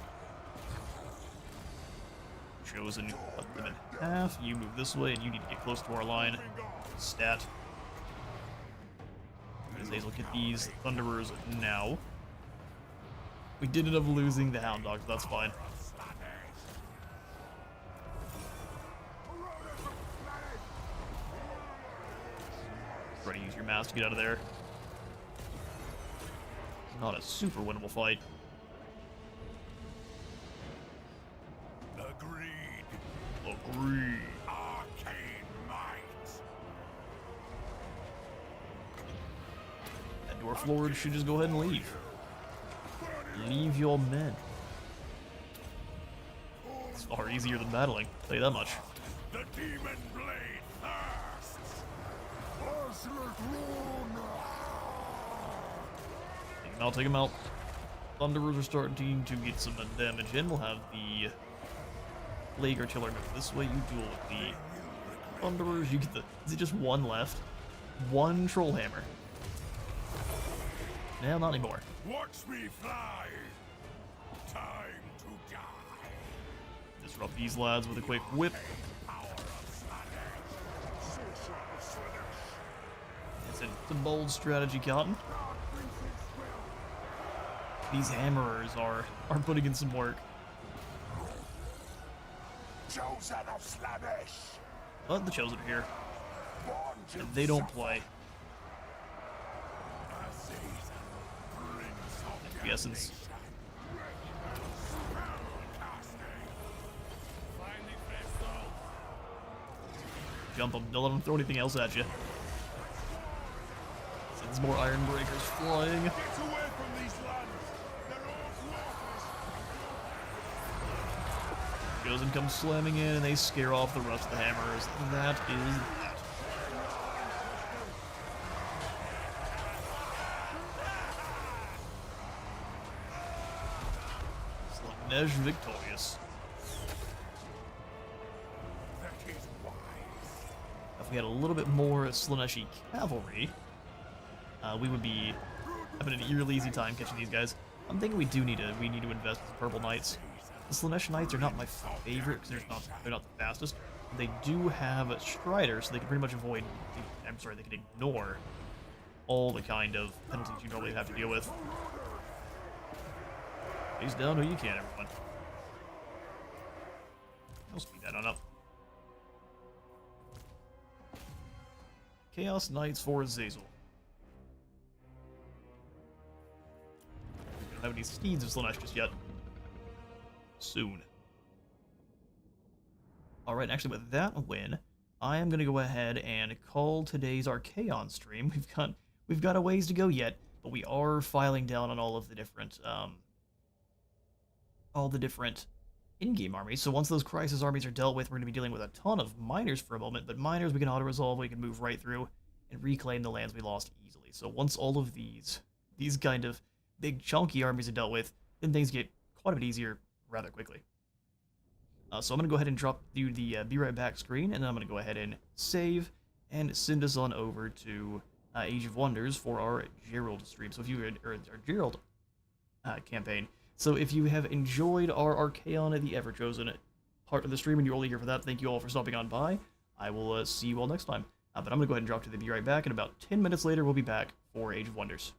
Chosen, cut them in half. You move this way, and you need to get close to our line. Stat. Azazel, get these Thunderers now. We did end up losing the Hound Dogs, that's fine. try to use your mass to get out of there. Not a super winnable fight. Agreed. Agreed. Arcane might. That Dwarf Lord should just go ahead and leave. Leave your men. It's far easier than battling, I'll tell you that much. The demon blade thirsts. Take him out. Thunderers are starting to get some damage in. We'll have the Plague Artillery move this way. You duel with the Thunderers. You get the... Is it just one left? One Troll Hammer. No, not anymore. Watch me fly. Time to die. Disrupt these lads with a quick whip. Power of Slanesh. It's a bold strategy, Cotton. These hammerers are putting in some work. Chosen of Slanesh. But the Chosen are here. Born to And they don't play. A season brings of The essence. Jump them. Don't let them throw anything else at you. Sends more Iron Breakers flying. Get away from these lands. They're all worthless. Chosen comes slamming in and they scare off the rest of the hammerers. That is that. Slanesh victorious. That is wise. If we had a little bit more Slaneshi cavalry, we would be having an eerily easy time catching these guys. I'm thinking we need to invest in the Purple Knights. The Slanesh Knights are not my favorite because they're not the fastest. They do have a Strider, so they can pretty much avoid. They can ignore all the kind of penalties you normally have to deal with. Face down who you can, everyone. I'll speed that on up. Chaos Knights for Azazel. We don't have any steeds of Slanesh just yet. Soon. Alright, actually with that win, I am gonna go ahead and call today's Archaon stream. We've got a ways to go yet, but we are filing down on all of the different in-game armies. So once those crisis armies are dealt with, we're gonna be dealing with a ton of miners for a moment, but miners we can auto-resolve, we can move right through and reclaim the lands we lost easily. So once all of these kind of big chunky armies are dealt with, then things get quite a bit easier rather quickly. So I'm going to go ahead and drop you the Be Right Back screen, and then I'm going to go ahead and save and send us on over to Age of Wonders for our Gerald stream. So if you or our Gerald campaign. So if you have enjoyed our Archaon the Everchosen part of the stream and you're only here for that, thank you all for stopping on by. I will see you all next time. But I'm going to go ahead and drop to the Be Right Back, and about 10 minutes later we'll be back for Age of Wonders.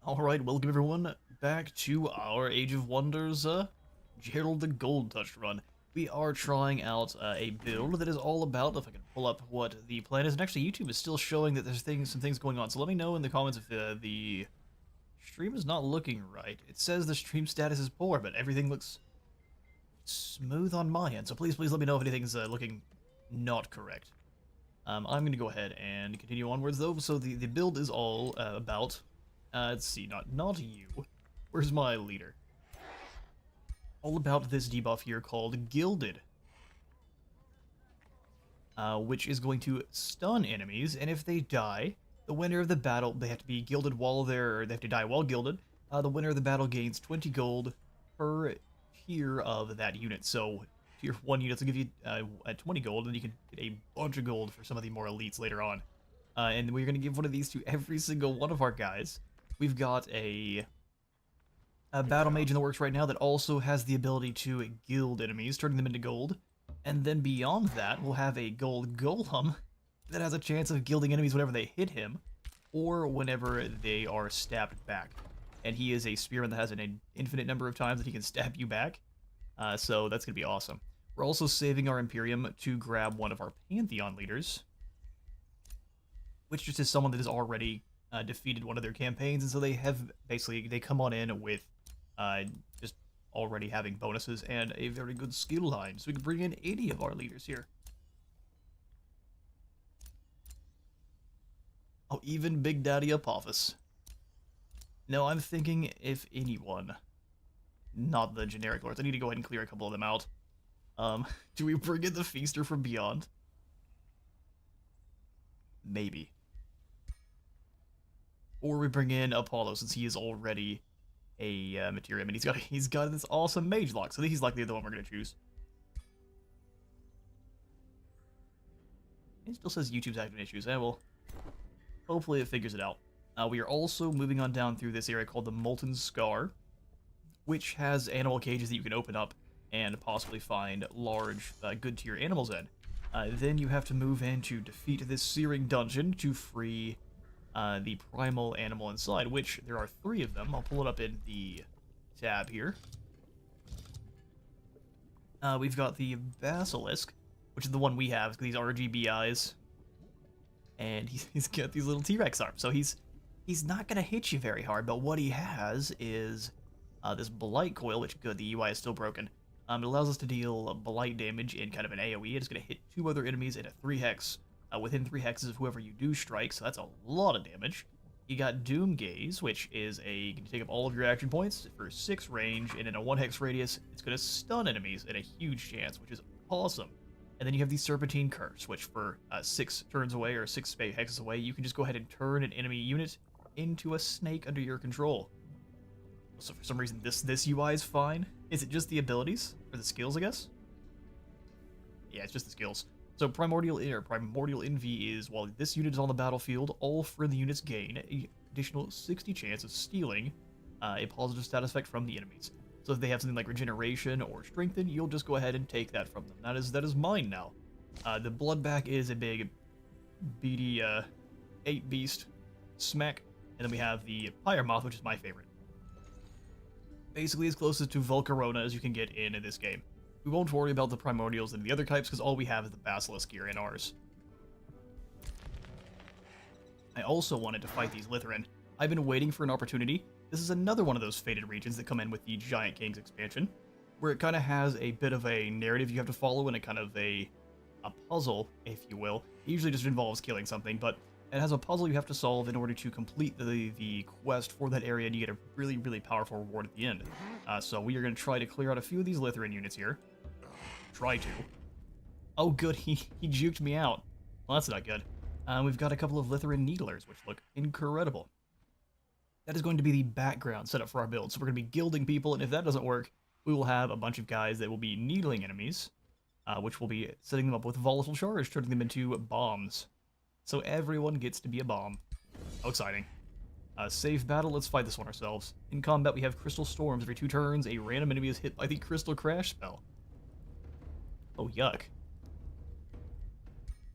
Alright, welcome everyone back to our Age of Wonders, Gerald the Gold Touch run. We are trying out a build that is all about, if I can pull up what the plan is, and actually YouTube is still showing that there's some things going on, so let me know in the comments if the stream is not looking right. It says the stream status is poor, but everything looks smooth on my end, so please let me know if anything's looking not correct. I'm going to go ahead and continue onwards though, so the build is all about... let's see, not you. Where's my leader? All about this debuff here called Gilded. Which is going to stun enemies, and if they die, the winner of the battle, they have to be gilded while they have to die while gilded. The winner of the battle gains 20 gold per tier of that unit. So, tier 1 units will give you 20 gold, and you can get a bunch of gold for some of the more elites later on. And we're going to give one of these to every single one of our guys. We've got a battle mage in the works right now that also has the ability to gild enemies, turning them into gold. And then beyond that, we'll have a gold golem that has a chance of gilding enemies whenever they hit him, or whenever they are stabbed back. And he is a spearman that has an infinite number of times that he can stab you back. So that's going to be awesome. We're also saving our Imperium to grab one of our Pantheon leaders, which just is someone that has already defeated one of their campaigns, and so they come on in with just already having bonuses and a very good skill line, so we can bring in 80 of our leaders here. Oh, even Big Daddy Apophis. No, I'm thinking if anyone, not the generic lords. I need to go ahead and clear a couple of them out. Do we bring in the Feaster from Beyond? Maybe. Or we bring in Apollo, since he is already a Materium, and he's got this awesome mage lock, so he's likely the one we're gonna choose. It still says YouTube's having issues. Well, hopefully it figures it out. We are also moving on down through this area called the Molten Scar, which has animal cages that you can open up and possibly find large, good tier animals in. Then you have to move in to defeat this Searing Dungeon to free the primal animal inside, which there are 3 of them. I'll pull it up in the tab here. We've got the Basilisk, which is the one we have, these RGB eyes. And he's got these little T-Rex arms, so he's not going to hit you very hard, but what he has is this Blight Coil, which, good, the UI is still broken. It allows us to deal Blight damage in kind of an AoE. It's going to hit 2 other enemies in a 3-hex. Within 3 hexes of whoever you do strike, so that's a lot of damage. You got Doom Gaze, which is you can take up all of your action points for 6 range, and in a 1-hex radius, it's going to stun enemies at a huge chance, which is awesome. And then you have the Serpentine Curse, which for 6 turns away, or 6 hexes away, you can just go ahead and turn an enemy unit into a snake under your control. So for some reason, this UI is fine. Is it just the abilities? Or the skills, I guess? Yeah, it's just the skills. So Primordial Envy is, while this unit is on the battlefield, all friendly units gain an additional 60 chance of stealing a positive status effect from the enemies. So if they have something like Regeneration or Strengthen, you'll just go ahead and take that from them. That is mine now. The Bloodback is a big, beady 8 beast smack, and then we have the Pyre Moth, which is my favorite. Basically as close to Volcarona as you can get in this game. We won't worry about the Primordials and the other types, because all we have is the Basilisk here in ours. I also wanted to fight these Lytheran. I've been waiting for an opportunity. This is another one of those fated regions that come in with the Giant Kings expansion, where it kind of has a bit of a narrative you have to follow and a kind of a puzzle, if you will. It usually just involves killing something, but it has a puzzle you have to solve in order to complete the quest for that area, and you get a really, really powerful reward at the end. So we are going to try to clear out a few of these Lytheran units here. Try to. Oh, good, he juked me out. Well, that's not good. We've got a couple of Lytheran Needlers, which look incredible. That is going to be the background setup for our build. So we're going to be gilding people, and if that doesn't work, we will have a bunch of guys that will be needling enemies, which will be setting them up with volatile charge, turning them into bombs. So everyone gets to be a bomb. How exciting. Save battle, let's fight this one ourselves. In combat, we have Crystal Storms. Every 2 turns, a random enemy is hit by the Crystal Crash spell. Oh, yuck.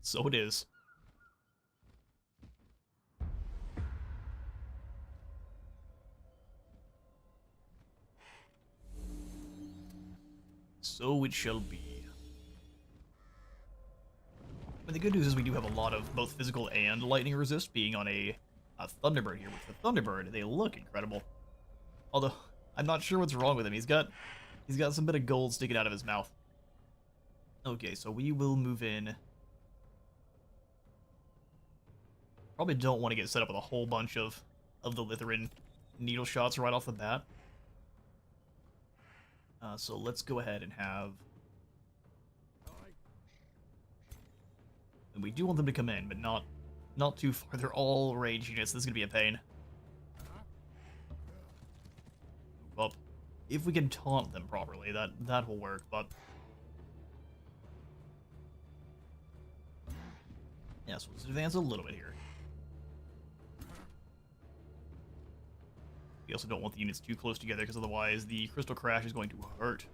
So it is. So it shall be. But the good news is we do have a lot of both physical and lightning resist, being on a Thunderbird here. With the Thunderbird, they look incredible. Although, I'm not sure what's wrong with him. He's got some bit of gold sticking out of his mouth. Okay, so we will move in. Probably don't want to get set up with a whole bunch of the Lithuanian needle shots right off the bat. So let's go ahead and have... And we do want them to come in, but not too far. They're all range units. This is going to be a pain. Move up. If we can taunt them properly, that will work, but... Yeah, so let's advance a little bit here. We also don't want the units too close together, because otherwise the Crystal Crash is going to hurt.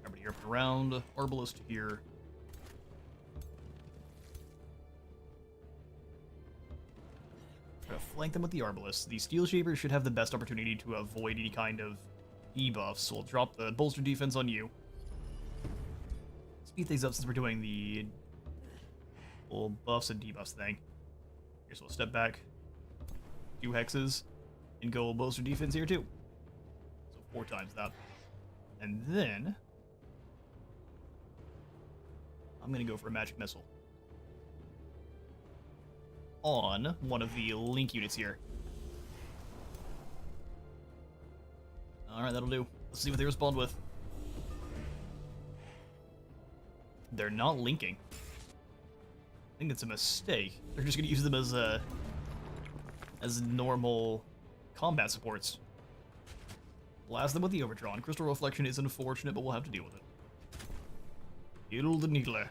Everybody here up and around. Arbalist here. Try to flank them with the Arbalist. The Steel Shapers should have the best opportunity to avoid any kind of debuffs, so we'll drop the bolster defense on you. Speed things up since we're doing the full buffs and debuffs thing. Here, so we'll step back, 2 hexes, and go bolster defense here too. So 4 times that. And then I'm gonna go for a magic missile on one of the link units here. Alright, that'll do. Let's see what they respond with. They're not linking. I think it's a mistake. They're just gonna use them as normal combat supports. Blast them with the Overdrawn. Crystal Reflection is unfortunate, but we'll have to deal with it. Gilded Emperor.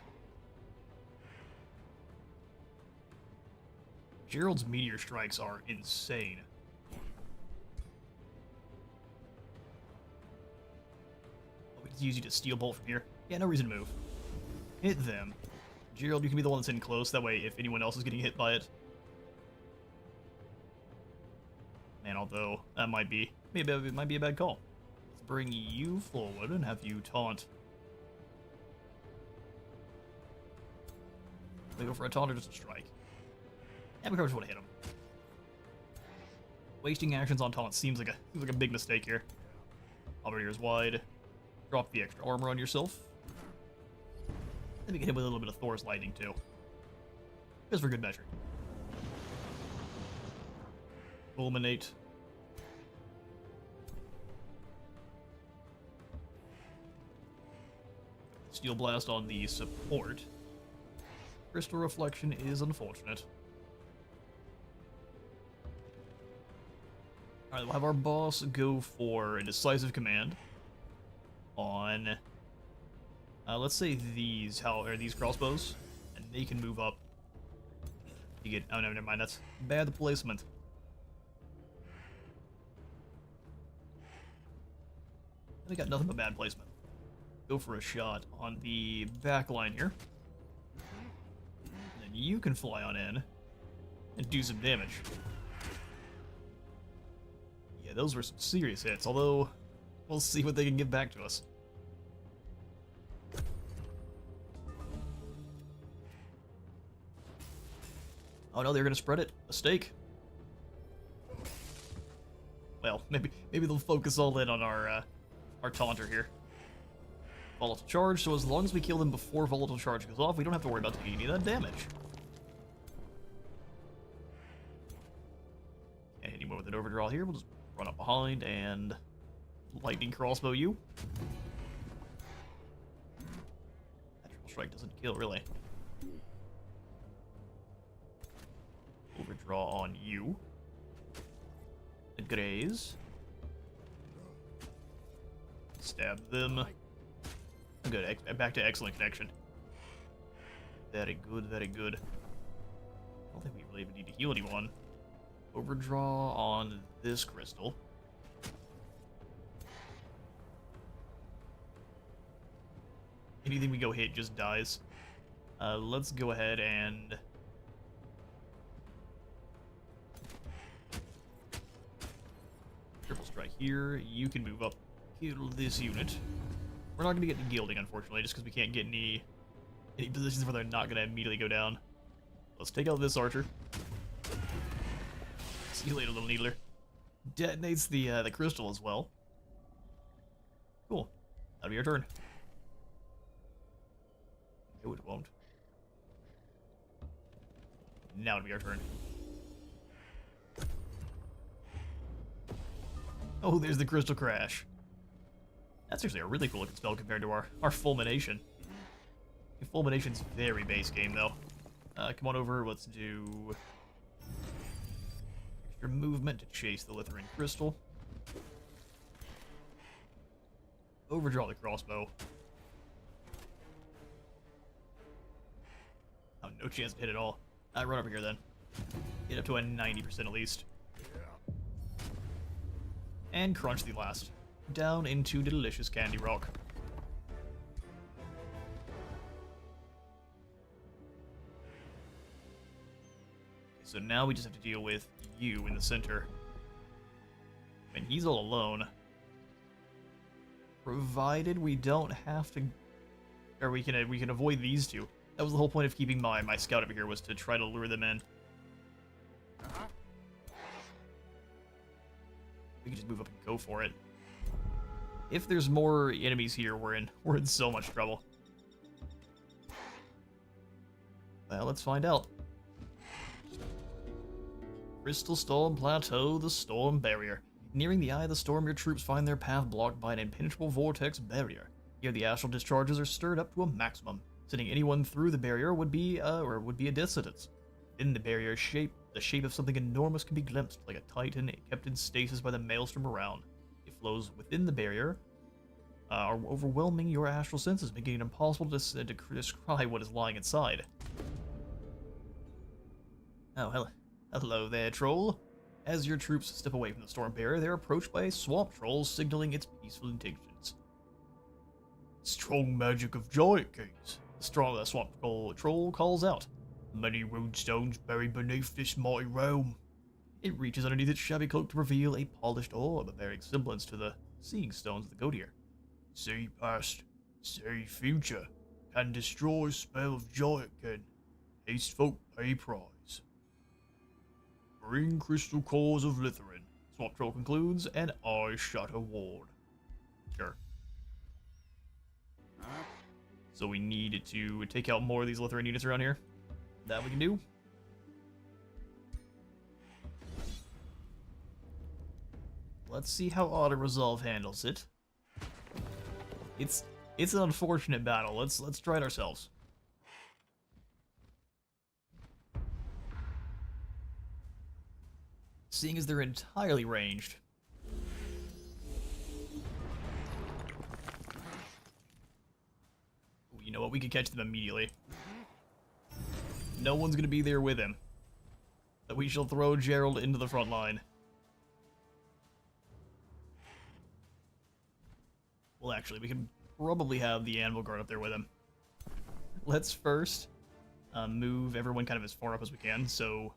Gerald's meteor strikes are insane. Oh, we can use you to steel bolt from here. Yeah, no reason to move. Hit them. Gerald, you can be the one that's in close. That way, if anyone else is getting hit by it. Man, although that might be a bad call. Let's bring you forward and have you taunt. We go for a taunt or just a strike. Yeah, we probably just want to hit him. Wasting actions on taunt seems like a big mistake here. Halberdier's wide. Drop the extra armor on yourself. Then we can hit with a little bit of Thor's lightning too. Just for good measure. Fulminate. Steel Blast on the support. Crystal Reflection is unfortunate. Alright, we'll have our boss go for a decisive command on, let's say these crossbows, and they can move up. You get, oh no, never mind, that's bad placement. We got nothing but bad placement. Go for a shot on the back line here. And then you can fly on in and do some damage. Yeah, those were some serious hits, although we'll see what they can give back to us. Oh no, they're gonna spread it. Mistake. Well, maybe they'll focus all in on our taunter here. Volatile charge, so as long as we kill them before volatile charge goes off, we don't have to worry about taking any of that damage. And anymore with an overdraw here, we'll just run up behind and lightning crossbow you. That triple strike doesn't kill, really. Overdraw on you. And graze. Stab them. Good. Back to excellent connection. Very good, very good. I don't think we really even need to heal anyone. Overdraw on this crystal. Anything we go hit just dies. Let's go ahead and... Triple strike here. You can move up, kill this unit. We're not going to get any gilding, unfortunately, just because we can't get any positions where they're not going to immediately go down. Let's take out this archer. See you later, little needler. Detonates the crystal as well. Cool. That'll be our turn. Oh, it won't. Now it'll be our turn. Oh, there's the crystal crash. That's actually a really cool looking spell compared to our fulmination. Fulmination's very base game though. Come on over, let's do extra movement to chase the Lytheran crystal. Overdraw the crossbow. Oh, no chance to hit at all. Run over here then. Get up to a 90% at least. And crunch the last. Down into delicious candy rock. So now we just have to deal with you in the center. And he's all alone. Provided we don't have to, or we can avoid these two. That was the whole point of keeping my scout over here, was to try to lure them in. We can just move up and go for it. If there's more enemies here, we're in so much trouble. Well, let's find out. Crystal Storm Plateau, the Storm Barrier. Nearing the eye of the storm, your troops find their path blocked by an impenetrable vortex barrier. Here, the astral discharges are stirred up to a maximum. Sending anyone through the barrier would be a death sentence. In the barrier shape, the shape of something enormous can be glimpsed, like a titan kept in stasis by the maelstrom around. It flows within the barrier, are overwhelming your astral senses, making it impossible to describe what is lying inside. Oh, hello there, troll. As your troops step away from the storm barrier, they're approached by a swamp troll signaling its peaceful intentions. Strong magic of giant kings. The strong swamp troll calls out. Many rune stones buried beneath this mighty realm. It reaches underneath its shabby cloak to reveal a polished orb bearing semblance to the seeing stones of the goat ear. See past, see future, can destroy spell of giant kin. Haste folk pay prize. Bring crystal cores of Lytheran. Swamp troll concludes, and I shut a ward. Sure. So we need to take out more of these Lytheran units around here. That we can do. Let's see how Auto Resolve handles it. It's an unfortunate battle. Let's try it ourselves. Seeing as they're entirely ranged. Ooh, you know what? We could catch them immediately. No one's gonna be there with him. But we shall throw Gerald into the front line. Well, actually, we can probably have the Anvil Guard up there with him. Let's first move everyone kind of as far up as we can, so...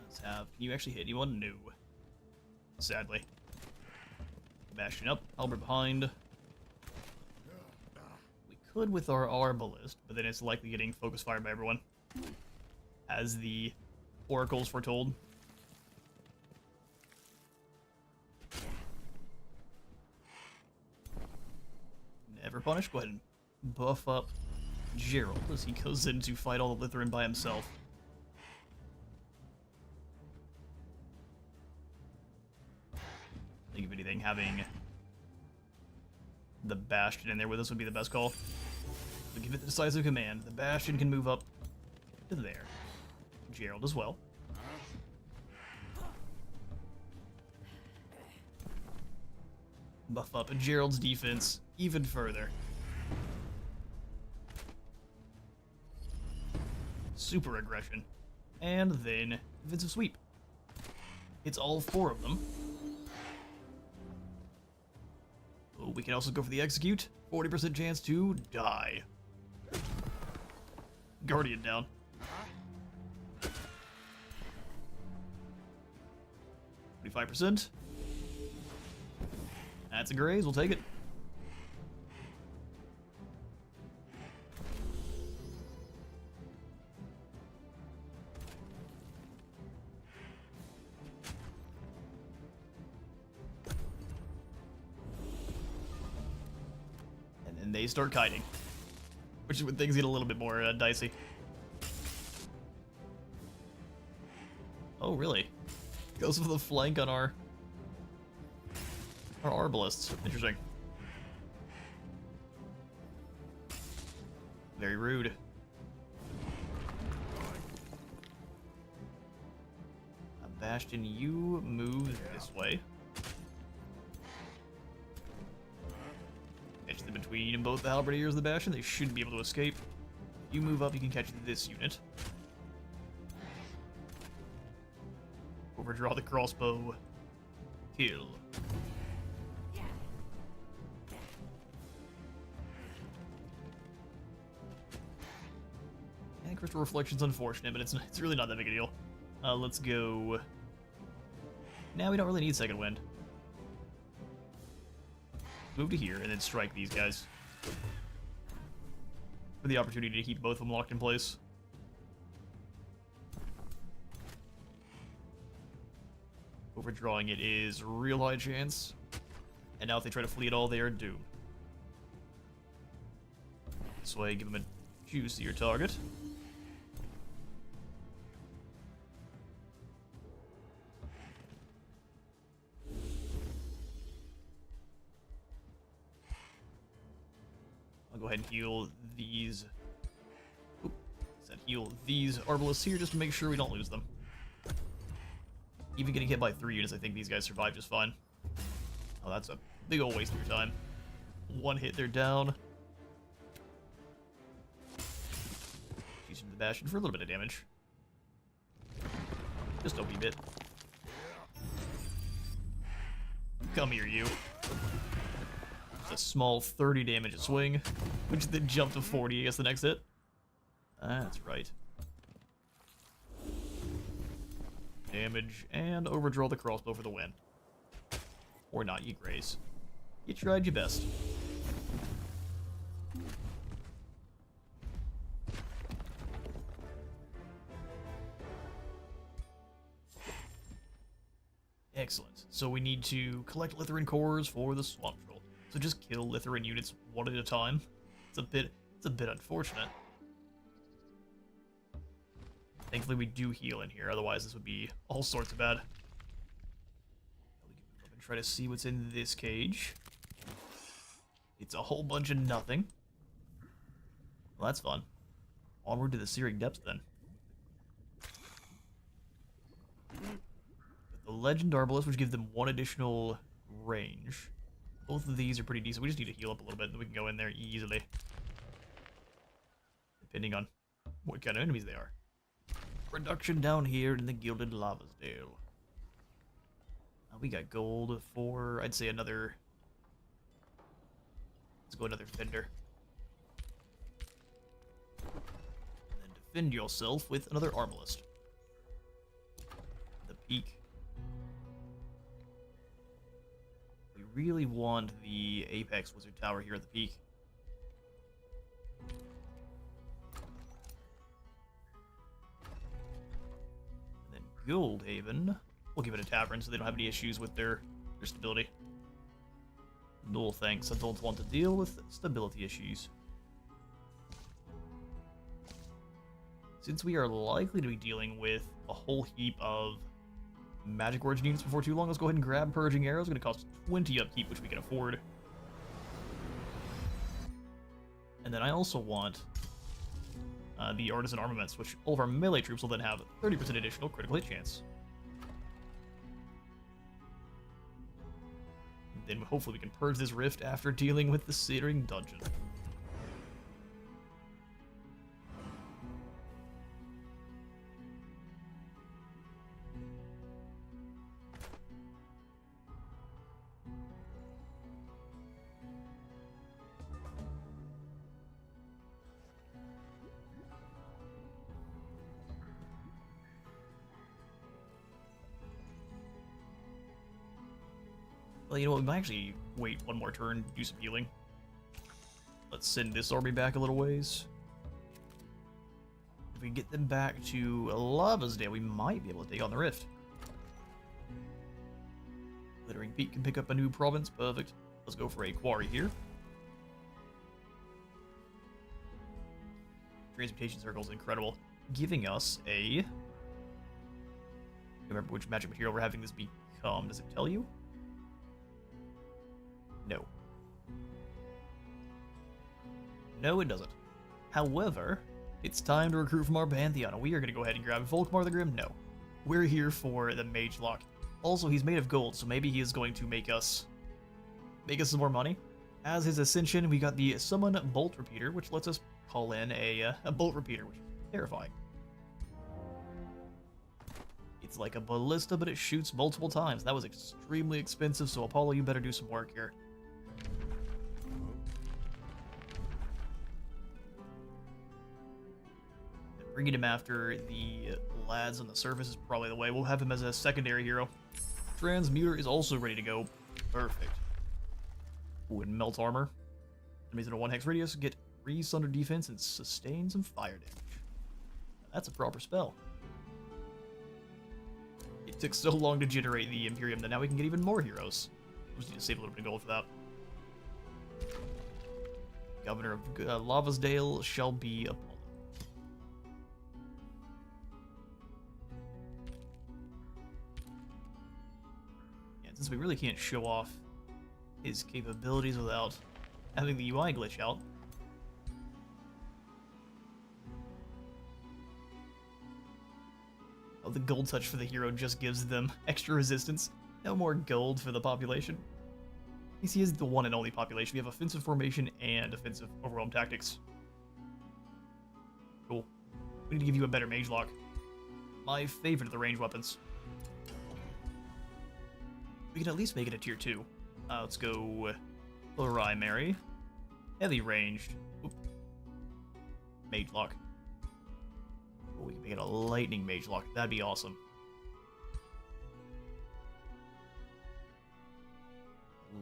Let's have... Can you actually hit anyone? No. Sadly. Bastion up, halberd behind. We could with our Arbalist, but then it's likely getting focus fired by everyone. As the oracles foretold. Never punish. Go ahead and buff up Gerald as he goes in to fight all the Lytheran by himself. I think if anything, having the Bastion in there with us would be the best call. So give it the decisive command. The Bastion can move up to there. Gerald as well. Buff up Gerald's defense even further. Super aggression. And then defensive sweep. It's all four of them. Oh, we can also go for the execute. 40% chance to die. Guardian down. 25%. That's a graze, we'll take it. And then they start kiting. Which is when things get a little bit more dicey. Oh, really? Goes for the flank on our arbalists. Interesting. Very rude. Bastion, you move this way. Catch them between both the halberdiers and the Bastion. They should be able to escape. You move up, you can catch this unit. Overdraw the crossbow. Kill. And Crystal Reflection's unfortunate, but it's really not that big a deal. Let's go. Now we don't really need Second Wind. Move to here and then strike these guys. For the opportunity to keep both of them locked in place. Overdrawing it is real high chance. And now if they try to flee at all, they are doomed. This way, give them a juicier target. I'll go ahead and heal these. Oop, said heal these arbalists here just to make sure we don't lose them. Even getting hit by 3 units, I think these guys survive just fine. Oh, that's a big old waste of your time. 1 hit, they're down. Using the Bastion for a little bit of damage. Just a wee bit. Come here, you. It's a small 30 damage a swing, which then jumped to 40, I guess, the next hit. That's right. Damage, and overdraw the crossbow for the win. Or not, you graze. You tried your best. Excellent. So we need to collect Lytheran cores for the Swamp Troll. So just kill Lytheran units one at a time. It's a bit unfortunate. Thankfully we do heal in here, otherwise this would be all sorts of bad. And try to see what's in this cage. It's a whole bunch of nothing. Well, that's fun. Onward to the Searing Depths then. The Legend Arbalist, which gives them 1 additional range. Both of these are pretty decent. We just need to heal up a little bit, and then we can go in there easily. Depending on what kind of enemies they are. Production down here in the Gilded Lavasdale. We got gold for, I'd say another... Let's go another Fender. And then defend yourself with another Arbalist. The Peak. We really want the Apex Wizard Tower here at the Peak. Goldhaven. We'll give it a tavern so they don't have any issues with their stability. No thanks, I don't want to deal with stability issues. Since we are likely to be dealing with a whole heap of magic origin units before too long, let's go ahead and grab Purging Arrows. It's going to cost 20 upkeep, which we can afford. And then I also want the Artisan Armaments, which all of our melee troops will then have 30% additional critical hit chance. Then hopefully we can purge this rift after dealing with the Searing Dungeon. Well, you know what? We might actually wait one more turn, do some healing. Let's send this army back a little ways. If we get them back to Lavasdale, we might be able to take on the Rift. Glittering Peak can pick up a new province. Perfect. Let's go for a quarry here. Transmutation Circle is incredible. Giving us a... I don't remember which magic material we're having this become. Does it tell you? No. No, it doesn't. However, it's time to recruit from our Pantheon, and we are going to go ahead and grab Volkmar the Grim. No. We're here for the Mage Lock. Also, he's made of gold, so maybe he is going to make us some more money. As his Ascension, we got the Summon Bolt Repeater, which lets us call in a Bolt Repeater, which is terrifying. It's like a ballista, but it shoots multiple times. That was extremely expensive, so Apollo, you better do some work here. Bringing him after the lads on the surface is probably the way. We'll have him as a secondary hero. Transmuter is also ready to go. Perfect. Ooh, and melt armor. Enemies in a 1 hex radius get 3 sunder defense and sustain some fire damage. That's a proper spell. It took so long to generate the Imperium that now we can get even more heroes. We just need to save a little bit of gold for that. Governor of Lavasdale shall be Apollo. And since we really can't show off his capabilities without having the UI glitch out, the gold touch for the hero just gives them extra resistance. No more gold for the population. He is the one and only population. We have offensive formation and offensive overwhelm tactics. Cool. We need to give you a better mage lock. My favorite of the range weapons. We can at least make it a tier 2. Let's go Primary. Heavy ranged. Oop. Mage lock. Oh, we can make it a lightning mage lock. That'd be awesome.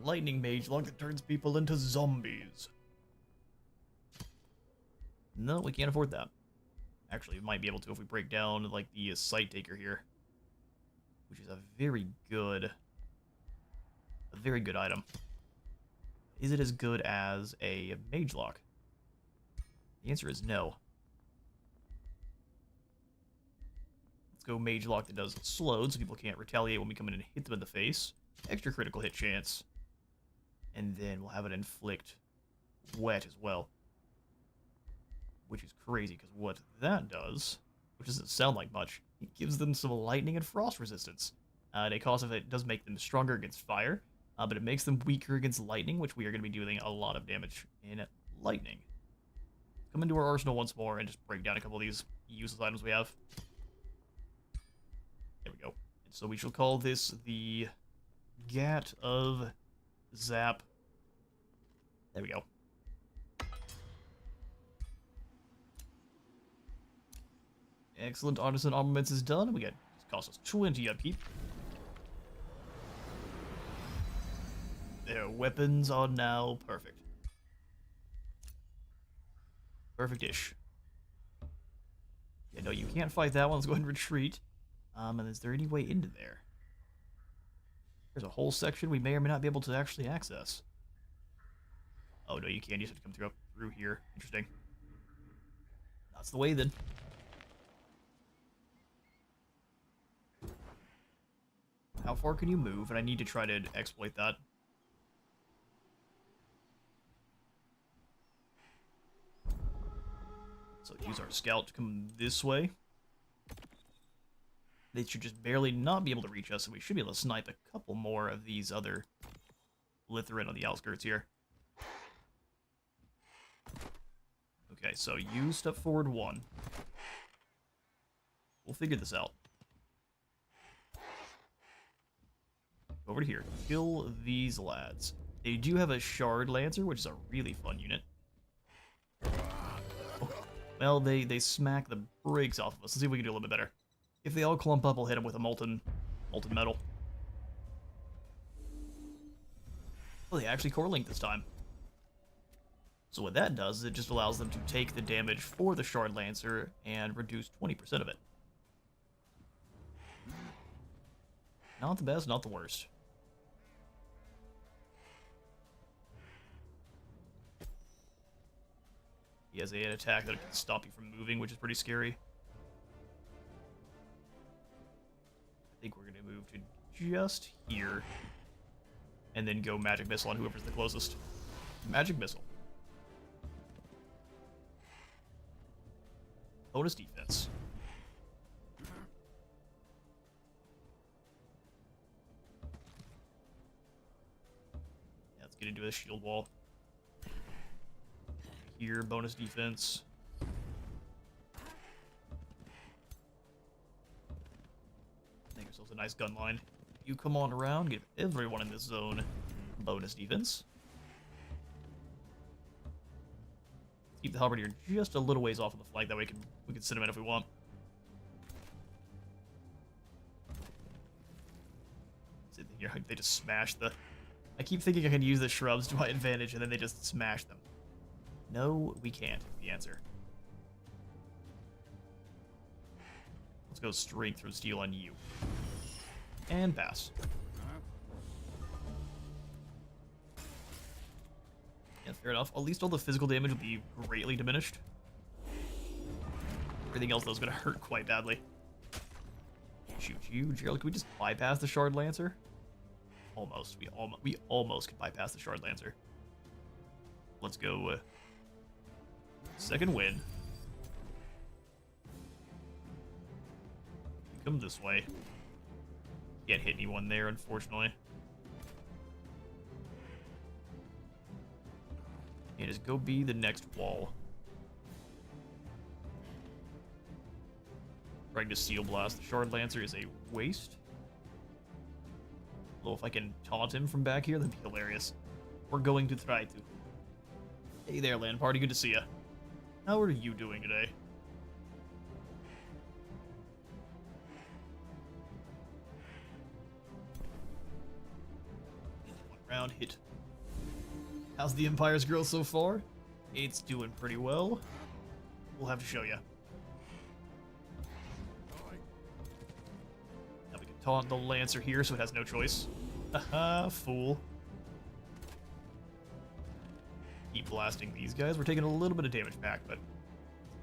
Lightning mage lock that turns people into zombies. No, we can't afford that. Actually, we might be able to if we break down like the Sight Taker here, which is a very good item. Is it as good as a mage lock? The answer is no. Let's go mage lock that does slowed, so people can't retaliate when we come in and hit them in the face. Extra critical hit chance. And then we'll have it inflict wet as well. Which is crazy, because what that does, which doesn't sound like much, it gives them some lightning and frost resistance. At a cost of it does make them stronger against fire, but it makes them weaker against lightning, which we are going to be doing a lot of damage in lightning. Come into our arsenal once more and just break down a couple of these useless items we have. There we go. And so we shall call this the Gat of Zap. There we go. Excellent. Artisan armaments is done. We got, it cost us 20 upkeep. Their weapons are now perfect. Perfect-ish. Yeah, no, you can't fight that one. Let's go ahead and retreat. And is there any way into there? There's a whole section we may or may not be able to actually access. Oh, no, you can't. You just have to come through here. Interesting. That's the way, then. How far can you move? And I need to try to exploit that. So use our scout to come this way. They should just barely not be able to reach us, so we should be able to snipe a couple more of these other Lithuanian on the outskirts here. Okay, so you step forward 1. We'll figure this out. Over to here. Kill these lads. They do have a Shard Lancer, which is a really fun unit. Oh, well, they smack the brakes off of us. Let's see if we can do a little bit better. If they all clump up, we'll hit them with a molten metal. Oh, they actually core link this time. So what that does is it just allows them to take the damage for the Shard Lancer and reduce 20% of it. Not the best, not the worst. He has an attack that can stop you from moving, which is pretty scary. I think we're going to move to just here. And then go Magic Missile on whoever's the closest. Magic Missile. Bonus defense. Yeah, let's get into a shield wall. Here, bonus defense. Make ourselves a nice gun line. You come on around, give everyone in this zone bonus defense. Keep the halberdier just a little ways off of the flank, that way we can send him in if we want. They just smash the... I keep thinking I can use the shrubs to my advantage, and then they just smash them. No, we can't, is the answer. Let's go strength through steel on you. And pass. Yeah, fair enough. At least all the physical damage will be greatly diminished. Everything else, though, is going to hurt quite badly. Shoot you. Gerald, can we just bypass the Shard Lancer? Almost. We almost could bypass the Shard Lancer. Let's go... second win. Come this way. Can't hit anyone there, unfortunately. And just go be the next wall. Trying to Steel Blast the Shard Lancer is a waste. Although if I can taunt him from back here, that'd be hilarious. We're going to try to. Hey there, land party. Good to see ya. How are you doing today? One round hit. How's the Empire's growth so far? It's doing pretty well. We'll have to show you. Now we can taunt the Lancer here, so it has no choice. Haha, fool. Keep blasting these guys. We're taking a little bit of damage back, but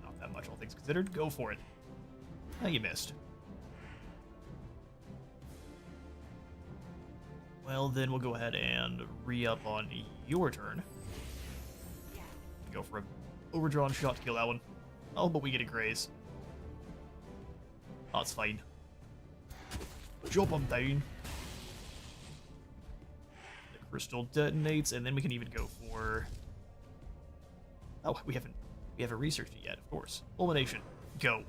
not that much, all things considered. Go for it. Now you missed. Well, then we'll go ahead and re-up on your turn. Go for an overdrawn shot to kill that one. Oh, but we get a graze. Oh, it's fine. Jump him down. The crystal detonates, and then we can even go for... Oh, we haven't researched it yet, of course. Fulmination. Go.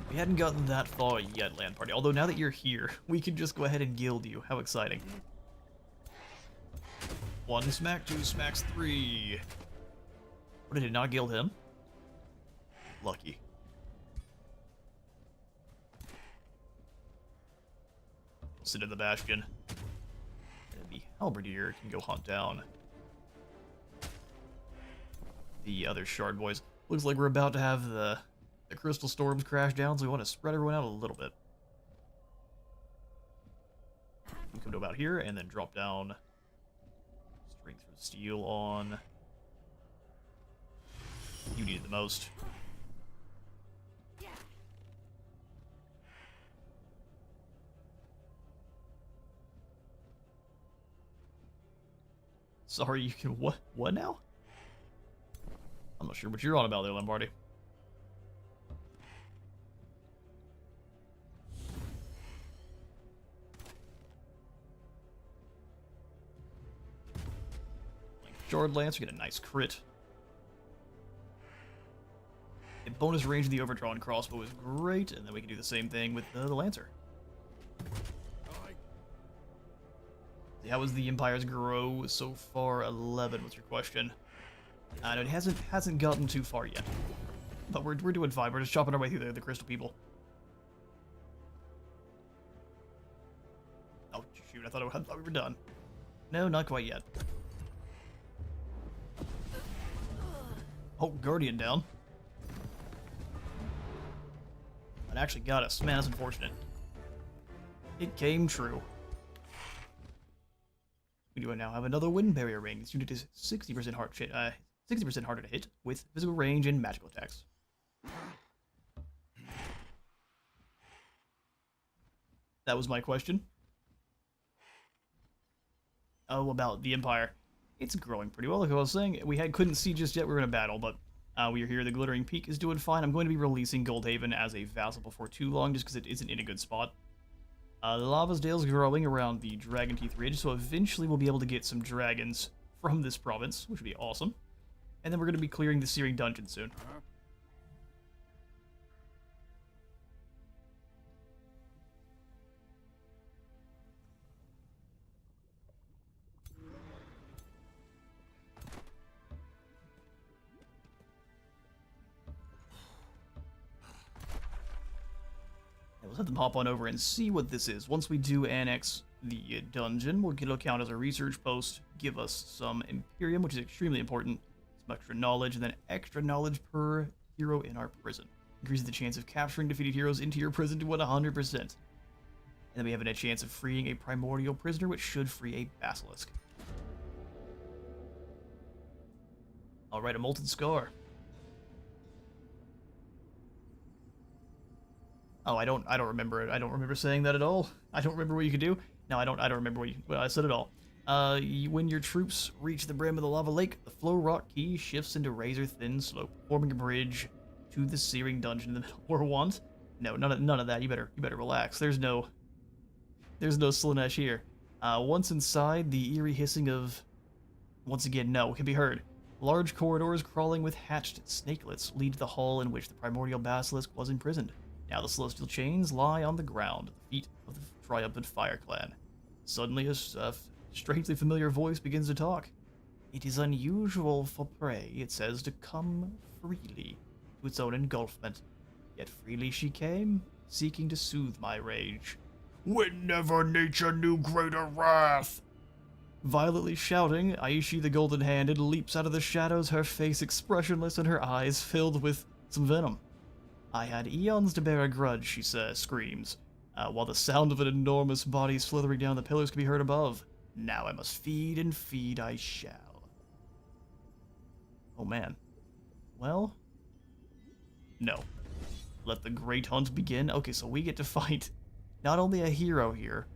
We hadn't gotten that far yet, land party. Although now that you're here, we can just go ahead and guild you. How exciting. 1 smack, 2 smacks, 3. What, did it not guild him? Lucky. Sit in the bastion. And the halberdier can go hunt down the other shard boys. Looks like we're about to have the crystal storms crash down, so we want to spread everyone out a little bit. You come to about here and then drop down strength through steel on. You need it the most. Sorry, you can what now? I'm not sure what you're on about there, Lombardi. Shard Lancer, get a nice crit. A bonus range of the overdrawn crossbow is great, and then we can do the same thing with the Lancer. How is the Empire's grow so far? 11, what's your question? And it hasn't gotten too far yet. But we're doing fine. We're just chopping our way through the crystal people. Oh, shoot. I thought we were done. No, not quite yet. Oh, Guardian down. It actually got us. Man, that's unfortunate. It came true. We do now have another wind barrier ring. This unit is 60% harder to hit with physical range and magical attacks. That was my question. Oh, about the Empire. It's growing pretty well, like I was saying. We couldn't see just yet we were in a battle, but we are here. The Glittering Peak is doing fine. I'm going to be releasing Goldhaven as a vassal before too long, just because it isn't in a good spot. Lavasdale's growing around the Dragon Teeth Ridge, so eventually we'll be able to get some dragons from this province, which would be awesome. And then we're going to be clearing the Searing Dungeon soon. Let's let them hop on over and see what this is. Once we do annex the dungeon, it'll count as a research post, give us some Imperium, which is extremely important, some extra knowledge, and then extra knowledge per hero in our prison. Increases the chance of capturing defeated heroes into your prison to 100%. And then we have a chance of freeing a primordial prisoner, which should free a basilisk. Alright, a molten scar. Oh, I don't remember it. I don't remember saying that at all. I don't remember what you could do. No, I don't remember what I said at all. When your troops reach the brim of the lava lake, the flow rock key shifts into razor-thin slope, forming a bridge to the Searing Dungeon in the middle. Or want? No, none of that. You better relax. There's no Slaanesh here. Once inside, the eerie hissing of, once again, no, can be heard. Large corridors crawling with hatched snakelets lead to the hall in which the primordial basilisk was imprisoned. Now the celestial chains lie on the ground at the feet of the triumphant Fire Clan. Suddenly a strangely familiar voice begins to talk. It is unusual for prey, it says, to come freely to its own engulfment. Yet freely she came, seeking to soothe my rage. When never nature knew greater wrath. Violently shouting, Aishi the Golden-Handed leaps out of the shadows, her face expressionless and her eyes filled with some venom. I had eons to bear a grudge, she screams, while the sound of an enormous body slithering down the pillars can be heard above. Now I must feed, and feed I shall. Oh man. Well? No. Let the great hunt begin. Okay, so we get to fight not only a hero here,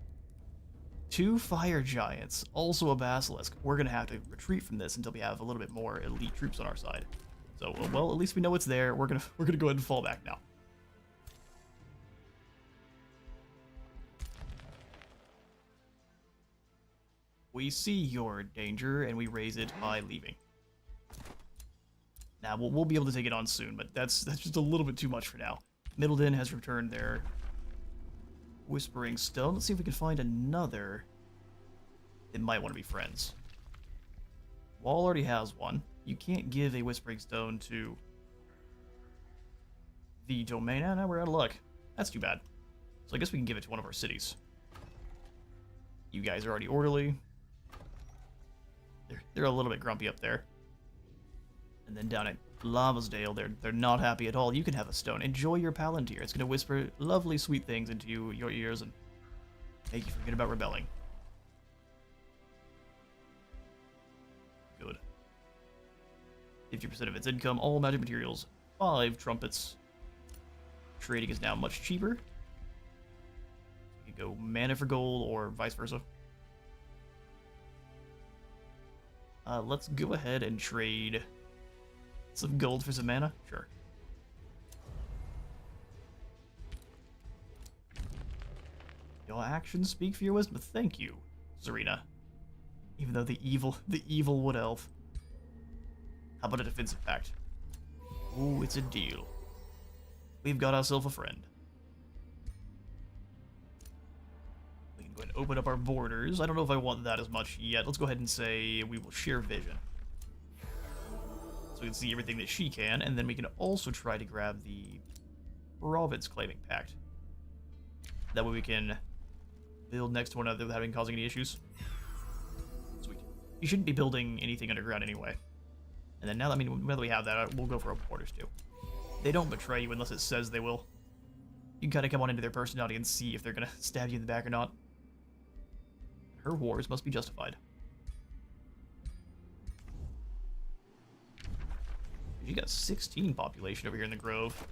2 fire giants, also a basilisk. We're gonna have to retreat from this until we have a little bit more elite troops on our side. So, well, at least we know it's there. We're gonna go ahead and fall back now. We see your danger, and we raise it by leaving. Now, we'll be able to take it on soon, but that's just a little bit too much for now. Middleton has returned their Whispering Stone. Let's see if we can find another that might want to be friends. Wall already has one. You can't give a Whispering Stone to the domain. Now we're out of luck. That's too bad. So I guess we can give it to one of our cities. You guys are already orderly. They're a little bit grumpy up there. And then down at Lavasdale, they're not happy at all. You can have a stone. Enjoy your Palantir. It's going to whisper lovely, sweet things into your ears and make you forget about rebelling. Good. 50% of its income, all magic materials, 5 trumpets. Trading is now much cheaper. You can go mana for gold or vice versa. Let's go ahead and trade some gold for some mana. Sure. Your actions speak for your wisdom. Thank you, Serena. Even though the evil wood elf. How about a defensive pact? Ooh, it's a deal. We've got ourselves a friend. We can go ahead and open up our borders. I don't know if I want that as much yet. Let's go ahead and say we will share vision. we can see everything that she can, and then we can also try to grab the province claiming pact. That way we can build next to one another without causing any issues. Sweet. You shouldn't be building anything underground anyway. And then now that, now that we have that, we'll go for open quarters too. They don't betray you unless it says they will. You can kind of come on into their personality and see if they're going to stab you in the back or not. Her wars must be justified. You got 16 population over here in the Grove.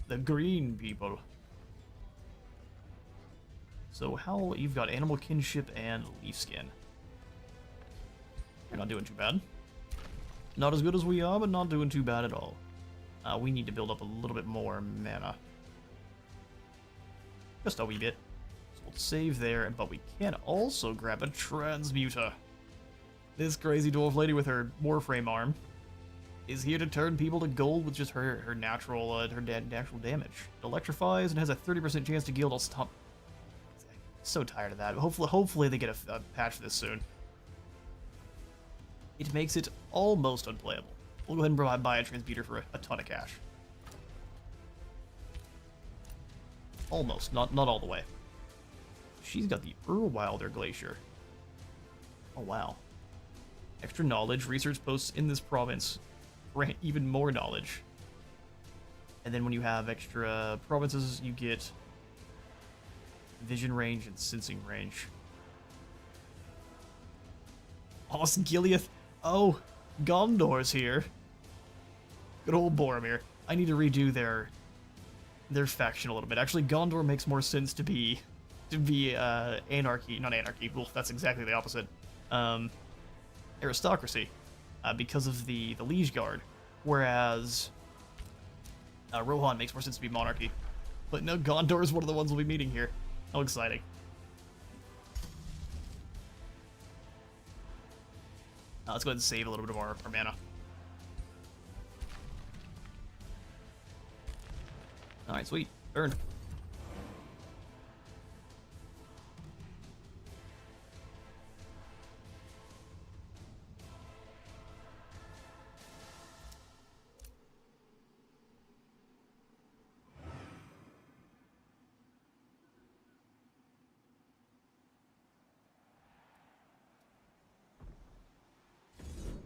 The green people. So how, you've got animal kinship and leaf skin. You're not doing too bad. Not as good as we are, but not doing too bad at all. We need to build up a little bit more mana. Just a wee bit. So we'll save there, but we can also grab a transmuter. This crazy dwarf lady with her warframe arm is here to turn people to gold with just her natural natural damage. It electrifies and has a 30% chance to gild. I'll stop. So tired of that. Hopefully they get a patch for this soon. It makes it almost unplayable. We'll go ahead and buy a transmuter for a ton of cash. Almost, not all the way. She's got the Urwilder Glacier. Oh wow. Extra knowledge, research posts in this province grant even more knowledge. And then when you have extra provinces, you get vision range and sensing range. Osgiliath. Oh, Gondor's here. Good old Boromir. I need to redo their faction a little bit. Actually, Gondor makes more sense to be anarchy, not anarchy. Well, that's exactly the opposite. Aristocracy, because of the Liege Guard, whereas Rohan makes more sense to be monarchy. But no, Gondor is one of the ones we'll be meeting here. How exciting! Let's go ahead and save a little bit of our mana. Alright, sweet. Turn.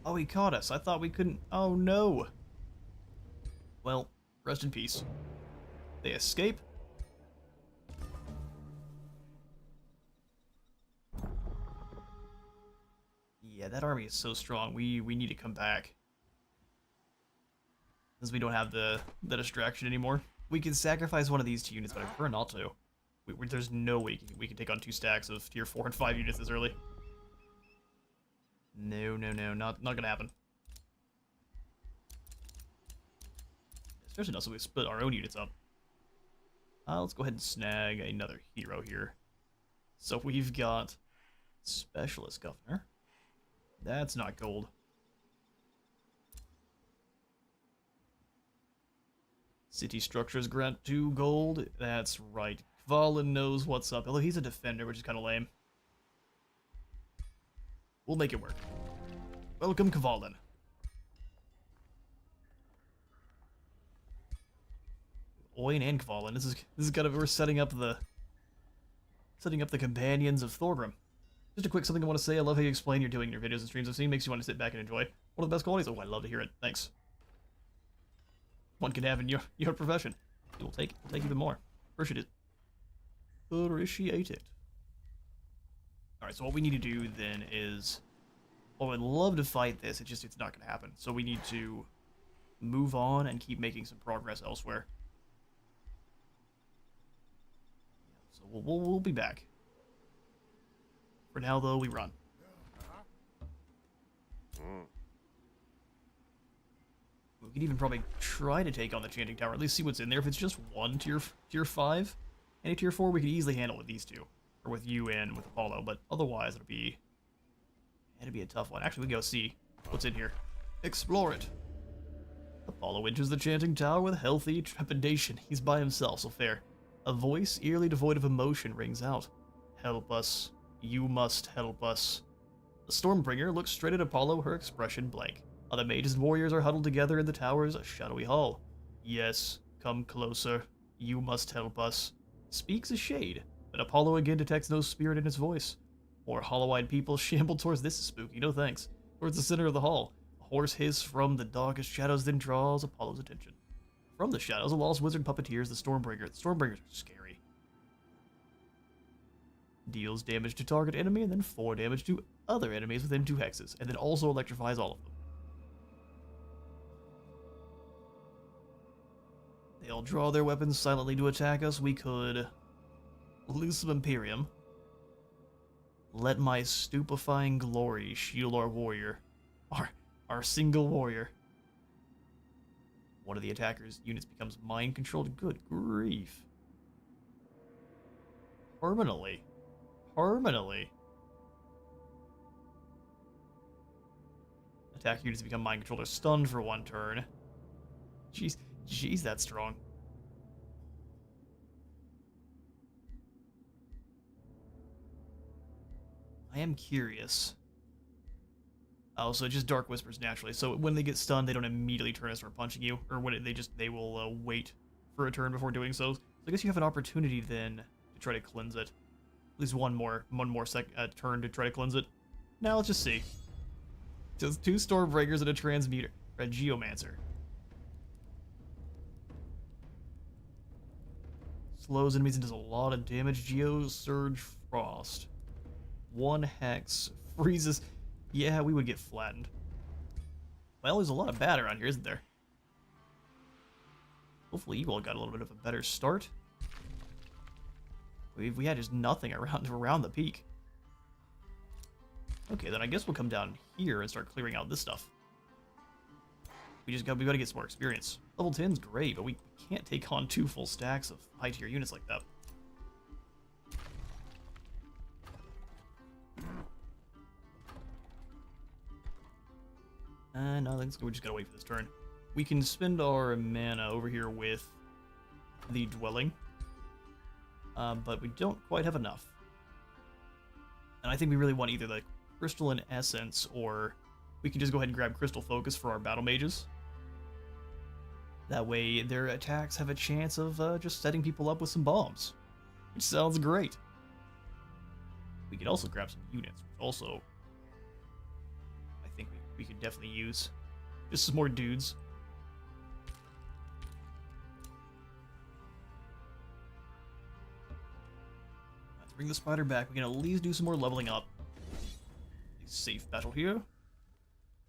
Oh, he caught us. I thought we couldn't... Oh, no. Well, rest in peace. They escape. Yeah, that army is so strong. We need to come back. Since we don't have the distraction anymore. We can sacrifice one of these 2 units, but I prefer not to. There's no way we can take on 2 stacks of tier 4 and 5 units this early. No, not gonna happen. Especially not so we split our own units up. Let's go ahead and snag another hero here. So we've got Specialist Governor. That's not gold. City structures grant 2 gold. That's right. Kvalin knows what's up. Although he's a defender, which is kind of lame. We'll make it work. Welcome, Kvalin. Oin and Kvalin. This is kind of, we're setting up the companions of Thorgrim. Just a quick something I want to say. I love how you explain you're doing your videos and streams I've seen. Makes you want to sit back and enjoy. One of the best qualities. Oh, I love to hear it. Thanks. One can have in your profession. We'll take even more. Appreciate it. Appreciate it. Alright, so what we need to do then is... Oh, I'd love to fight this, it's not going to happen. So we need to move on and keep making some progress elsewhere. So we'll be back. For now, though, we run. We could even probably try to take on the Chanting Tower, at least see what's in there. If it's just one tier 5 and a tier 4, we could easily handle with these 2. Or with you and with Apollo, but otherwise it'll be a tough one. Actually, we go see what's in here. Explore it. Apollo enters the Chanting Tower with healthy trepidation. He's by himself, so fair. A voice, eerily devoid of emotion, rings out. Help us. You must help us. The Stormbringer looks straight at Apollo, her expression blank. Other mages and warriors are huddled together in the tower's shadowy hall. Yes, come closer. You must help us. Speaks a shade, but Apollo again detects no spirit in his voice. More hollow-eyed people shamble towards this is spooky, no thanks. Towards the center of the hall. A hoarse hiss from the darkest shadows then draws Apollo's attention. From the shadows, a lost wizard puppeteers the Stormbreaker. The Stormbreakers are scary. Deals damage to target enemy and then 4 damage to other enemies within 2 hexes, and then also electrifies all of them. They all draw their weapons silently to attack us. We could lose some Imperium. Let my stupefying glory shield our warrior. Our single warrior. One of the attacker's units becomes mind-controlled. Good grief. Permanently. Permanently. Attacker units become mind-controlled or stunned for 1 turn. Jeez, that's strong. I am curious. Oh, so just Dark Whispers naturally. So when they get stunned, they don't immediately turn and start punching you, or when they will wait for a turn before doing so. So I guess you have an opportunity then to try to cleanse it. At least one more turn to try to cleanse it. Now let's just see. Just 2 Stormbreakers and a Transmuter, or a Geomancer. Slows enemies and does a lot of damage. Geo Surge Frost. 1 hex. Freezes. Yeah, we would get flattened. Well, there's a lot of bad around here, isn't there? Hopefully you all got a little bit of a better start. We had just nothing around the peak. Okay, then I guess we'll come down here and start clearing out this stuff. We gotta get some more experience. Level 10's great, but we can't take on 2 full stacks of high tier units like that. No, I think we just gotta wait for this turn. We can spend our mana over here with the Dwelling, but we don't quite have enough. And I think we really want either the Crystalline Essence, or we can just go ahead and grab Crystal Focus for our Battle Mages. That way their attacks have a chance of just setting people up with some bombs, which sounds great. We could also grab some units, which also I think we could definitely use. Just some more dudes. Let's bring the spider back. We can at least do some more leveling up. A safe battle here.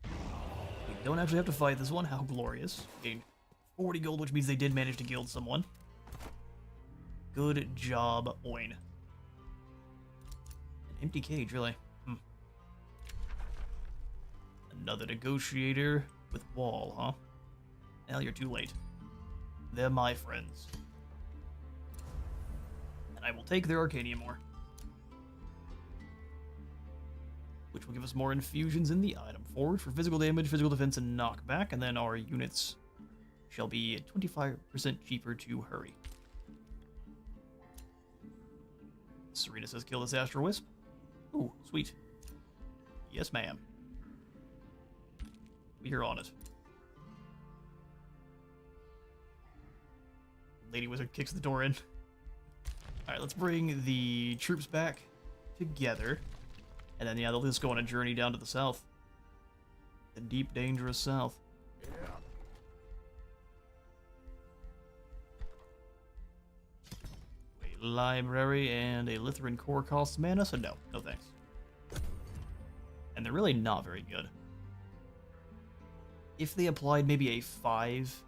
We don't actually have to fight this one. How glorious. Gained 40 gold, which means they did manage to gild someone. Good job, Oin. An empty cage, really. Another negotiator with wall, huh? Hell, you're too late. They're my friends. And I will take their Arcanium ore, which will give us more infusions in the item forward for physical damage, physical defense, and knockback, and then our units shall be 25% cheaper to hurry. Serena says kill this Astro Wisp. Ooh, sweet. Yes, ma'am. We're on it. Lady Wizard kicks the door in. Alright, let's bring the troops back together. And then, yeah, they'll just go on a journey down to the south. The deep, dangerous south. A library and a Lytheran core costs mana, so no thanks. And they're really not very good. If they applied maybe a 5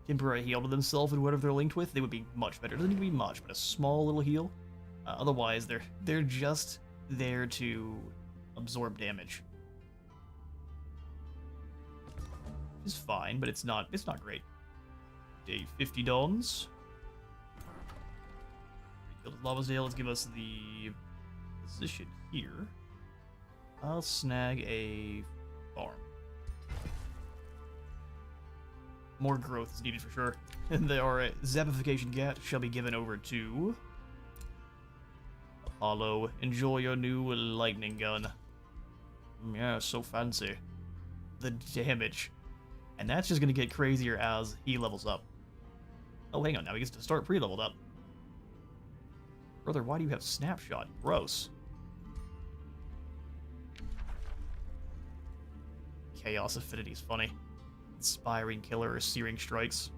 temporary heal to themselves and whatever they're linked with, they would be much better. It doesn't need to be much, but a small little heal. Otherwise, they're just there to absorb damage. It's fine, but it's not great. Day 50 dawns. Gilded Lavasdale, let's give us the position here. I'll snag a farm. More growth is needed for sure. And our Zapification Gat shall be given over to Apollo. Enjoy your new lightning gun. Yeah, so fancy. the damage. And that's just going to get crazier as he levels up. Oh, hang on, now he gets to start pre-leveled up. Brother, why do you have Snapshot? Gross. Chaos Affinity's funny. Inspiring Killer or Searing Strikes.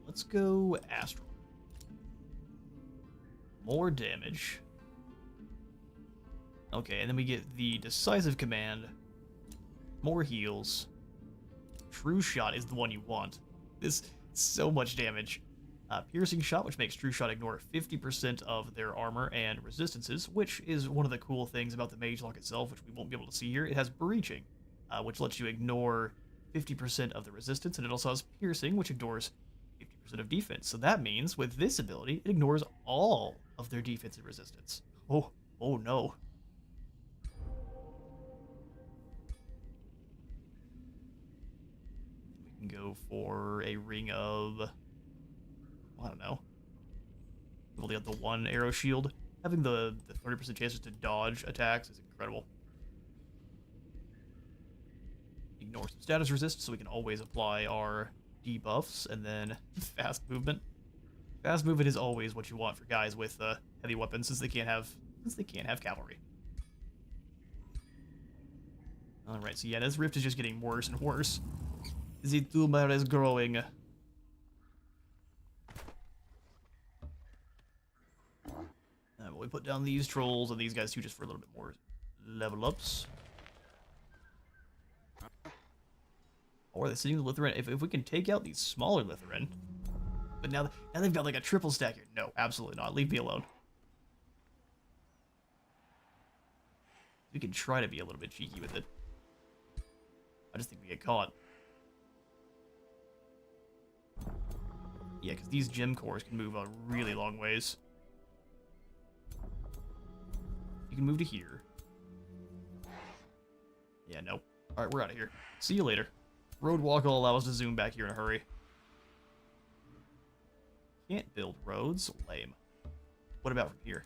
Let's go Astral. More damage. Okay, and then we get the Decisive Command. More heals. True Shot is the one you want. This so much damage. Piercing Shot, which makes True Shot ignore 50% of their armor and resistances, which is one of the cool things about the Mage Lock itself, which we won't be able to see here. It has Breaching, which lets you ignore 50% of the resistance, and it also has Piercing, which ignores 50% of defense. So that means, with this ability, it ignores all of their defense and resistance. Oh no. We can go for a ring of... I don't know. We've only got the one arrow shield. Having the 30% chances to dodge attacks is incredible. Ignore some status resist so we can always apply our debuffs, and then fast movement. Fast movement is always what you want for guys with heavy weapons, since they can't have cavalry. All right, so yeah, this rift is just getting worse and worse. The tumor is growing. We put down these trolls and these guys too, just for a little bit more level ups. Or they're sitting with Lutheran. If we can take out these smaller Lutheran, but now they've got like a triple stack here. No, absolutely not. Leave me alone. We can try to be a little bit cheeky with it. I just think we get caught. Yeah, because these gem cores can move a really long ways. You can move to here. Yeah, nope. Alright, we're out of here. See you later. Roadwalk will allow us to zoom back here in a hurry. Can't build roads. Lame. What about from here?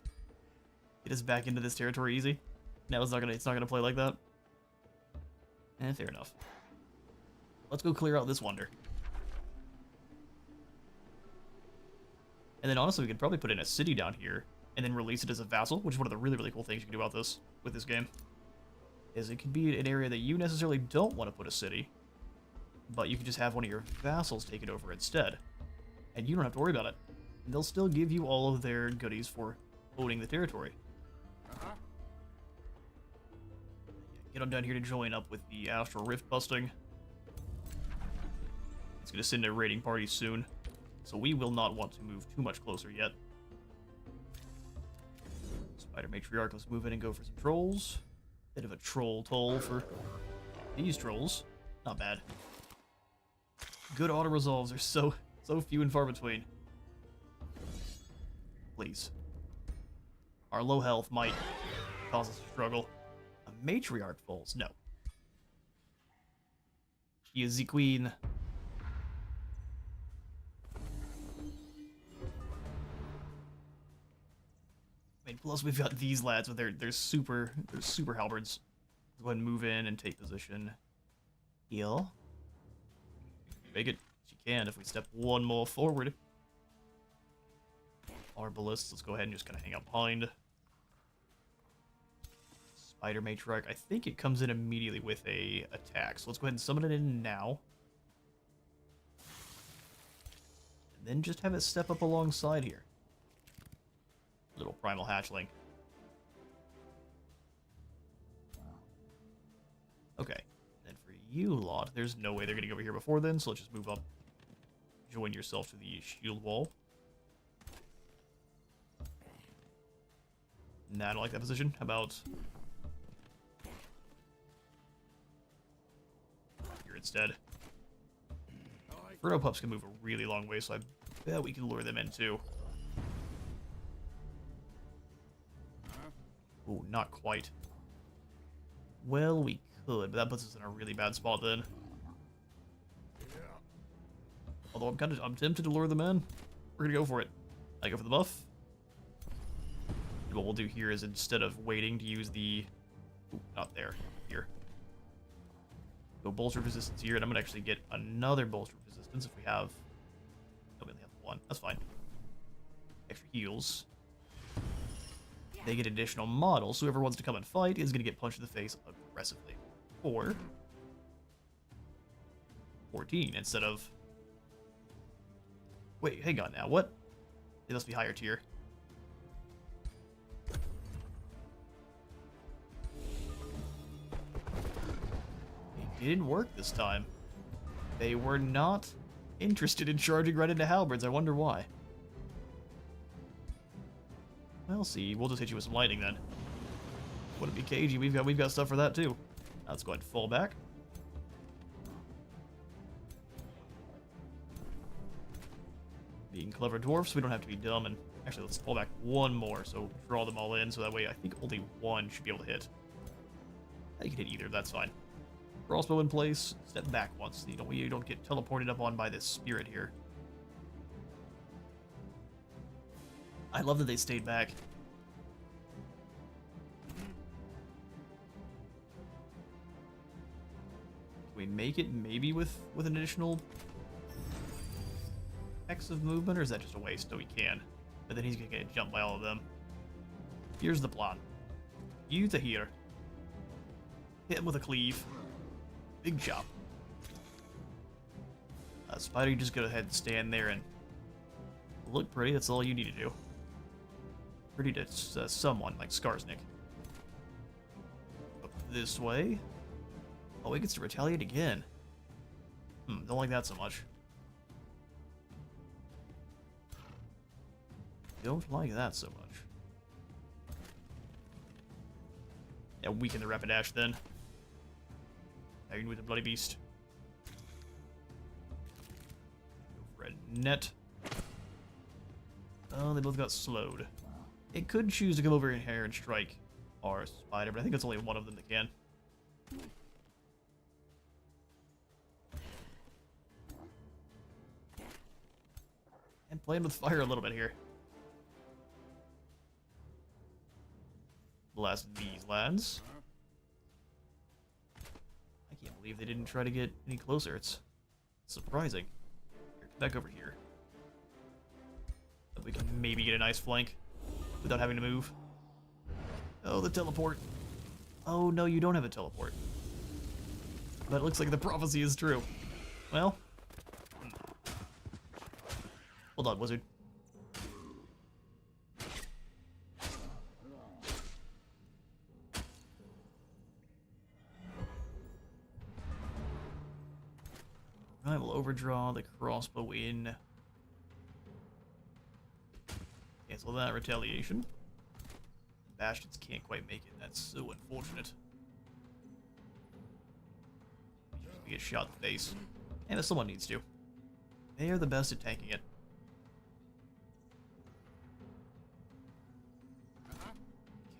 Get us back into this territory easy? No, it's not gonna play like that. Fair enough. Let's go clear out this wonder. And then honestly, we could probably put in a city down here and then release it as a vassal, which is one of the really, really cool things you can do about this with this game. Is it could be an area that you necessarily don't want to put a city, but you can just have one of your vassals take it over instead. And you don't have to worry about it. And they'll still give you all of their goodies for owning the territory. Get on down here to join up with the Astral Rift busting. It's going to send a raiding party soon, so we will not want to move too much closer yet. Spider Matriarch, let's move in and go for some trolls. Bit of a troll toll for these trolls. Not bad. Good auto resolves are so few and far between. Please. Our low health might cause us to struggle. A Matriarch falls? No. She is the queen. I mean, plus we've got these lads with their super halberds. Go ahead and move in and take position. Heal. Make it. She can if we step one more forward. Our ballists, let's go ahead and just kind of hang out behind. Spider Matriarch, I think it comes in immediately with a attack. So let's go ahead and summon it in now. And then just have it step up alongside here. Little primal hatchling. Okay. And for you lot, there's no way they're getting over here before then, so let's just move up. Join yourself to the shield wall. Nah, I don't like that position. How about here instead? Inferno pups can move a really long way, so I bet we can lure them in too. Ooh, not quite. Well, we could, but that puts us in a really bad spot then. Although I'm tempted to lure them in. We're gonna go for it. I go for the buff. What we'll do here is instead of waiting to use the... Ooh, not there. Here. Go bolster resistance here, and I'm going to actually get another bolster resistance if we have... No, we only have one. That's fine. Extra heals. They get additional models, so whoever wants to come and fight is going to get punched in the face aggressively. Or 14 instead of... Wait, hang on now, what? It must be higher tier. It didn't work this time. They were not interested in charging right into halberds. I wonder why. Well, see, we'll just hit you with some lightning then. Wouldn't be cagey. We've got stuff for that too. Let's go ahead and fall back. Being clever dwarfs, we don't have to be dumb. And actually, let's fall back one more. So draw them all in. So that way, I think only one should be able to hit. You can hit either. That's fine. Crossbow in place. Step back once. You don't get teleported up on by this spirit here. I love that they stayed back. Can we make it maybe with an additional X of movement, or is that just a waste? No, we can. But then he's gonna get jumped by all of them. Here's the plan. You to here. Hit him with a cleave. Big chop. Spider, you just go ahead and stand there and look pretty. That's all you need to do. Pretty to someone like Skarsnik. Up this way. Oh, he gets to retaliate again. Don't like that so much. Don't like that so much. Yeah, weaken the Rapidash then. Iron with the Bloody Beast. Go for a net. Oh, they both got slowed. It could choose to come over here and strike our spider, but I think it's only one of them that can. And playing with fire a little bit here. Blast these lads. I can't believe they didn't try to get any closer. It's surprising. Here, come back over here. We can maybe get a nice flank without having to move. Oh, the teleport. Oh, no, you don't have a teleport. But it looks like the prophecy is true. Well. Hold on, wizard. I will overdraw the crossbow in. Cancel that retaliation. Bastions can't quite make it. That's so unfortunate. We get shot in the face. And if someone needs to. They are the best at tanking it.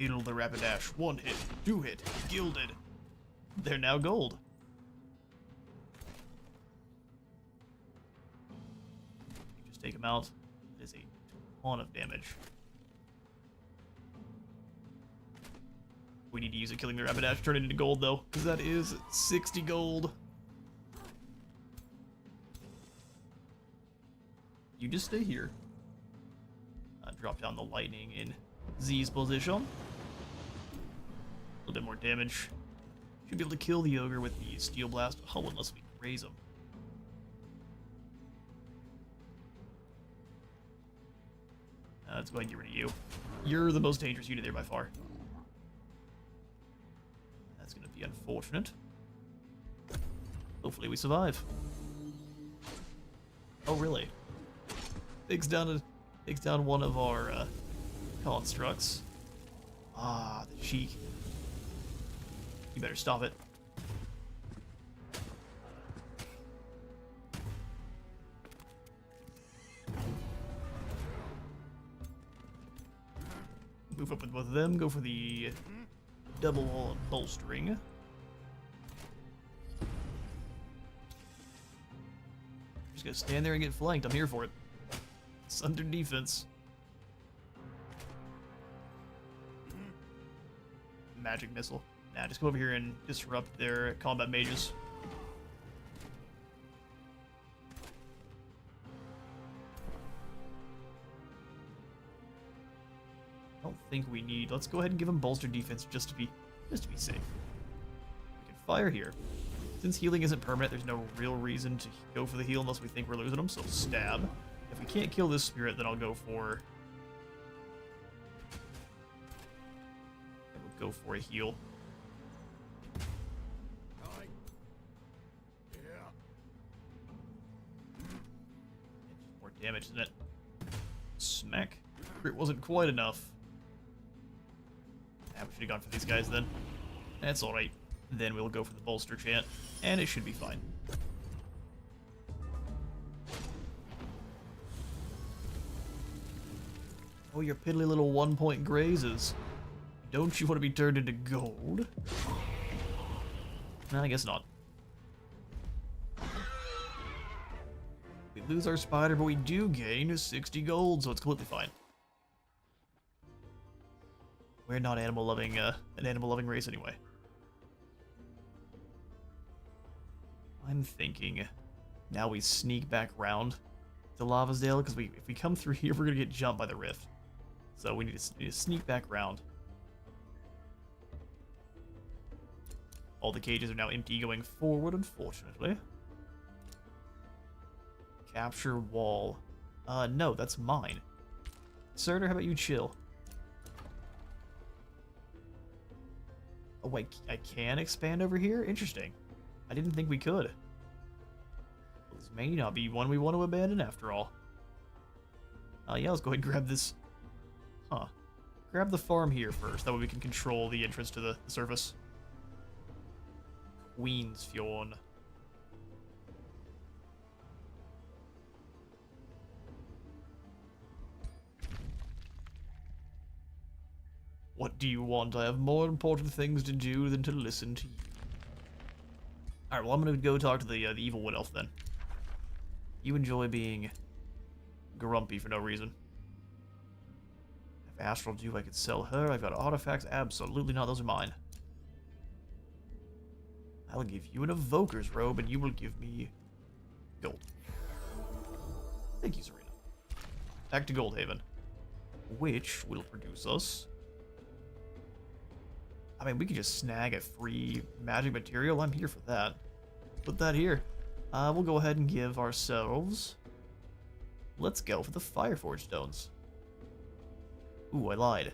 Kill the Rapidash. 1 hit. 2 hit. Gilded. They're now gold. Just take them out. It is a ton of damage. We need to use it killing the Rapidash, turn it into gold though, because that is 60 gold. You just stay here. Drop down the lightning in Z's position. A little bit more damage. Should be able to kill the ogre with the steel blast. Oh, unless we raise him. Let's go ahead and get rid of you. You're the most dangerous unit there by far. That's going to be unfortunate. Hopefully we survive. Oh, really? Takes down one of our constructs. Ah, the cheek. You better stop it. Move up with both of them. Go for the double bolstering. Just gonna stand there and get flanked. I'm here for it. It's under defense. magic missile. Nah, just go over here and disrupt their combat mages. I don't think we need. Let's go ahead and give them bolster defense just to be safe. We can fire here. Since healing isn't permanent, there's no real reason to go for the heal unless we think we're losing them. So stab. If we can't kill this spirit, then I'll go for. We'll go for a heal. More damage than it. Smack. It wasn't quite enough. We should have gone for these guys then. That's alright. Then we'll go for the bolster chant, and it should be fine. Oh, your piddly little 1-point grazes. Don't you want to be turned into gold? No, I guess not. We lose our spider, but we do gain 60 gold, so it's completely fine. We're not an animal-loving race anyway. I'm thinking now we sneak back round to Lavasdale, because if we come through here, we're gonna get jumped by the rift. So we need to sneak back round. All the cages are now empty going forward, unfortunately. Capture wall. No, that's mine. Surtur, how about you chill? Oh wait, I can expand over here? Interesting. I didn't think we could. Well, this may not be one we want to abandon after all. Yeah, let's go ahead and grab this. Huh. Grab the farm here first. That way we can control the entrance to the surface. Queensfjorn. What do you want? I have more important things to do than to listen to you. Alright, well, I'm gonna go talk to the evil wood elf then. You enjoy being grumpy for no reason. If Astral Dew, I could sell her. I've got artifacts. Absolutely not. Those are mine. I'll give you an evoker's robe, and you will give me gold. Thank you, Serena. Back to Goldhaven, which will produce us. I mean, we could just snag a free magic material. I'm here for that. Put that here. We'll go ahead and give ourselves. Let's go for the Fireforge stones. Ooh, I lied.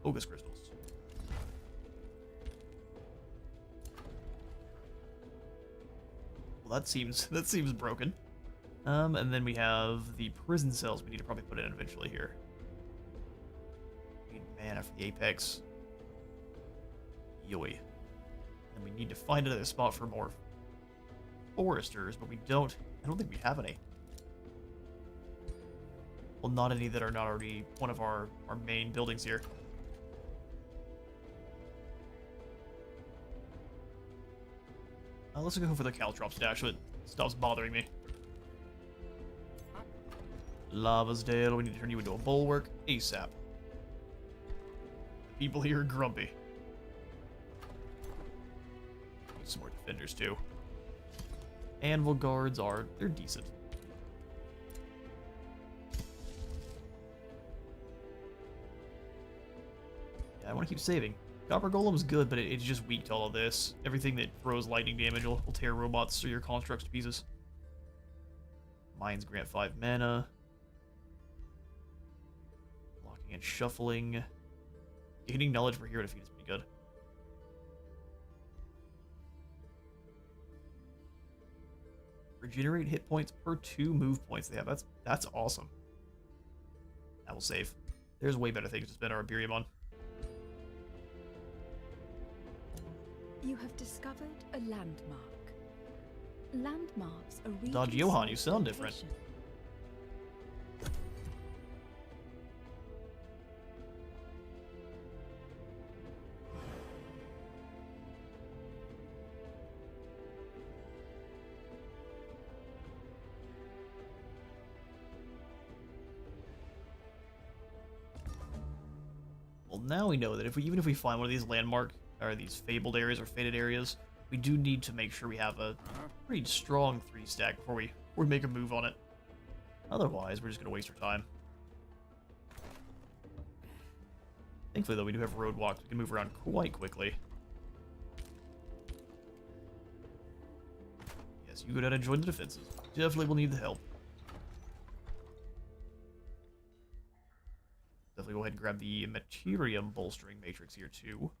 Focus crystals. Well, that seems broken. And then we have the prison cells we need to probably put in eventually here. We need mana for the apex. Yoy. And we need to find another spot for more foresters, but I don't think we have any. Well, not any that are not already one of our main buildings here. Let's go for the caltrop stash so it stops bothering me. Lavasdale, we need to turn you into a bulwark ASAP. The people here are grumpy. Need some more defenders too. Anvil guards they're decent. Yeah, I want to keep saving. Copper Golem's good, but it's just weak to all of this. Everything that throws lightning damage will tear robots or your constructs to pieces. Mines grant 5 mana. Blocking and shuffling. Gaining knowledge for hero defeat is pretty good. Regenerate hit points per 2 move points they have. That's awesome. That will save. There's way better things to spend our Iberium on. You have discovered a landmark. Landmarks are regions. Dodge Johan, you sound different. location. now we know that even if we find one of these landmark, or these fabled areas or fated areas, we do need to make sure we have a pretty strong 3-stack before we make a move on it. Otherwise, we're just going to waste our time. Thankfully, though, we do have road walks. We can move around quite quickly. Yes, you go down and join the defenses. Definitely will need the help. Definitely go ahead and grab the Materium bolstering matrix here, too.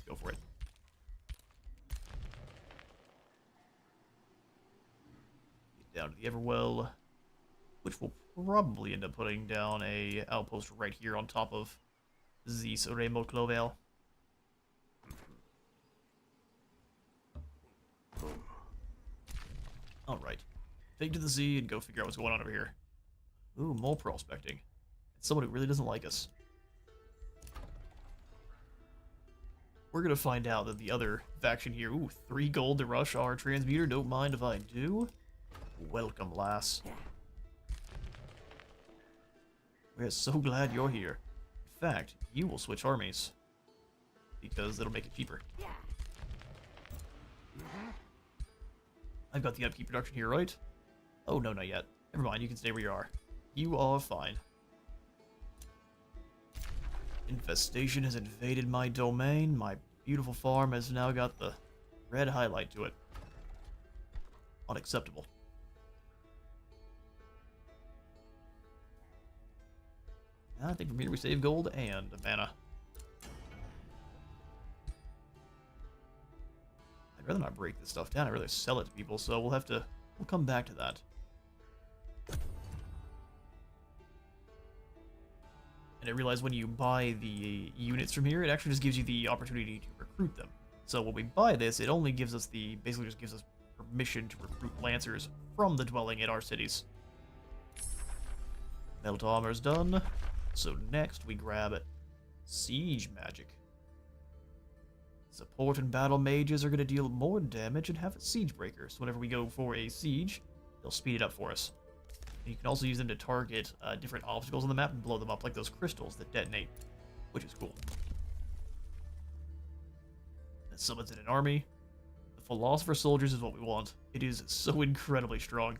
Go for it. Get down to the Everwell, which will probably end up putting down a outpost right here on top of this Rainbow Clovel. Alright. Take to the sea and go figure out what's going on over here. Ooh, more prospecting. It's someone who really doesn't like us. We're gonna find out that the other faction here, ooh, 3 gold to rush our transmuter, don't mind if I do. Welcome, lass. We're so glad you're here. In fact, you will switch armies. Because it'll make it cheaper. I've got the upkeep production here, right? Oh, no, not yet. Never mind, you can stay where you are. You are fine. Infestation has invaded my domain. My beautiful farm has now got the red highlight to it. Unacceptable. I think from here we save gold and mana. I'd rather not break this stuff down. I'd rather sell it to people, so we'll come back to that. And I realize when you buy the units from here, it actually just gives you the opportunity to recruit them. So when we buy this, it only gives us basically just gives us permission to recruit Lancers from the dwelling in our cities. Melt armor's done. So next we grab Siege Magic. Support and battle mages are going to deal more damage and have siege breakers. Whenever we go for a siege, they'll speed it up for us. And you can also use them to target different obstacles on the map and blow them up, like those crystals that detonate, which is cool. That summons in an army. The Philosopher Soldiers is what we want. It is so incredibly strong.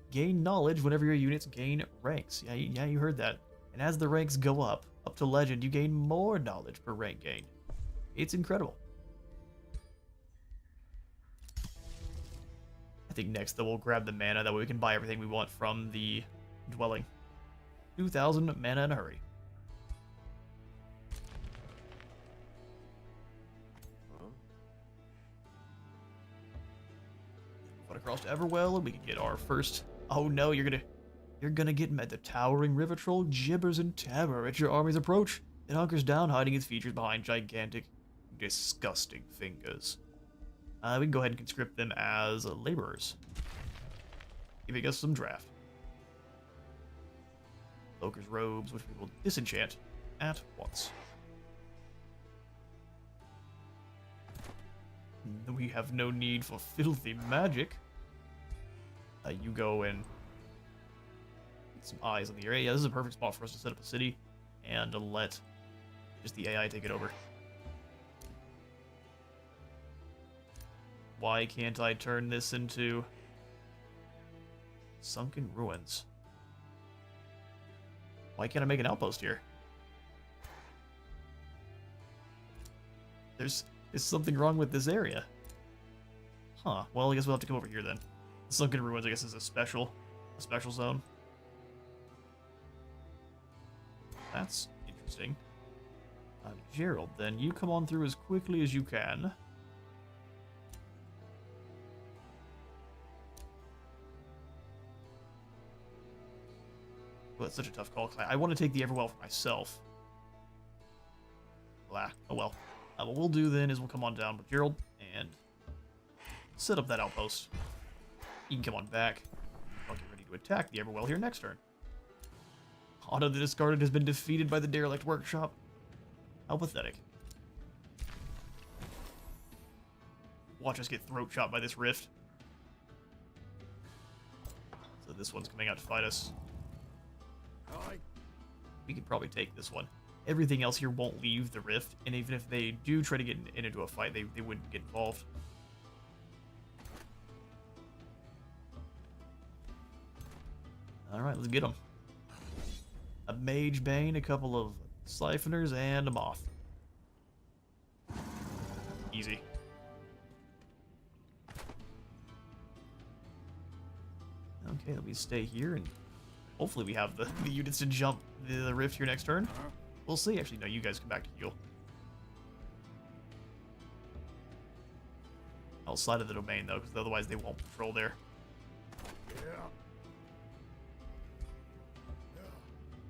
Gain knowledge whenever your units gain ranks. Yeah, you heard that. And as the ranks go up to legend, you gain more knowledge per rank gain. It's incredible. I think next, though, we'll grab the mana. That way we can buy everything we want from the dwelling. 2,000 mana in a hurry. Put across to Everwell, and we can get our first... Oh no, you're gonna get met. The towering river troll gibbers in terror at your army's approach. It hunkers down, hiding its features behind gigantic, disgusting fingers. We can go ahead and conscript them as laborers, giving us some draft. Cloaker's robes, which we will disenchant at once. We have no need for filthy magic. You go and get some eyes on the area. Yeah, this is a perfect spot for us to set up a city and to let just the AI take it over. Why can't I turn this into sunken ruins? Why can't I make an outpost here? There's something wrong with this area. Huh. Well, I guess we'll have to come over here then. The sunken ruins, I guess, is a special zone. That's interesting. Gerald, then you come on through as quickly as you can. Well, that's such a tough call. I want to take the Everwell for myself. Blah. Oh well. What we'll do then is we'll come on down with Gerald and set up that outpost. You can come on back. I'll get ready to attack the Everwell here next turn. Auto the Discarded has been defeated by the Derelict Workshop. How pathetic. Watch us get throat shot by this rift. So this one's coming out to fight us. Aye. We could probably take this one. Everything else here won't leave the rift, and even if they do try to get into a fight, they wouldn't get involved. Alright, let's get them. A Mage Bane, a couple of Siphoners, and a Moth. Easy. Okay, let me stay here, and hopefully we have the units to jump the rift here next turn. We'll see. Actually, no, you guys come back to heal. Outside of the domain, though, because otherwise they won't patrol there. Yeah.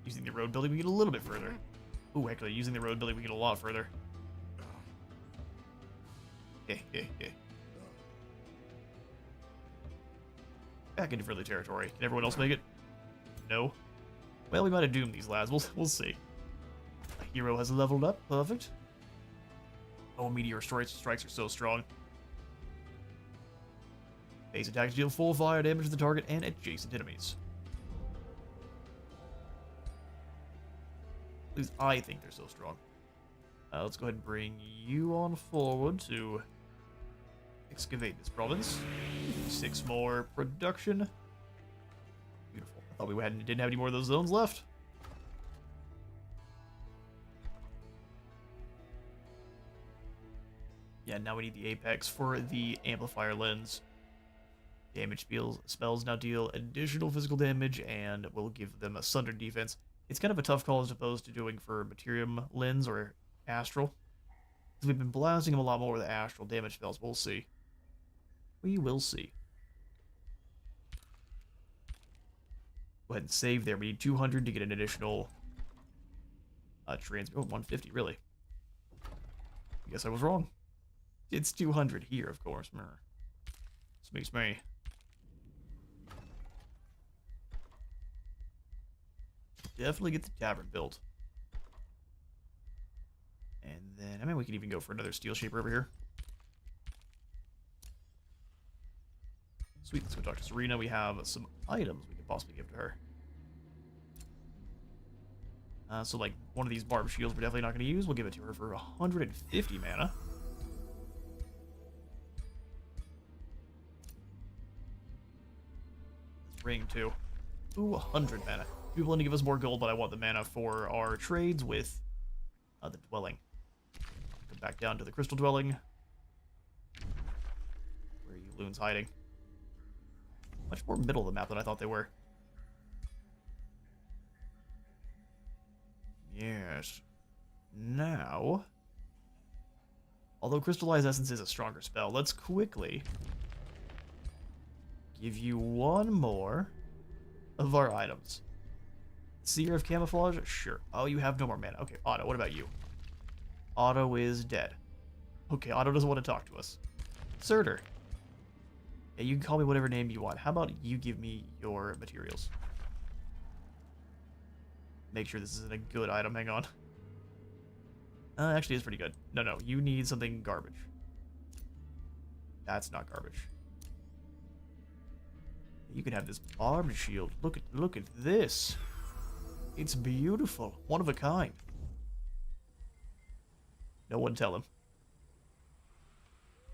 Using the road building, we get a little bit further. Ooh, actually, using the road building, we get a lot further. Yeah. Back into friendly territory. Can everyone else make it? No. Well, we might have doomed these lads. We'll see. A hero has leveled up. Perfect. Oh, meteor strikes are so strong. Base attacks deal full fire damage to the target and adjacent enemies. At least I think they're so strong. Let's go ahead and bring you on forward to excavate this province. 6 more production. Beautiful. I thought we didn't have any more of those zones left. Yeah, now we need the apex for the amplifier lens. Damage spells now deal additional physical damage and will give them a sundered defense. It's kind of a tough call as opposed to doing for Materium Lens or Astral. Because we've been blasting them a lot more with Astral damage spells. We'll see. We will see. Go ahead and save there. We need 200 to get an additional oh, 150, really. I guess I was wrong. It's 200 here, of course. This makes me. Definitely get the tavern built. And then, I mean, we could even go for another steel shaper over here. Sweet, let's go talk to Serena. We have some items we could possibly give to her. So, like, one of these barb shields we're definitely not going to use. We'll give it to her for 150 mana. Ring, too. Ooh, 100 mana. People want to give us more gold, but I want the mana for our trades with the dwelling. Go back down to the crystal dwelling. Where are you loons hiding? Much more middle of the map than I thought they were. Yes. Now, although Crystallized Essence is a stronger spell, let's quickly give you one more of our items. Seer of Camouflage? Sure. Oh, you have no more mana. Okay, Otto, what about you? Otto is dead. Okay, Otto doesn't want to talk to us. Surtur. Yeah, you can call me whatever name you want. How about you give me your materials? Make sure this isn't a good item. Hang on. Actually, it's pretty good. No, you need something garbage. That's not garbage. You can have this barbed shield. Look at this. It's beautiful. One of a kind. No one tell him.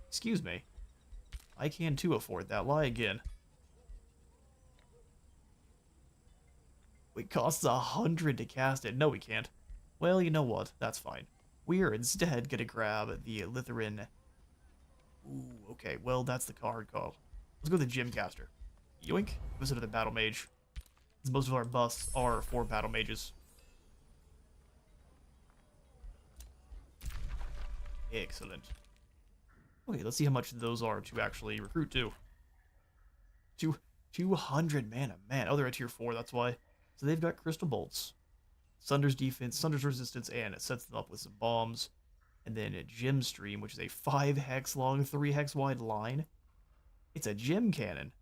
Excuse me. I can too afford that. Lie again. It costs 100 to cast it. No, we can't. Well, you know what? That's fine. We're instead gonna grab the Lithuanian. Ooh, okay. Well, that's the card call. Let's go to the Gymcaster. Yoink. Visit to the Battle Mage. Most of our buffs are for Battle Mages. Excellent. Okay, let's see how much those are to actually recruit to. 200 mana. Man, oh, they're at tier 4, that's why. So they've got Crystal Bolts, Sunder's Defense, Sunder's Resistance, and it sets them up with some bombs. And then a Gem Stream, which is a 5 hex long, 3 hex wide line. It's a gem cannon.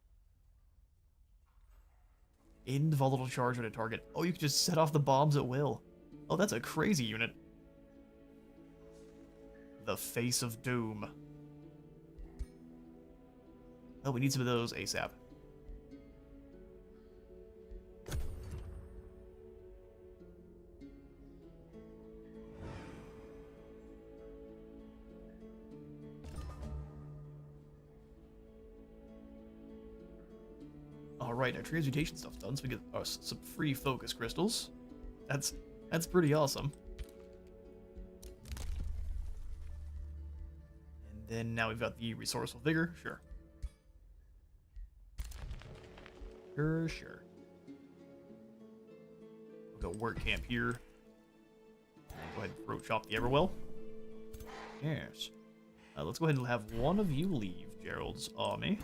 Involatile charge on a target. Oh, you can just set off the bombs at will. Oh, that's a crazy unit. The Face of Doom. Oh, we need some of those ASAP. Alright, our transmutation stuff's done, so we get some free focus crystals. That's pretty awesome. And then now we've got the resourceful vigor. Sure. Sure. We'll go work camp here. Go ahead and throat chop the Everwell. Yes. Let's go ahead and have one of you leave Gerald's army.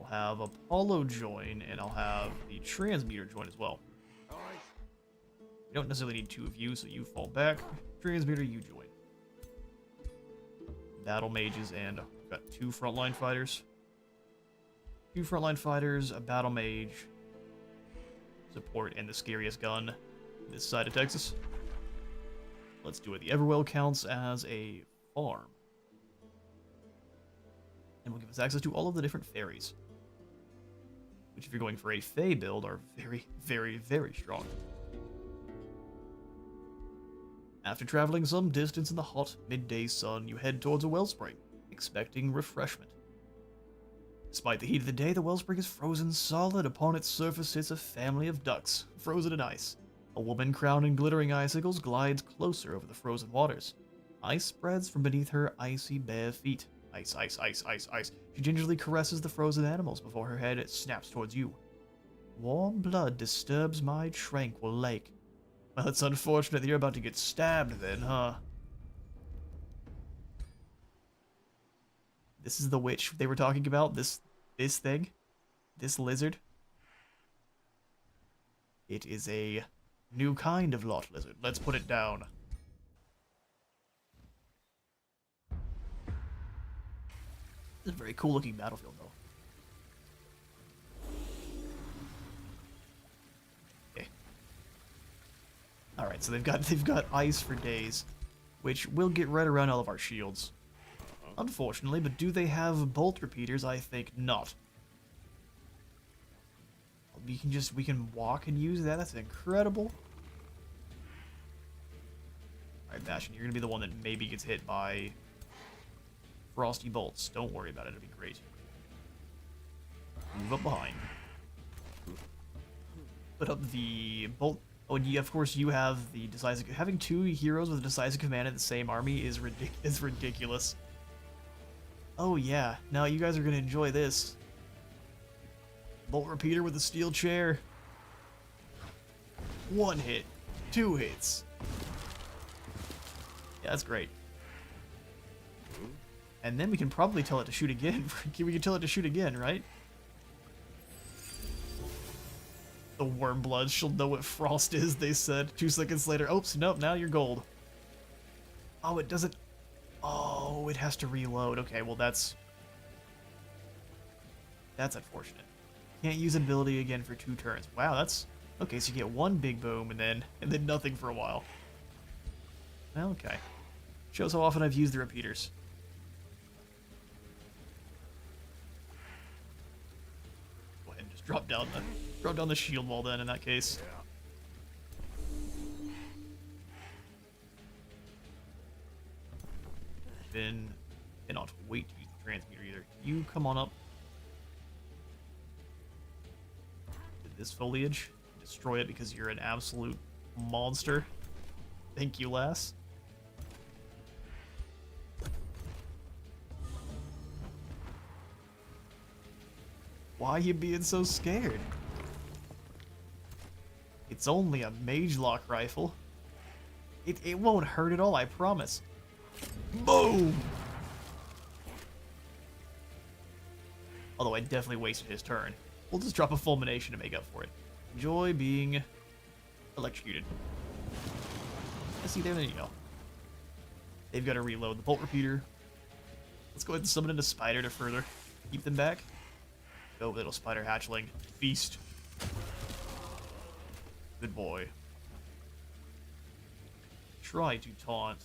I'll have Apollo join, and I'll have the Transmuter join as well. You don't necessarily need two of you, so you fall back. Transmuter, you join. Battle mages, and we've got two frontline fighters. Two frontline fighters, a battle mage, support, and the scariest gun this side of Texas. Let's do it. The Everwell counts as a farm. And will give us access to all of the different fairies. Which, if you're going for a Fey build, are very, very, very strong. After traveling some distance in the hot midday sun, you head towards a wellspring, expecting refreshment. Despite the heat of the day, the wellspring is frozen solid. Upon its surface sits a family of ducks, frozen in ice. A woman crowned in glittering icicles glides closer over the frozen waters. Ice spreads from beneath her icy bare feet. Ice, ice, ice, ice, ice. She gingerly caresses the frozen animals before her head snaps towards you. Warm blood disturbs my tranquil lake. Well, it's unfortunate that you're about to get stabbed then, huh? This is the witch they were talking about? This thing? This lizard? It is a new kind of lot lizard. Let's put it down. This is a very cool looking battlefield though. Okay. Alright, so they've got ice for days, which will get right around all of our shields. Unfortunately, but do they have bolt repeaters? I think not. We can walk and use that. That's incredible. Alright, Bastion, you're gonna be the one that maybe gets hit by frosty bolts. Don't worry about it, it'll be great. Move up behind. Put up the bolt. Oh, and of course you have the decisive. Having two heroes with a decisive command in the same army is ridiculous. Oh yeah, now you guys are gonna enjoy this. Bolt repeater with a steel chair. One hit, two hits. Yeah, that's great. And then we can probably tell it to shoot again. We can tell it to shoot again, right? The worm blood, she'll know what frost is, they said. 2 seconds later, oops, nope, now you're gold. Oh, it doesn't... Oh, it has to reload. Okay, well that's unfortunate. Can't use ability again for 2 turns. Wow, that's... Okay, so you get one big boom and then nothing for a while. Okay. Shows how often I've used the repeaters. Go ahead and just drop down the shield wall then in that case. Then cannot wait to use the transmuter either. You come on up to this foliage, destroy it because you're an absolute monster. Thank you, lass. Why are you being so scared? It's only a mage lock rifle. It won't hurt at all, I promise. Boom! Although I definitely wasted his turn. We'll just drop a fulmination to make up for it. Enjoy being electrocuted. See, there you go. They've got to reload the bolt repeater. Let's go ahead and summon in a spider to further keep them back. Go, little spider hatchling. Feast. Good boy. Try to taunt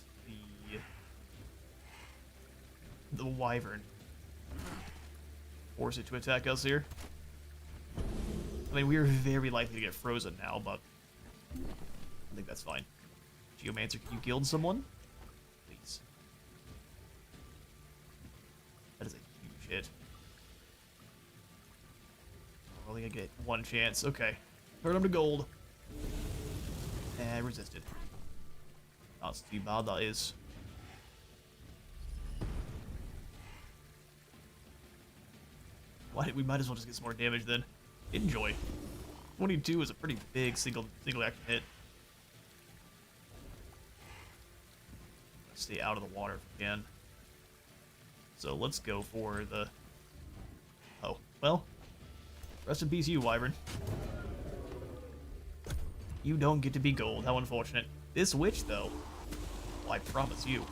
the wyvern. Force it to attack us here. I mean, we are very likely to get frozen now, but I think that's fine. Geomancer, can you gild someone? Please. That is a huge hit. only gonna get one chance. Okay. Turn him to gold. And resisted. Not too bad, that is. We might as well just get some more damage then. Enjoy. 22 is a pretty big single action hit. Stay out of the water if we can. So let's go for the... Oh, well. Rest in peace, you, Wyvern. You don't get to be gold. How unfortunate. This witch, though, well, I promise you.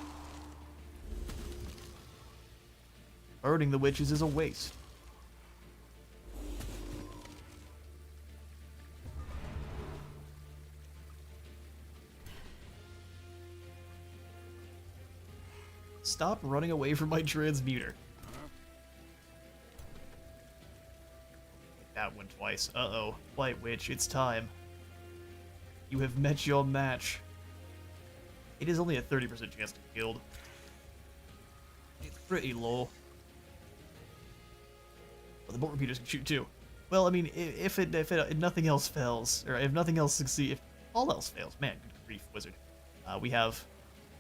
Burning the witches is a waste. Stop running away from my transmuter. That one twice. Uh-oh. White Witch, it's time. You have met your match. It is only a 30% chance to be killed. It's pretty low. But the bolt repeaters can shoot too. Well, I mean, if nothing else fails, or if nothing else succeeds, if all else fails, man, good grief, wizard. We have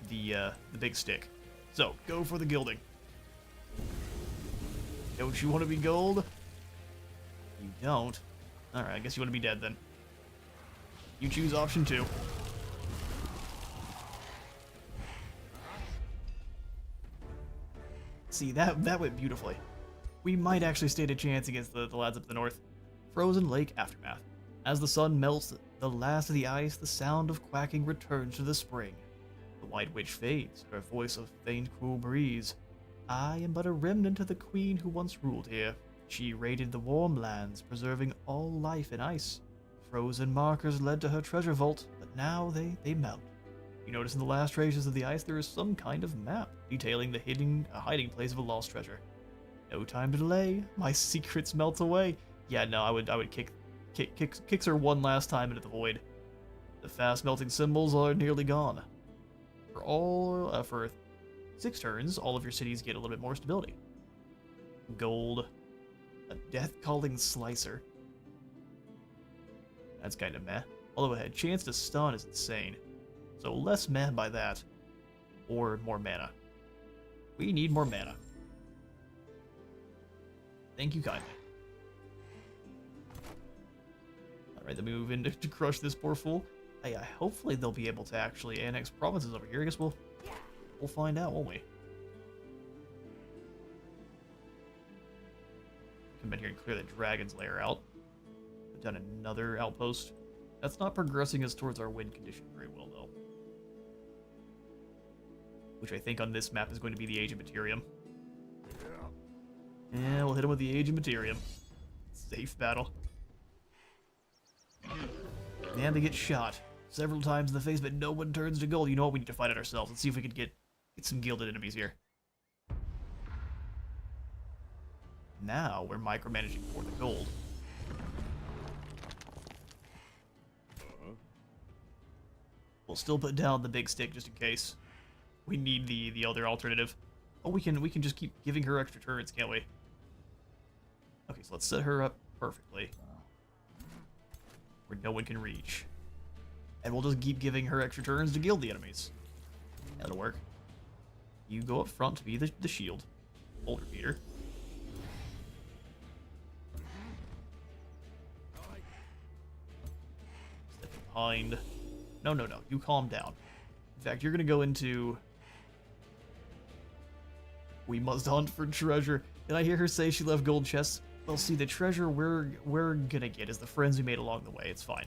the big stick. So, go for the gilding. Don't you want to be gold? You don't. Alright, I guess you want to be dead then. You choose option 2. See, that went beautifully. We might actually stand a chance against the lads up the north. Frozen Lake Aftermath. As the sun melts the last of the ice, the sound of quacking returns to the spring. The White Witch fades, her voice a faint cool breeze. I am but a remnant of the queen who once ruled here. She raided the warm lands, preserving all life in ice. Frozen markers led to her treasure vault, but now they melt. You notice in the last traces of the ice there is some kind of map, detailing the hiding place of a lost treasure. No time to delay, my secrets melt away. Yeah, no, I would kicks her one last time into the void. The fast melting symbols are nearly gone. For 6 turns, all of your cities get a little bit more stability. Gold. A death-calling slicer. That's kind of meh. Although a chance to stun is insane. So less meh by that. Or more mana. We need more mana. Thank you kindly. Alright, then we move in to crush this poor fool. Hopefully they'll be able to actually annex provinces over here. I guess we'll find out, won't we? Come in here and clear the dragon's lair out. Put down another outpost. That's not progressing us towards our win condition very well, though. Which I think on this map is going to be the Age of Materium. Yeah, we'll hit him with the Age of Materium. Safe battle. And they get shot several times in the face, but no one turns to gold. You know what? We need to fight it ourselves. Let's see if we can get some gilded enemies here. Now we're micromanaging for the gold. We'll still put down the big stick just in case. We need the other alternative. Oh, we can just keep giving her extra turrets, can't we? Okay, so let's set her up perfectly. Where no one can reach. And we'll just keep giving her extra turns to gild the enemies. That'll work. You go up front to be the shield. Bolt repeater. Step behind. No. You calm down. In fact, you're gonna go into... We must hunt for treasure. Did I hear her say she left gold chests? Well, see, the treasure we're gonna get is the friends we made along the way. It's fine.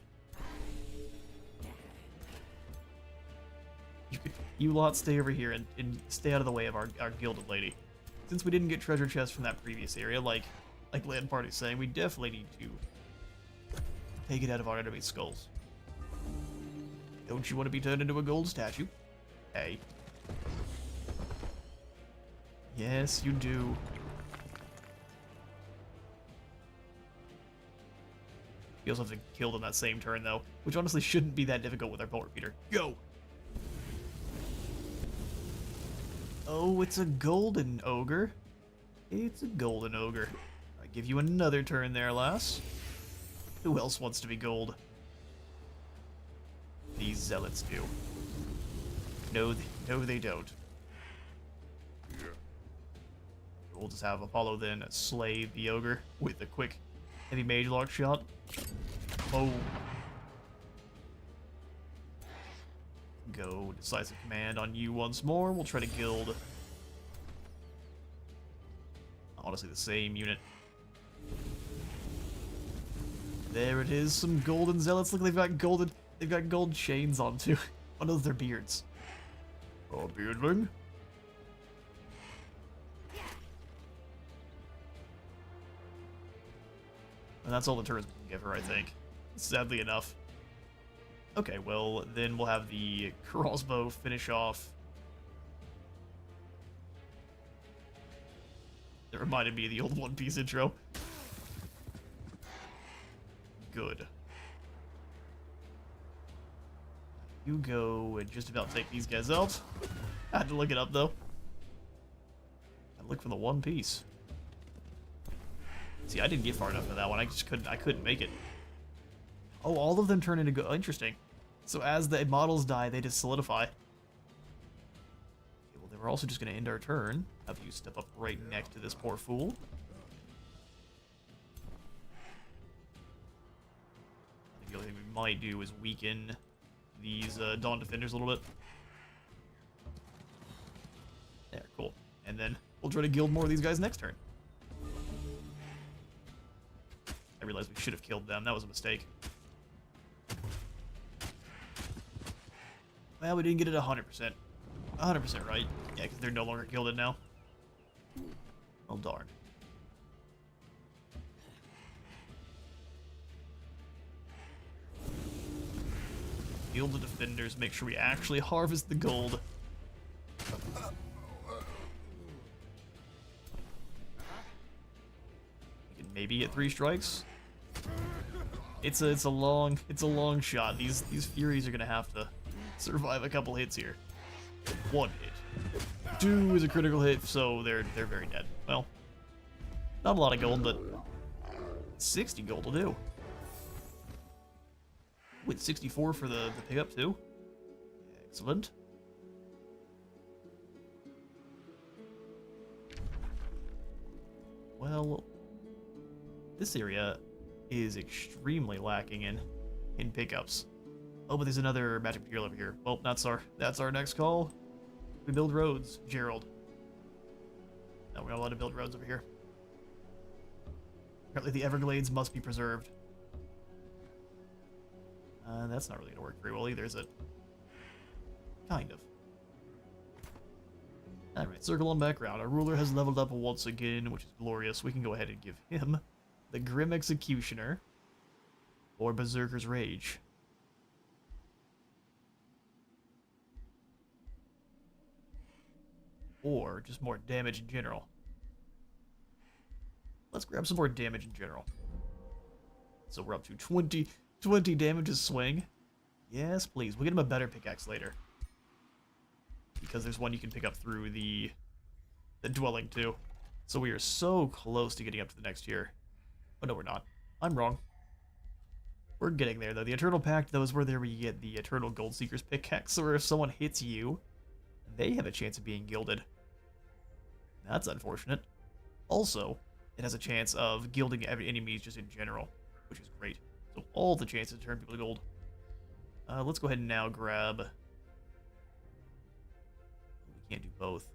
You lot stay over here and stay out of the way of our gilded lady. Since we didn't get treasure chests from that previous area, like Land Party's saying, we definitely need to take it out of our enemy's skulls. Don't you want to be turned into a gold statue? Hey. Yes, you do. You also have to kill them that same turn, though, which honestly shouldn't be that difficult with our bolt repeater. Go! Oh, it's a golden ogre. It's a golden ogre. I give you another turn there, lass. Who else wants to be gold? These zealots do. No, they don't. We'll just have Apollo then slay the ogre with a quick heavy mage lock shot. Oh. Go decisive command on you once more. We'll try to gild. Honestly, the same unit. There it is, some golden zealots. Look, they've got gold chains on too. On those their beards. Oh, beardling. And that's all the turns we can give her, I think. Sadly enough. Okay, well, then we'll have the crossbow finish off. That reminded me of the old One Piece intro. Good. You go and just about take these guys out. I had to look it up, though. I look for the One Piece. See, I didn't get far enough for that one. I couldn't make it. Oh, all of them turn into go. Interesting. So as the models die, they just solidify. Okay, well, then we're also just going to end our turn. Have you step up right next to this poor fool. I think the only thing we might do is weaken these Dawn Defenders a little bit. There, cool. And then we'll try to gild more of these guys next turn. I realized we should have killed them. That was a mistake. Well, we didn't get it 100%. 100% right. Yeah, because they're no longer gilded now. Oh, darn. Gilded Defenders. Make sure we actually harvest the gold. We can maybe get 3 strikes. It's a long shot. These Furies are gonna have to survive a couple hits here. 1 hit. 2 is a critical hit, so they're very dead. Well, not a lot of gold, but 60 gold will do. With 64 for the pickup too. Excellent. Well, this area is extremely lacking in pickups. Oh, but there's another magic material over here. Well, that's our next call. We build roads, Gerald. No, we're not allowed to build roads over here. Apparently the Everglades must be preserved. That's not really gonna work very well either, is it? Kind of. Alright, circle on background. Our ruler has leveled up once again, which is glorious. We can go ahead and give him the Grim Executioner or Berserker's Rage. Or just more damage in general. Let's grab some more damage in general. So we're up to 20 damage a swing. Yes, please. We'll get him a better pickaxe later. Because there's one you can pick up through the dwelling too. So we are so close to getting up to the next tier. Oh no, we're not. I'm wrong. We're getting there though. The Eternal Pact though is where you get the Eternal Gold Seeker's pickaxe. So if someone hits you, they have a chance of being gilded. That's unfortunate. Also, it has a chance of gilding enemies just in general, which is great. So all the chances to turn people to gold. Let's go ahead and now grab... We can't do both.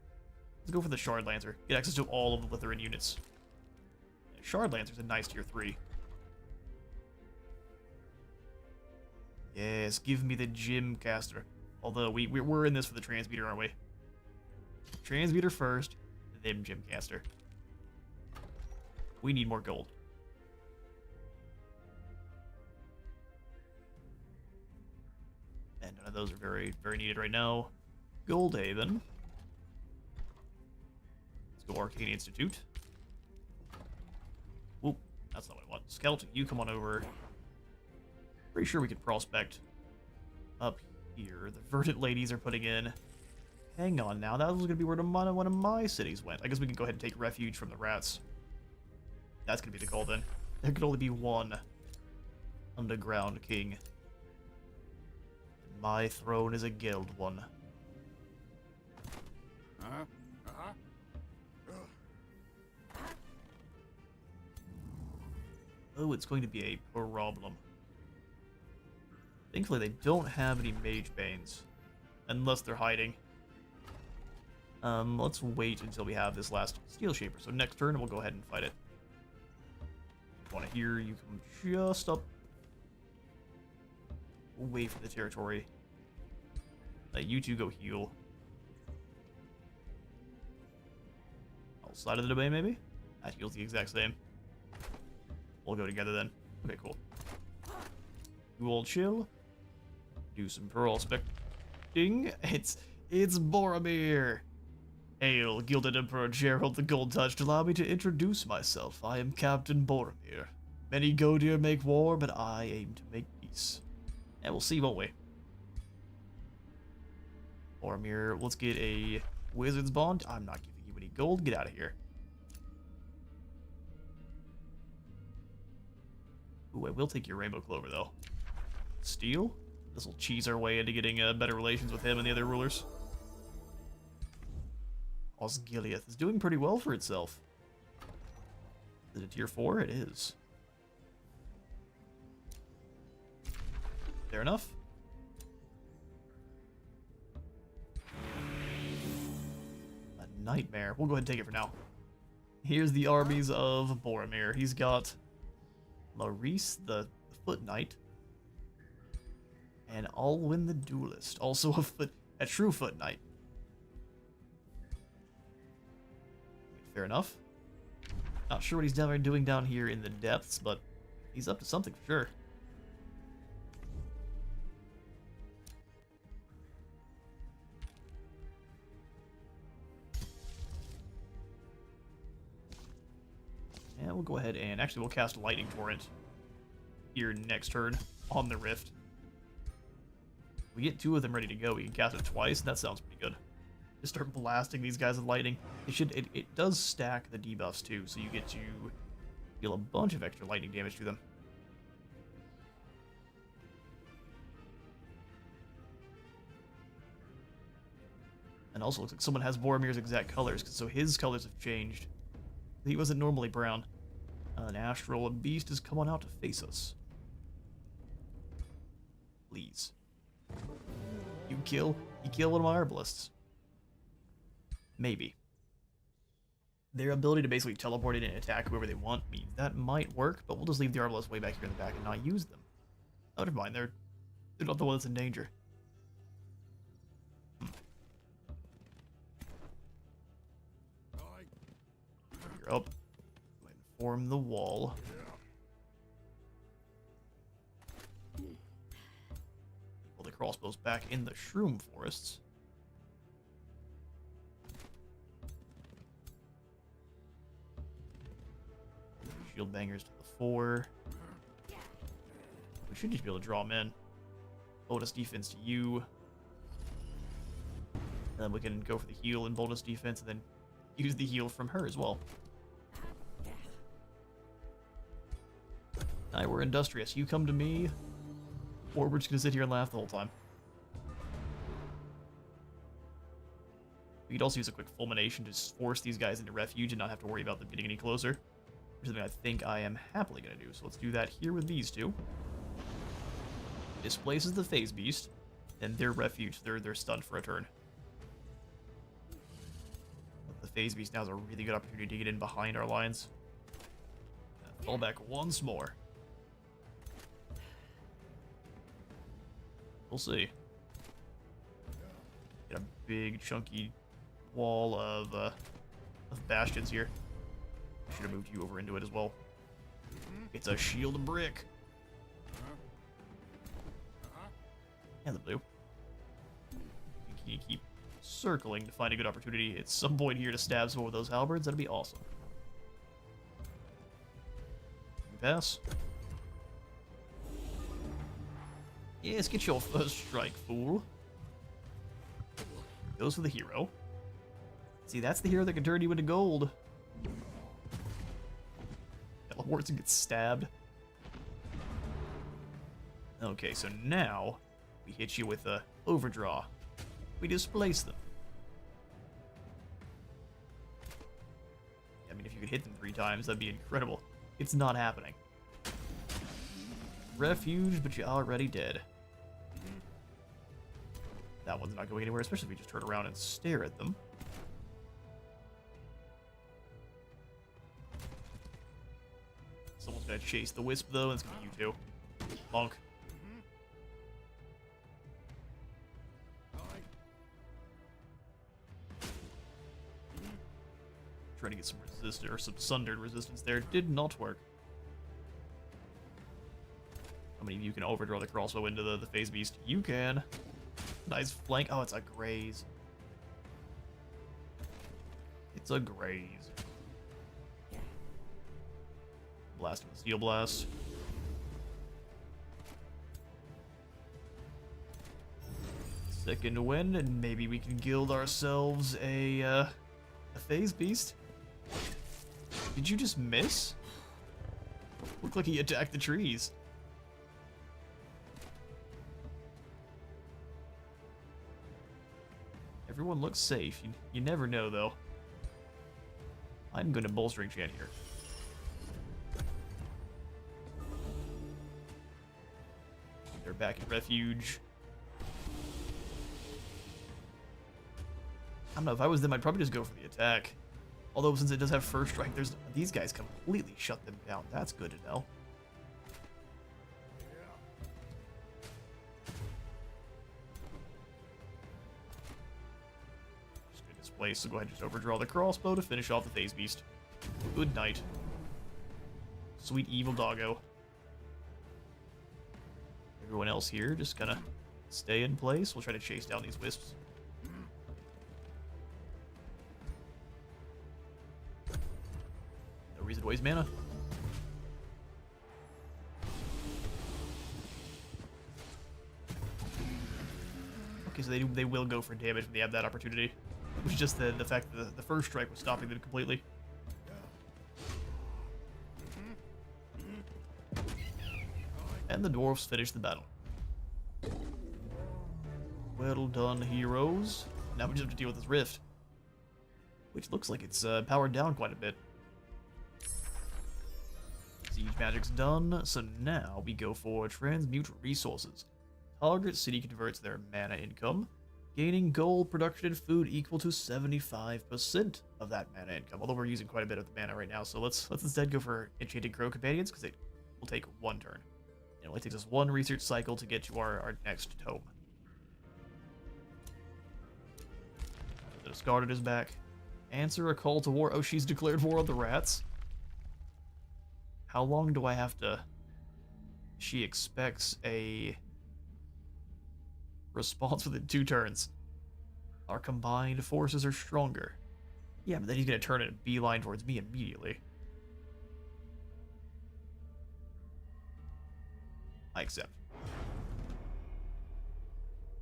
Let's go for the Shard Lancer. Get access to all of the Lithuanian units. Shard Lancer's a nice tier 3. Yes, give me the Gym Caster. Although we're in this for the Transmuter, aren't we? Transmuter first, then Gym Caster. We need more gold. And none of those are very, very needed right now. Goldhaven. Let's go Arcane Institute. Whoop, that's not what I want. Scout, you come on over. Pretty sure we could prospect up here. The Verdant Ladies are putting in. Hang on now, that was going to be where one of my cities went. I guess we can go ahead and take refuge from the rats. That's going to be the goal then. There could only be one. underground king. My throne is a guild one. Huh? Uh-huh. Oh, it's going to be a problem. Thankfully, they don't have any mage banes. Unless they're hiding. Let's wait until we have this last steel shaper. So next turn, we'll go ahead and fight it. Want to hear you come just up. Away from the territory. Let you two go heal. Outside of the domain, maybe? That heals the exact same. We'll go together then. Okay, cool. You all chill. Do some prospecting. It's Boromir. Hail, Gilded Emperor Gerald the Gold Touched. Allow me to introduce myself. I am Captain Boromir. Many go there make war, but I aim to make peace. And we'll see, won't we? Boromir, let's get a wizard's bond. I'm not giving you any gold. Get out of here. Ooh, I will take your rainbow clover, though. Steel? This will cheese our way into getting better relations with him and the other rulers. Osgiliath is doing pretty well for itself. Is it a tier 4? It is. Fair enough. A nightmare. We'll go ahead and take it for now. Here's the armies of Boromir. He's got Maurice, the Foot Knight, and Alwyn the Duelist, also a true Foot Knight. Fair enough. Not sure what he's doing down here in the depths, but he's up to something for sure. Yeah, we'll go ahead and actually we'll cast Lightning Torrent here next turn on the Rift. We get 2 of them ready to go. We can cast it twice, and that sounds pretty good. Just start blasting these guys with lightning. It does stack the debuffs too, so you get to deal a bunch of extra lightning damage to them. And also looks like someone has Boromir's exact colors, so his colors have changed. He wasn't normally brown. An astral beast is coming out to face us. Please. You kill one of my herbalists. Maybe. Their ability to basically teleport in and attack whoever they want means that might work, but we'll just leave the arbalists way back here in the back and not use them. Oh, never mind, they're not the one that's in danger. You're up. Go ahead and form the wall. Pull the crossbows back in the shroom forests. Shield bangers to the 4. We should just be able to draw them in. Bonus defense to you. And then we can go for the heal and bonus defense, and then use the heal from her as well. Alright, we're industrious. You come to me, or we're just gonna sit here and laugh the whole time. We could also use a quick fulmination to just force these guys into refuge and not have to worry about them getting any closer. Which is something I think I am happily going to do. So let's do that here with these two. Displaces the phase beast, and their refuge, they're stunned for a turn. But the phase beast now is a really good opportunity to get in behind our lines. Fall back once more. We'll see. Get a big chunky wall of bastions here. Should have moved you over into it as well. It's a shield of brick. And the blue. You keep circling to find a good opportunity at some point here to stab some of those halberds. That'd be awesome. Pass. Yes, get your first strike, fool. Goes for the hero. See, that's the hero that can turn you into gold. Teleports and gets stabbed. Okay, so now we hit you with a overdraw. We displace them. I mean, if you could hit them 3 times, that'd be incredible. It's not happening. Refuge, but you're already dead. That one's not going anywhere, especially if we just turn around and stare at them. Someone's gonna chase the wisp, though, and it's gonna be you two. Bonk. Trying to get some resist or some sundered resistance there. Did not work. How many of you can overdraw the crossbow into the phase beast? You can. Nice flank. Oh, it's a graze. It's a graze. Blast with steel blast. Second wind, and maybe we can gild ourselves a phase beast. Did you just miss? Looked like he attacked the trees. Everyone looks safe. You never know, though. I'm going to bolstering chant here. They're back in refuge. I don't know, if I was them, I'd probably just go for the attack. Although, since it does have first strike, these guys completely shut them down. That's good to know. Just gonna displace, so go ahead and just overdraw the crossbow to finish off the phase beast. Good night. Sweet evil doggo. Everyone else here just gonna stay in place. We'll try to chase down these wisps. No reason to waste mana. Okay, so they will go for damage when they have that opportunity. Which is just the fact that the first strike was stopping them completely. And the dwarves finish the battle. Well done, heroes. Now we just have to deal with this rift. Which looks like it's powered down quite a bit. Siege magic's done, so now we go for transmute resources. Target city converts their mana income, gaining gold, production, and food equal to 75% of that mana income. Although we're using quite a bit of the mana right now, so let's instead go for Enchanted Crow Companions, because it will take 1 turn. It only takes us 1 research cycle to get to our next tome. The Discarded is back. Answer a call to war. Oh, she's declared war on the rats. How long do I have to... She expects a response within 2 turns. Our combined forces are stronger. Yeah, but then he's going to turn it and beeline towards me immediately. I accept.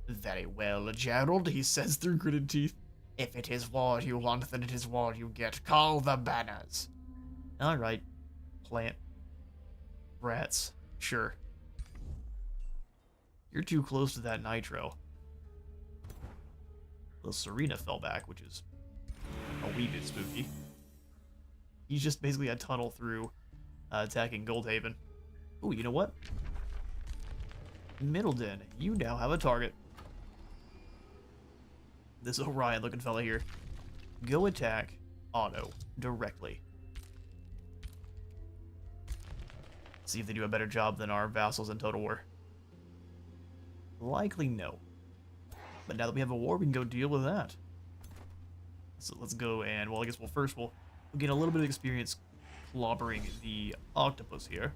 Very well, Gerald, he says through gritted teeth. If it is war you want, then it is war you get. Call the banners. Alright. Plant. Rats. Sure. You're too close to that nitro. The Serena fell back, which is a wee bit spooky. He's just basically a tunnel through attacking Goldhaven. Ooh, you know what? Middleton, you now have a target. This Orion looking fella here. Go attack auto directly. See if they do a better job than our vassals in Total War. Likely no. But now that we have a war, we can go deal with that. So let's go and, well, I guess first we'll get a little bit of experience clobbering the octopus here.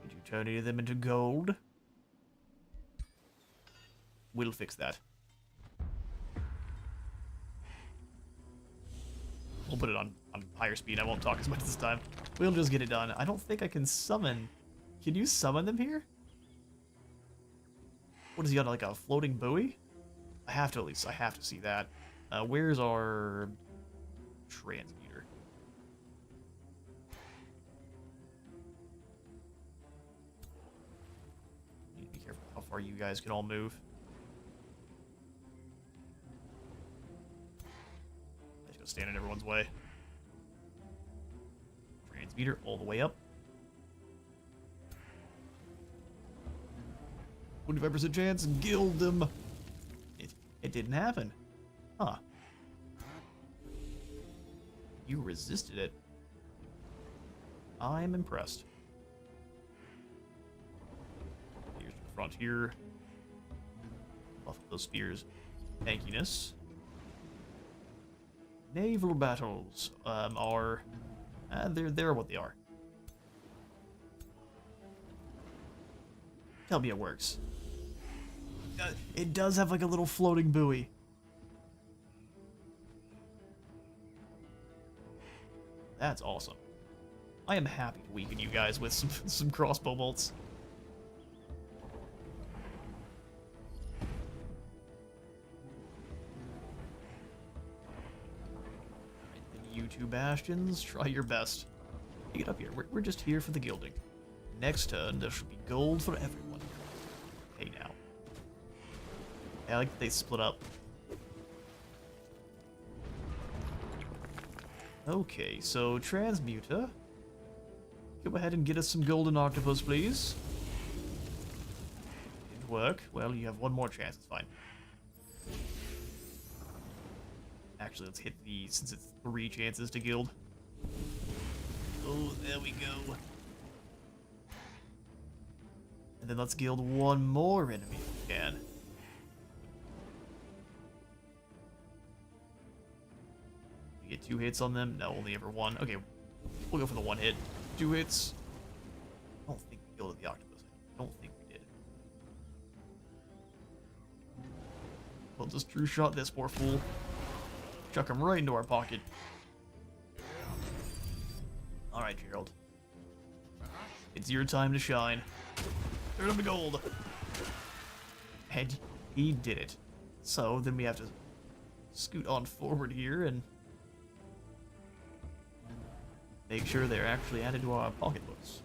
Did you turn any of them into gold? We'll fix that. We'll put it on higher speed. I won't talk as much this time. We'll just get it done. I don't think I can summon... Can you summon them here? What is he on, like a floating buoy? I have to see that. Where's our transmuter? far you guys can all move. Just go stand in everyone's way. Transmuter all the way up. 25% chance, gild them. It didn't happen. Huh. You resisted it. I'm impressed. Here's the frontier. Buff up those spears. Tankiness. Naval battles are... they're what they are. Tell me it works. It does have like a little floating buoy. That's awesome. I am happy to weaken you guys with some crossbow bolts. And you two bastions, try your best. Get up here. We're just here for the gilding. Next turn, there should be gold for everyone. Hey now. I like that they split up. Okay, so Transmuter. Go ahead and get us some golden octopus, please. Didn't work. Well, you have one more chance. It's fine. Actually, let's hit the... since it's 3 chances to gild. Oh, there we go. And then let's gild one more enemy if we can. We get 2 hits on them? No, only ever 1. Okay, we'll go for the 1 hit. 2 hits. I don't think we gilded the octopus. I don't think we did. We'll just true shot this poor fool. Chuck him right into our pocket. Alright, Gerald. It's your time to shine. Turn him to gold. And he did it. So then we have to scoot on forward here and make sure they're actually added to our pocketbooks.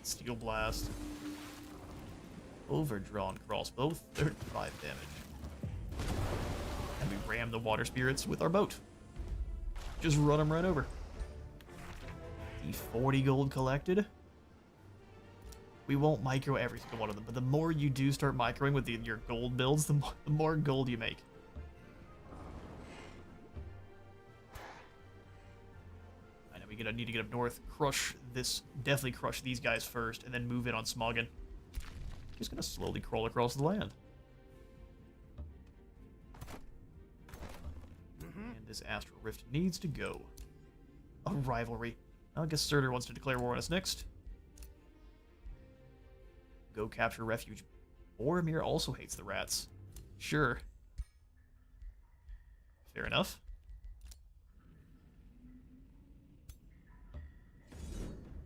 Steel blast. Overdrawn crossbow, 35 damage. And we ram the water spirits with our boat. Just run them right over. The 40 gold collected. We won't micro every single one of them, but the more you do start microing with your gold builds, the more gold you make. I know we need to get up north, crush this, definitely crush these guys first, and then move in on Smoggin. Just gonna slowly crawl across the land. And this Astral Rift needs to go. A rivalry. I guess Surtur wants to declare war on us next. Go capture refuge. Boromir also hates the rats. Sure. Fair enough.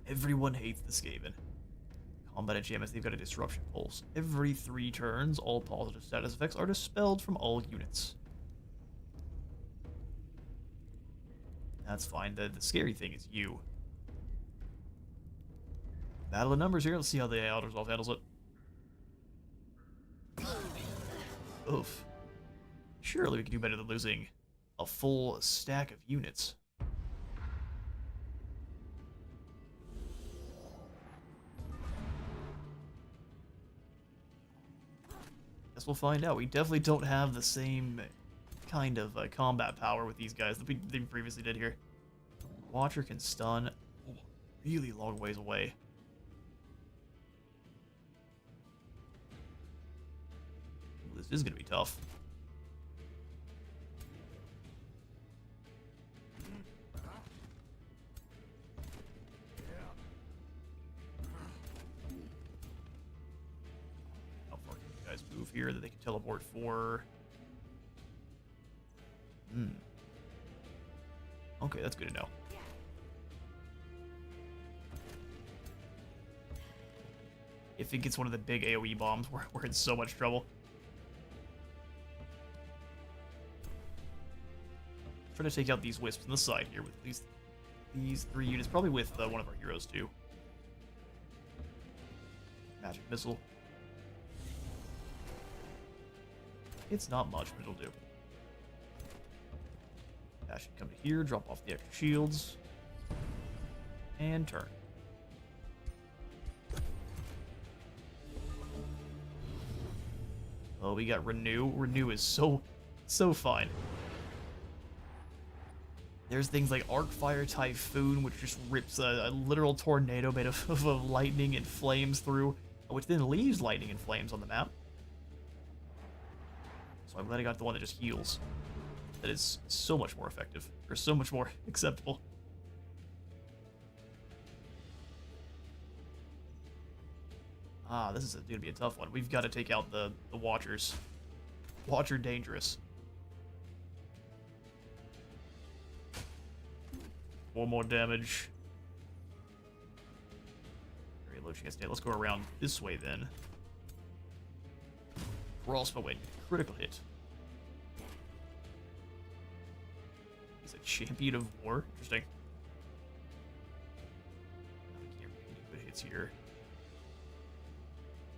Everyone hates the Skaven. Combat enchantments, they've got a disruption pulse. Every 3 turns, all positive status effects are dispelled from all units. That's fine. The scary thing is you. Battle of numbers here. Let's see how the Elder Resolve handles it. Oof. Surely we can do better than losing a full stack of units. Guess we'll find out. We definitely don't have the same kind of combat power with these guys that we previously did here. Watcher can stun really long ways away. This is going to be tough. How far can you guys move here that they can teleport for? Okay, that's good to know. If it gets one of the big AoE bombs, we're in so much trouble. Trying to take out these wisps on the side here with at least these 3 units, probably with one of our heroes too. Magic missile. It's not much, but it'll do. That should come to here, drop off the extra shields, and turn. Oh, we got Renew. Renew is so fun. There's things like Arcfire Typhoon, which just rips a literal tornado made of lightning and flames through, which then leaves lightning and flames on the map. So I'm glad I got the one that just heals. That is so much more effective, or so much more acceptable. Ah, this is going to be a tough one. We've got to take out the Watchers. Watcher dangerous. One more damage. Very low chance. Let's go around this way then. Crossbow win. Critical hit. He's a champion of war. Interesting. We can't really do good hits here.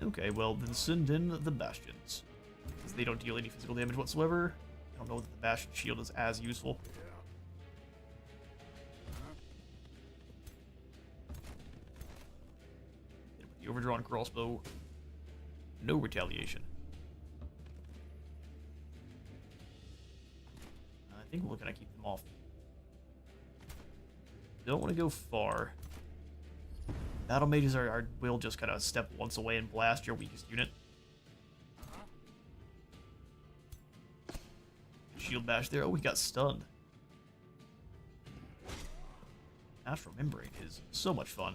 Okay, well, then send in the Bastions. Because they don't deal any physical damage whatsoever. I don't know that the Bastion shield is as useful. And with the overdrawn crossbow, no retaliation. I think we're gonna keep them off. Don't want to go far. Battle mages will just kind of step once away and blast your weakest unit. Shield bash there. Oh, we got stunned. Astral Membrane is so much fun.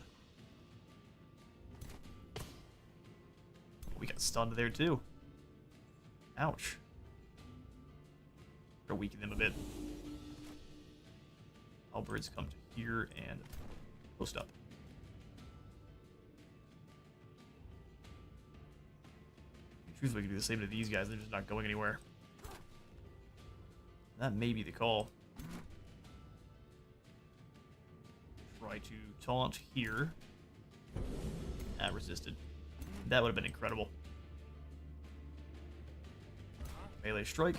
We got stunned there too. Ouch. We're weaken them a bit. Halberds come to here and post up. Truthfully, we can do the same to these guys. They're just not going anywhere. That may be the call. Try to taunt here. That resisted. That would have been incredible. Melee strike.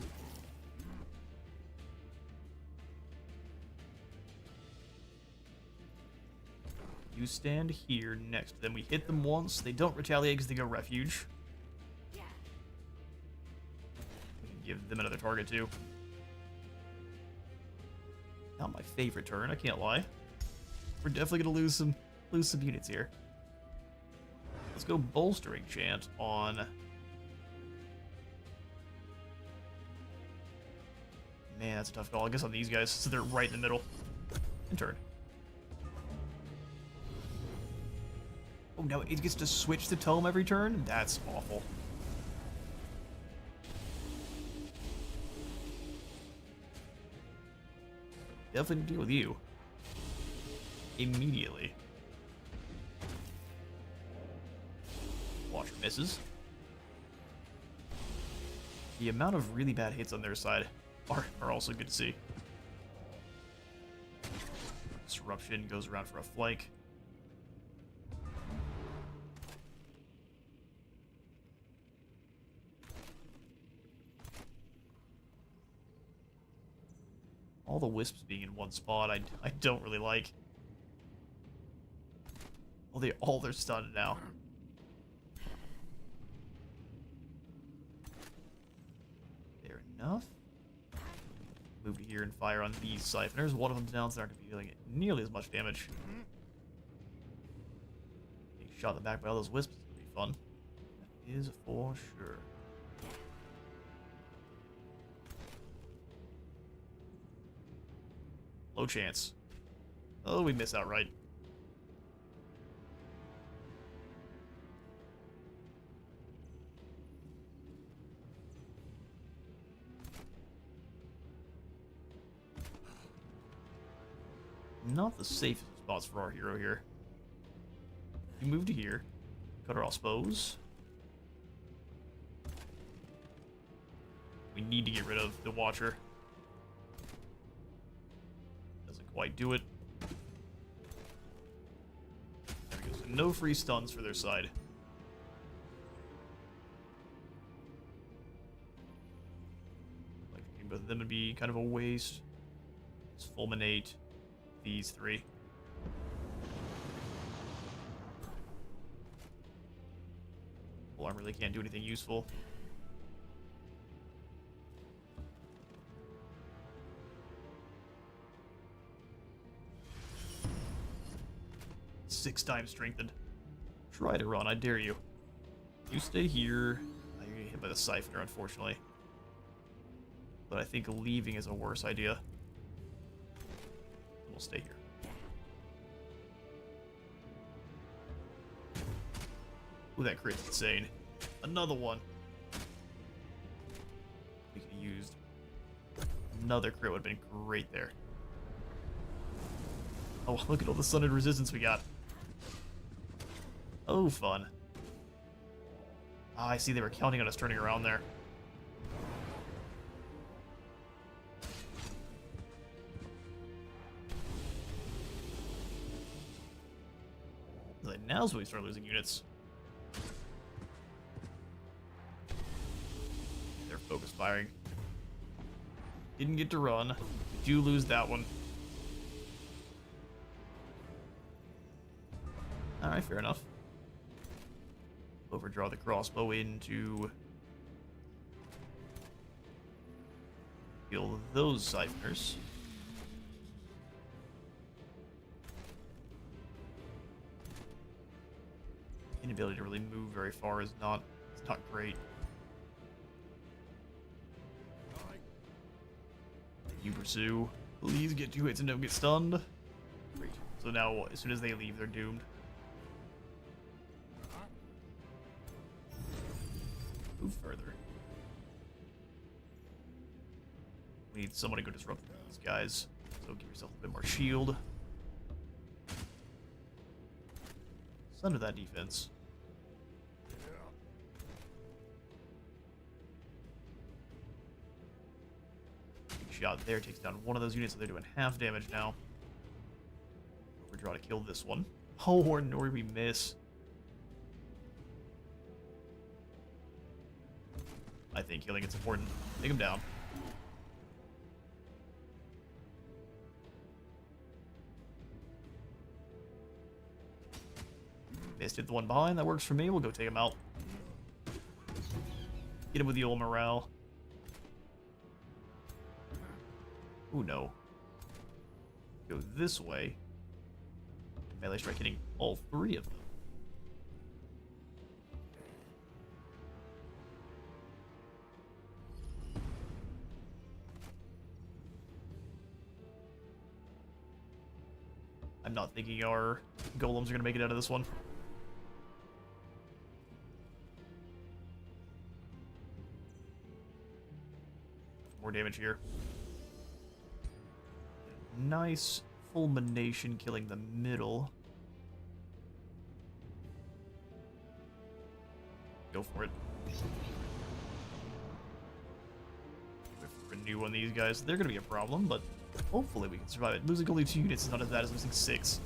You stand here next to them. We hit them once. They don't retaliate because they go refuge. We can give them another target too. Not my favorite turn, I can't lie. We're definitely gonna lose some units here. Let's go bolstering chant on. Man, that's a tough call. I guess on these guys, so they're right in the middle. And turn. Oh, no, it gets to switch the tome every turn? That's awful. Definitely deal with you. Immediately. Watcher misses. The amount of really bad hits on their side are also good to see. Disruption goes around for a flank. All the wisps being in one spot, I don't really like. Well, they're stunned now. Fair enough. Move to here and fire on these siphoners. One of them's down, so they're not going to be dealing nearly as much damage. Being shot in the back by all those wisps is going to be fun. That is for sure. Low chance. Oh, we miss outright. Not the safest spots for our hero here. You move to here. Cut our expose. We need to get rid of the Watcher. Doesn't quite do it. There we go. So no free stuns for their side. to be kind of a waste. Let's fulminate these 3. Well, I really can't do anything useful. Six times strengthened. Try to run, I dare you. You stay here. You're gonna get hit by the Siphoner, unfortunately. But I think leaving is a worse idea. We'll stay here. Ooh, that crit's insane. Another one. We could have used another crit, would have been great there. Oh, look at all the sundered resistance we got. Oh, fun. Ah, I see they were counting on us turning around there. Like, now's when we start losing units. They're focus firing. Didn't get to run. We do lose that one. Alright, fair enough. Overdraw the crossbow in to kill those Siphoners. Inability to really move very far is not, it's not great. You pursue. Please get 2 hits and don't get stunned. Great. So now, as soon as they leave, they're doomed. Move further. We need someone to go disrupt these guys. So give yourself a bit more shield. Sunder that defense. Big shot there takes down one of those units, so they're doing half damage now. Overdraw to kill this one. Oh, nor we miss. I think killing it's important. Take him down. Missed it, the one behind. That works for me. We'll go take him out. Get him with the old morale. Ooh, no. Go this way. Melee strike hitting all 3 of them. I'm not thinking our golems are going to make it out of this one. More damage here. Nice fulmination killing the middle. Go for it. Renew on these guys. They're going to be a problem, but hopefully we can survive it. Losing only 2 units is not as bad as losing 6.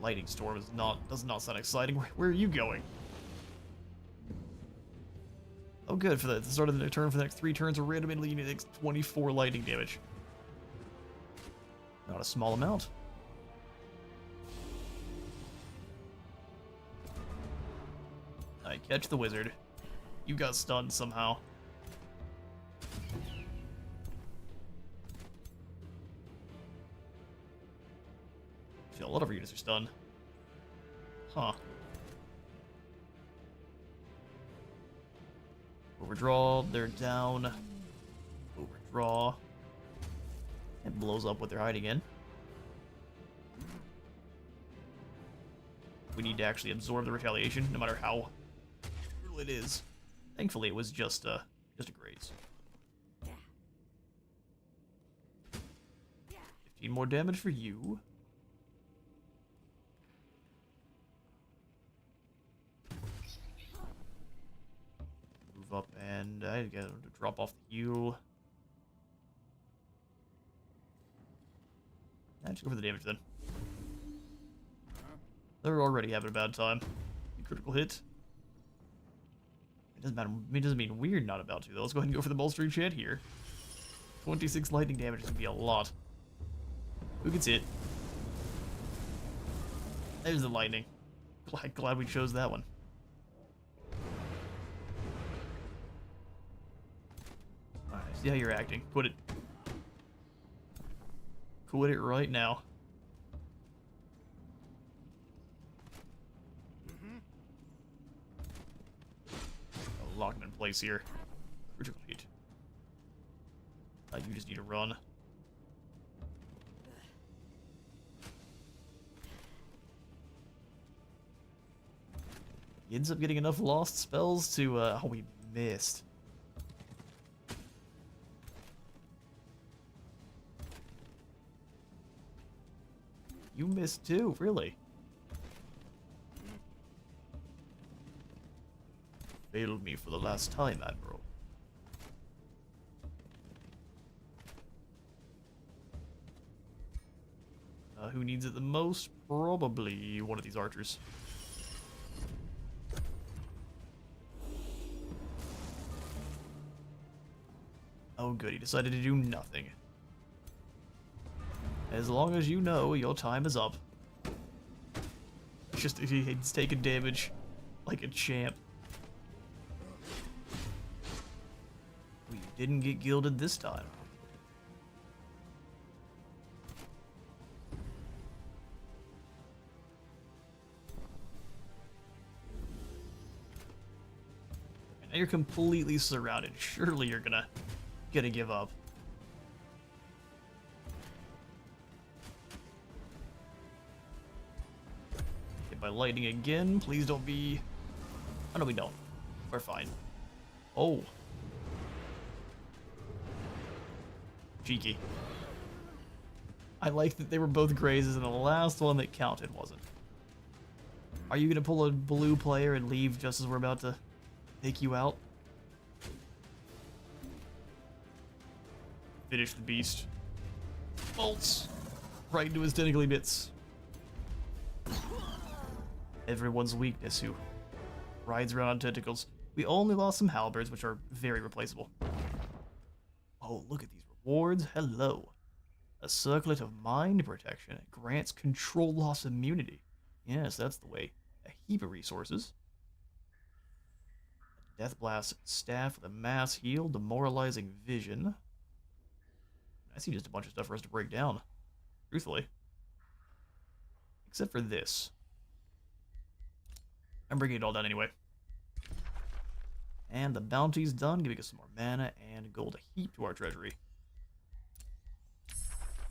Lightning Storm does not sound exciting. Where are you going? Oh good, for the start of the turn, for the next 3 turns, a random enemy unit takes 24 lightning damage. Not a small amount. I catch the wizard. You got stunned somehow. I feel a lot of our units are stunned. Huh. Overdraw, they're down. Overdraw. It blows up what they're hiding in. We need to actually absorb the retaliation, no matter how brutal it is. Thankfully, it was just a graze. 15 more damage for you. Move up, and I gotta drop off the heal. Just go for the damage then. They're already having a bad time. Critical hit. Doesn't matter. It doesn't mean we're not about to, though. Let's go ahead and go for the bolster enchant here. 26 lightning damage is going to be a lot. Who gets hit? There's the lightning. Glad we chose that one. Alright, see how you're acting. Quit it. Quit it right now. I'll lock him in place here. Critical hit. You just need to run. He ends up getting enough lost spells to, oh, we missed. You missed too, really? Failed me for the last time, Admiral. Who needs it the most? Probably one of these archers. Oh good, he decided to do nothing. As long as you know your time is up. Just he's taking damage like a champ. We didn't get gilded this time. Now you're completely surrounded. Surely you're gonna give up. Hit by lightning again. Please don't be... Oh no, we don't. We're fine. Oh. Cheeky. I like that they were both grazes and the last one that counted wasn't. Are you gonna pull a blue player and leave just as we're about to take you out? Finish the beast. Bolts! Right into his tentacly bits. Everyone's weakness who rides around on tentacles. We only lost some halberds, which are very replaceable. Oh, look at these rewards. Hello. A circlet of mind protection. It grants control loss immunity. Yes, that's the way. A heap of resources. A death blast staff with a mass heal. Demoralizing vision. I see just a bunch of stuff for us to break down. Truthfully. Except for this. I'm breaking it all down anyway. And the bounty's done, giving us some more mana and gold a heap to our treasury.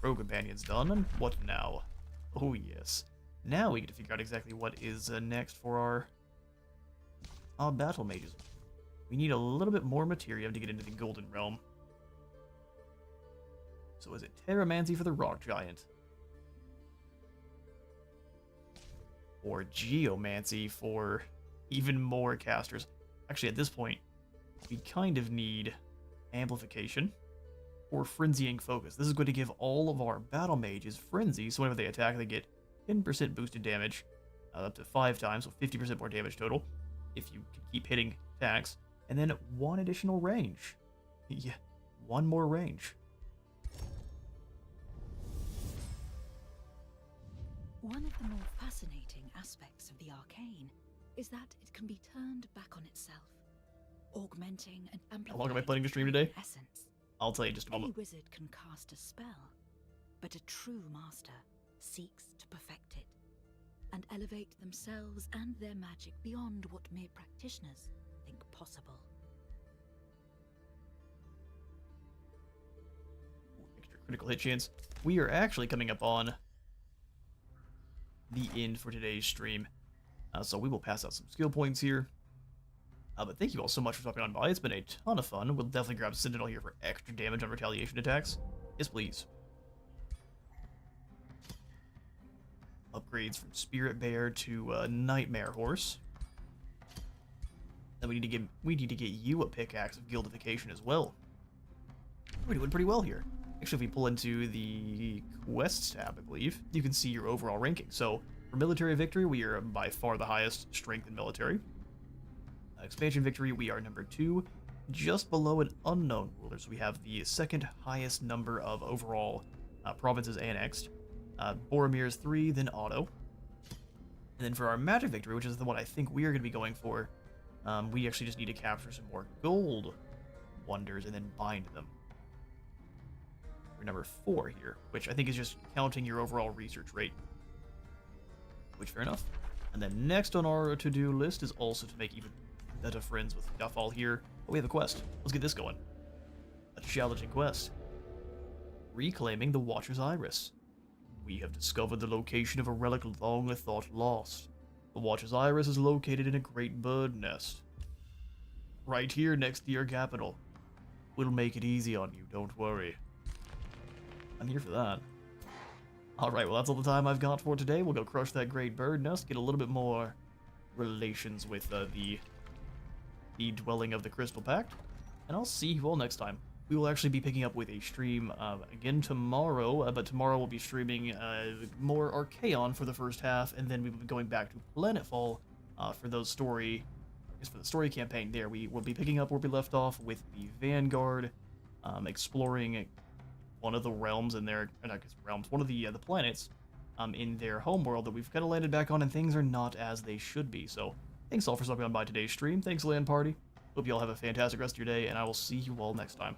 Pro Companion's done, and what now? Oh yes. Now we get to figure out exactly what is next for our battle mages. We need a little bit more materia to get into the Golden Realm. So is it Terramancy for the Rock Giant? Or Geomancy for even more casters? Actually, at this point, we kind of need Amplification or Frenzying Focus. This is going to give all of our battle mages Frenzy, so whenever they attack, they get 10% boosted damage, up to 5 times, so 50% more damage total, if you can keep hitting attacks, and then 1 additional range. Yeah, 1 more range. One of the more fascinating aspects of the arcane is that it can be turned back on itself, augmenting and amplifying. How long am I planning to stream today? Essence. I'll tell you in just a moment. Any wizard can cast a spell, but a true master seeks to perfect it and elevate themselves and their magic beyond what mere practitioners think possible. Extra critical hit chance. We are actually coming up on the end for today's stream. So we will pass out some skill points here. But thank you all so much for stopping on by. It's been a ton of fun. We'll definitely grab Sentinel here for extra damage on retaliation attacks. Yes, please. Upgrades from Spirit Bear to Nightmare Horse. Then we need to get you a pickaxe of Gildification as well. We're doing pretty well here. Actually, if we pull into the quests tab, I believe, you can see your overall ranking. So, for military victory, we are by far the highest strength in military. Expansion victory, we are number 2, just below an unknown ruler. So we have the second highest number of overall provinces annexed. Boromir is 3, then Otto. And then for our magic victory, which is the one I think we are going to be going for, we actually just need to capture some more gold wonders and then bind them. We're number 4 here, which I think is just counting your overall research rate. Which, fair enough. And then next on our to-do list is also to make even better friends with Duffall here. But we have a quest. Let's get this going. A challenging quest. Reclaiming the Watcher's Iris. We have discovered the location of a relic long thought lost. The Watcher's Iris is located in a great bird nest. Right here next to your capital. We'll make it easy on you, don't worry. I'm here for that. Alright, well that's all the time I've got for today. We'll go crush that great bird nest, get a little bit more relations with the dwelling of the Crystal Pact, and I'll see you all next time. We will actually be picking up with a stream again tomorrow, but tomorrow we'll be streaming more Archaon for the first half, and then we'll be going back to Planetfall for those story, for the story campaign there. We will be picking up where we left off with the Vanguard, exploring one of the realms in their, not realms, one of the planets in their homeworld that we've kind of landed back on, and things are not as they should be. So thanks all for stopping on by today's stream. Thanks, LAN Party. Hope you all have a fantastic rest of your day, and I will see you all next time.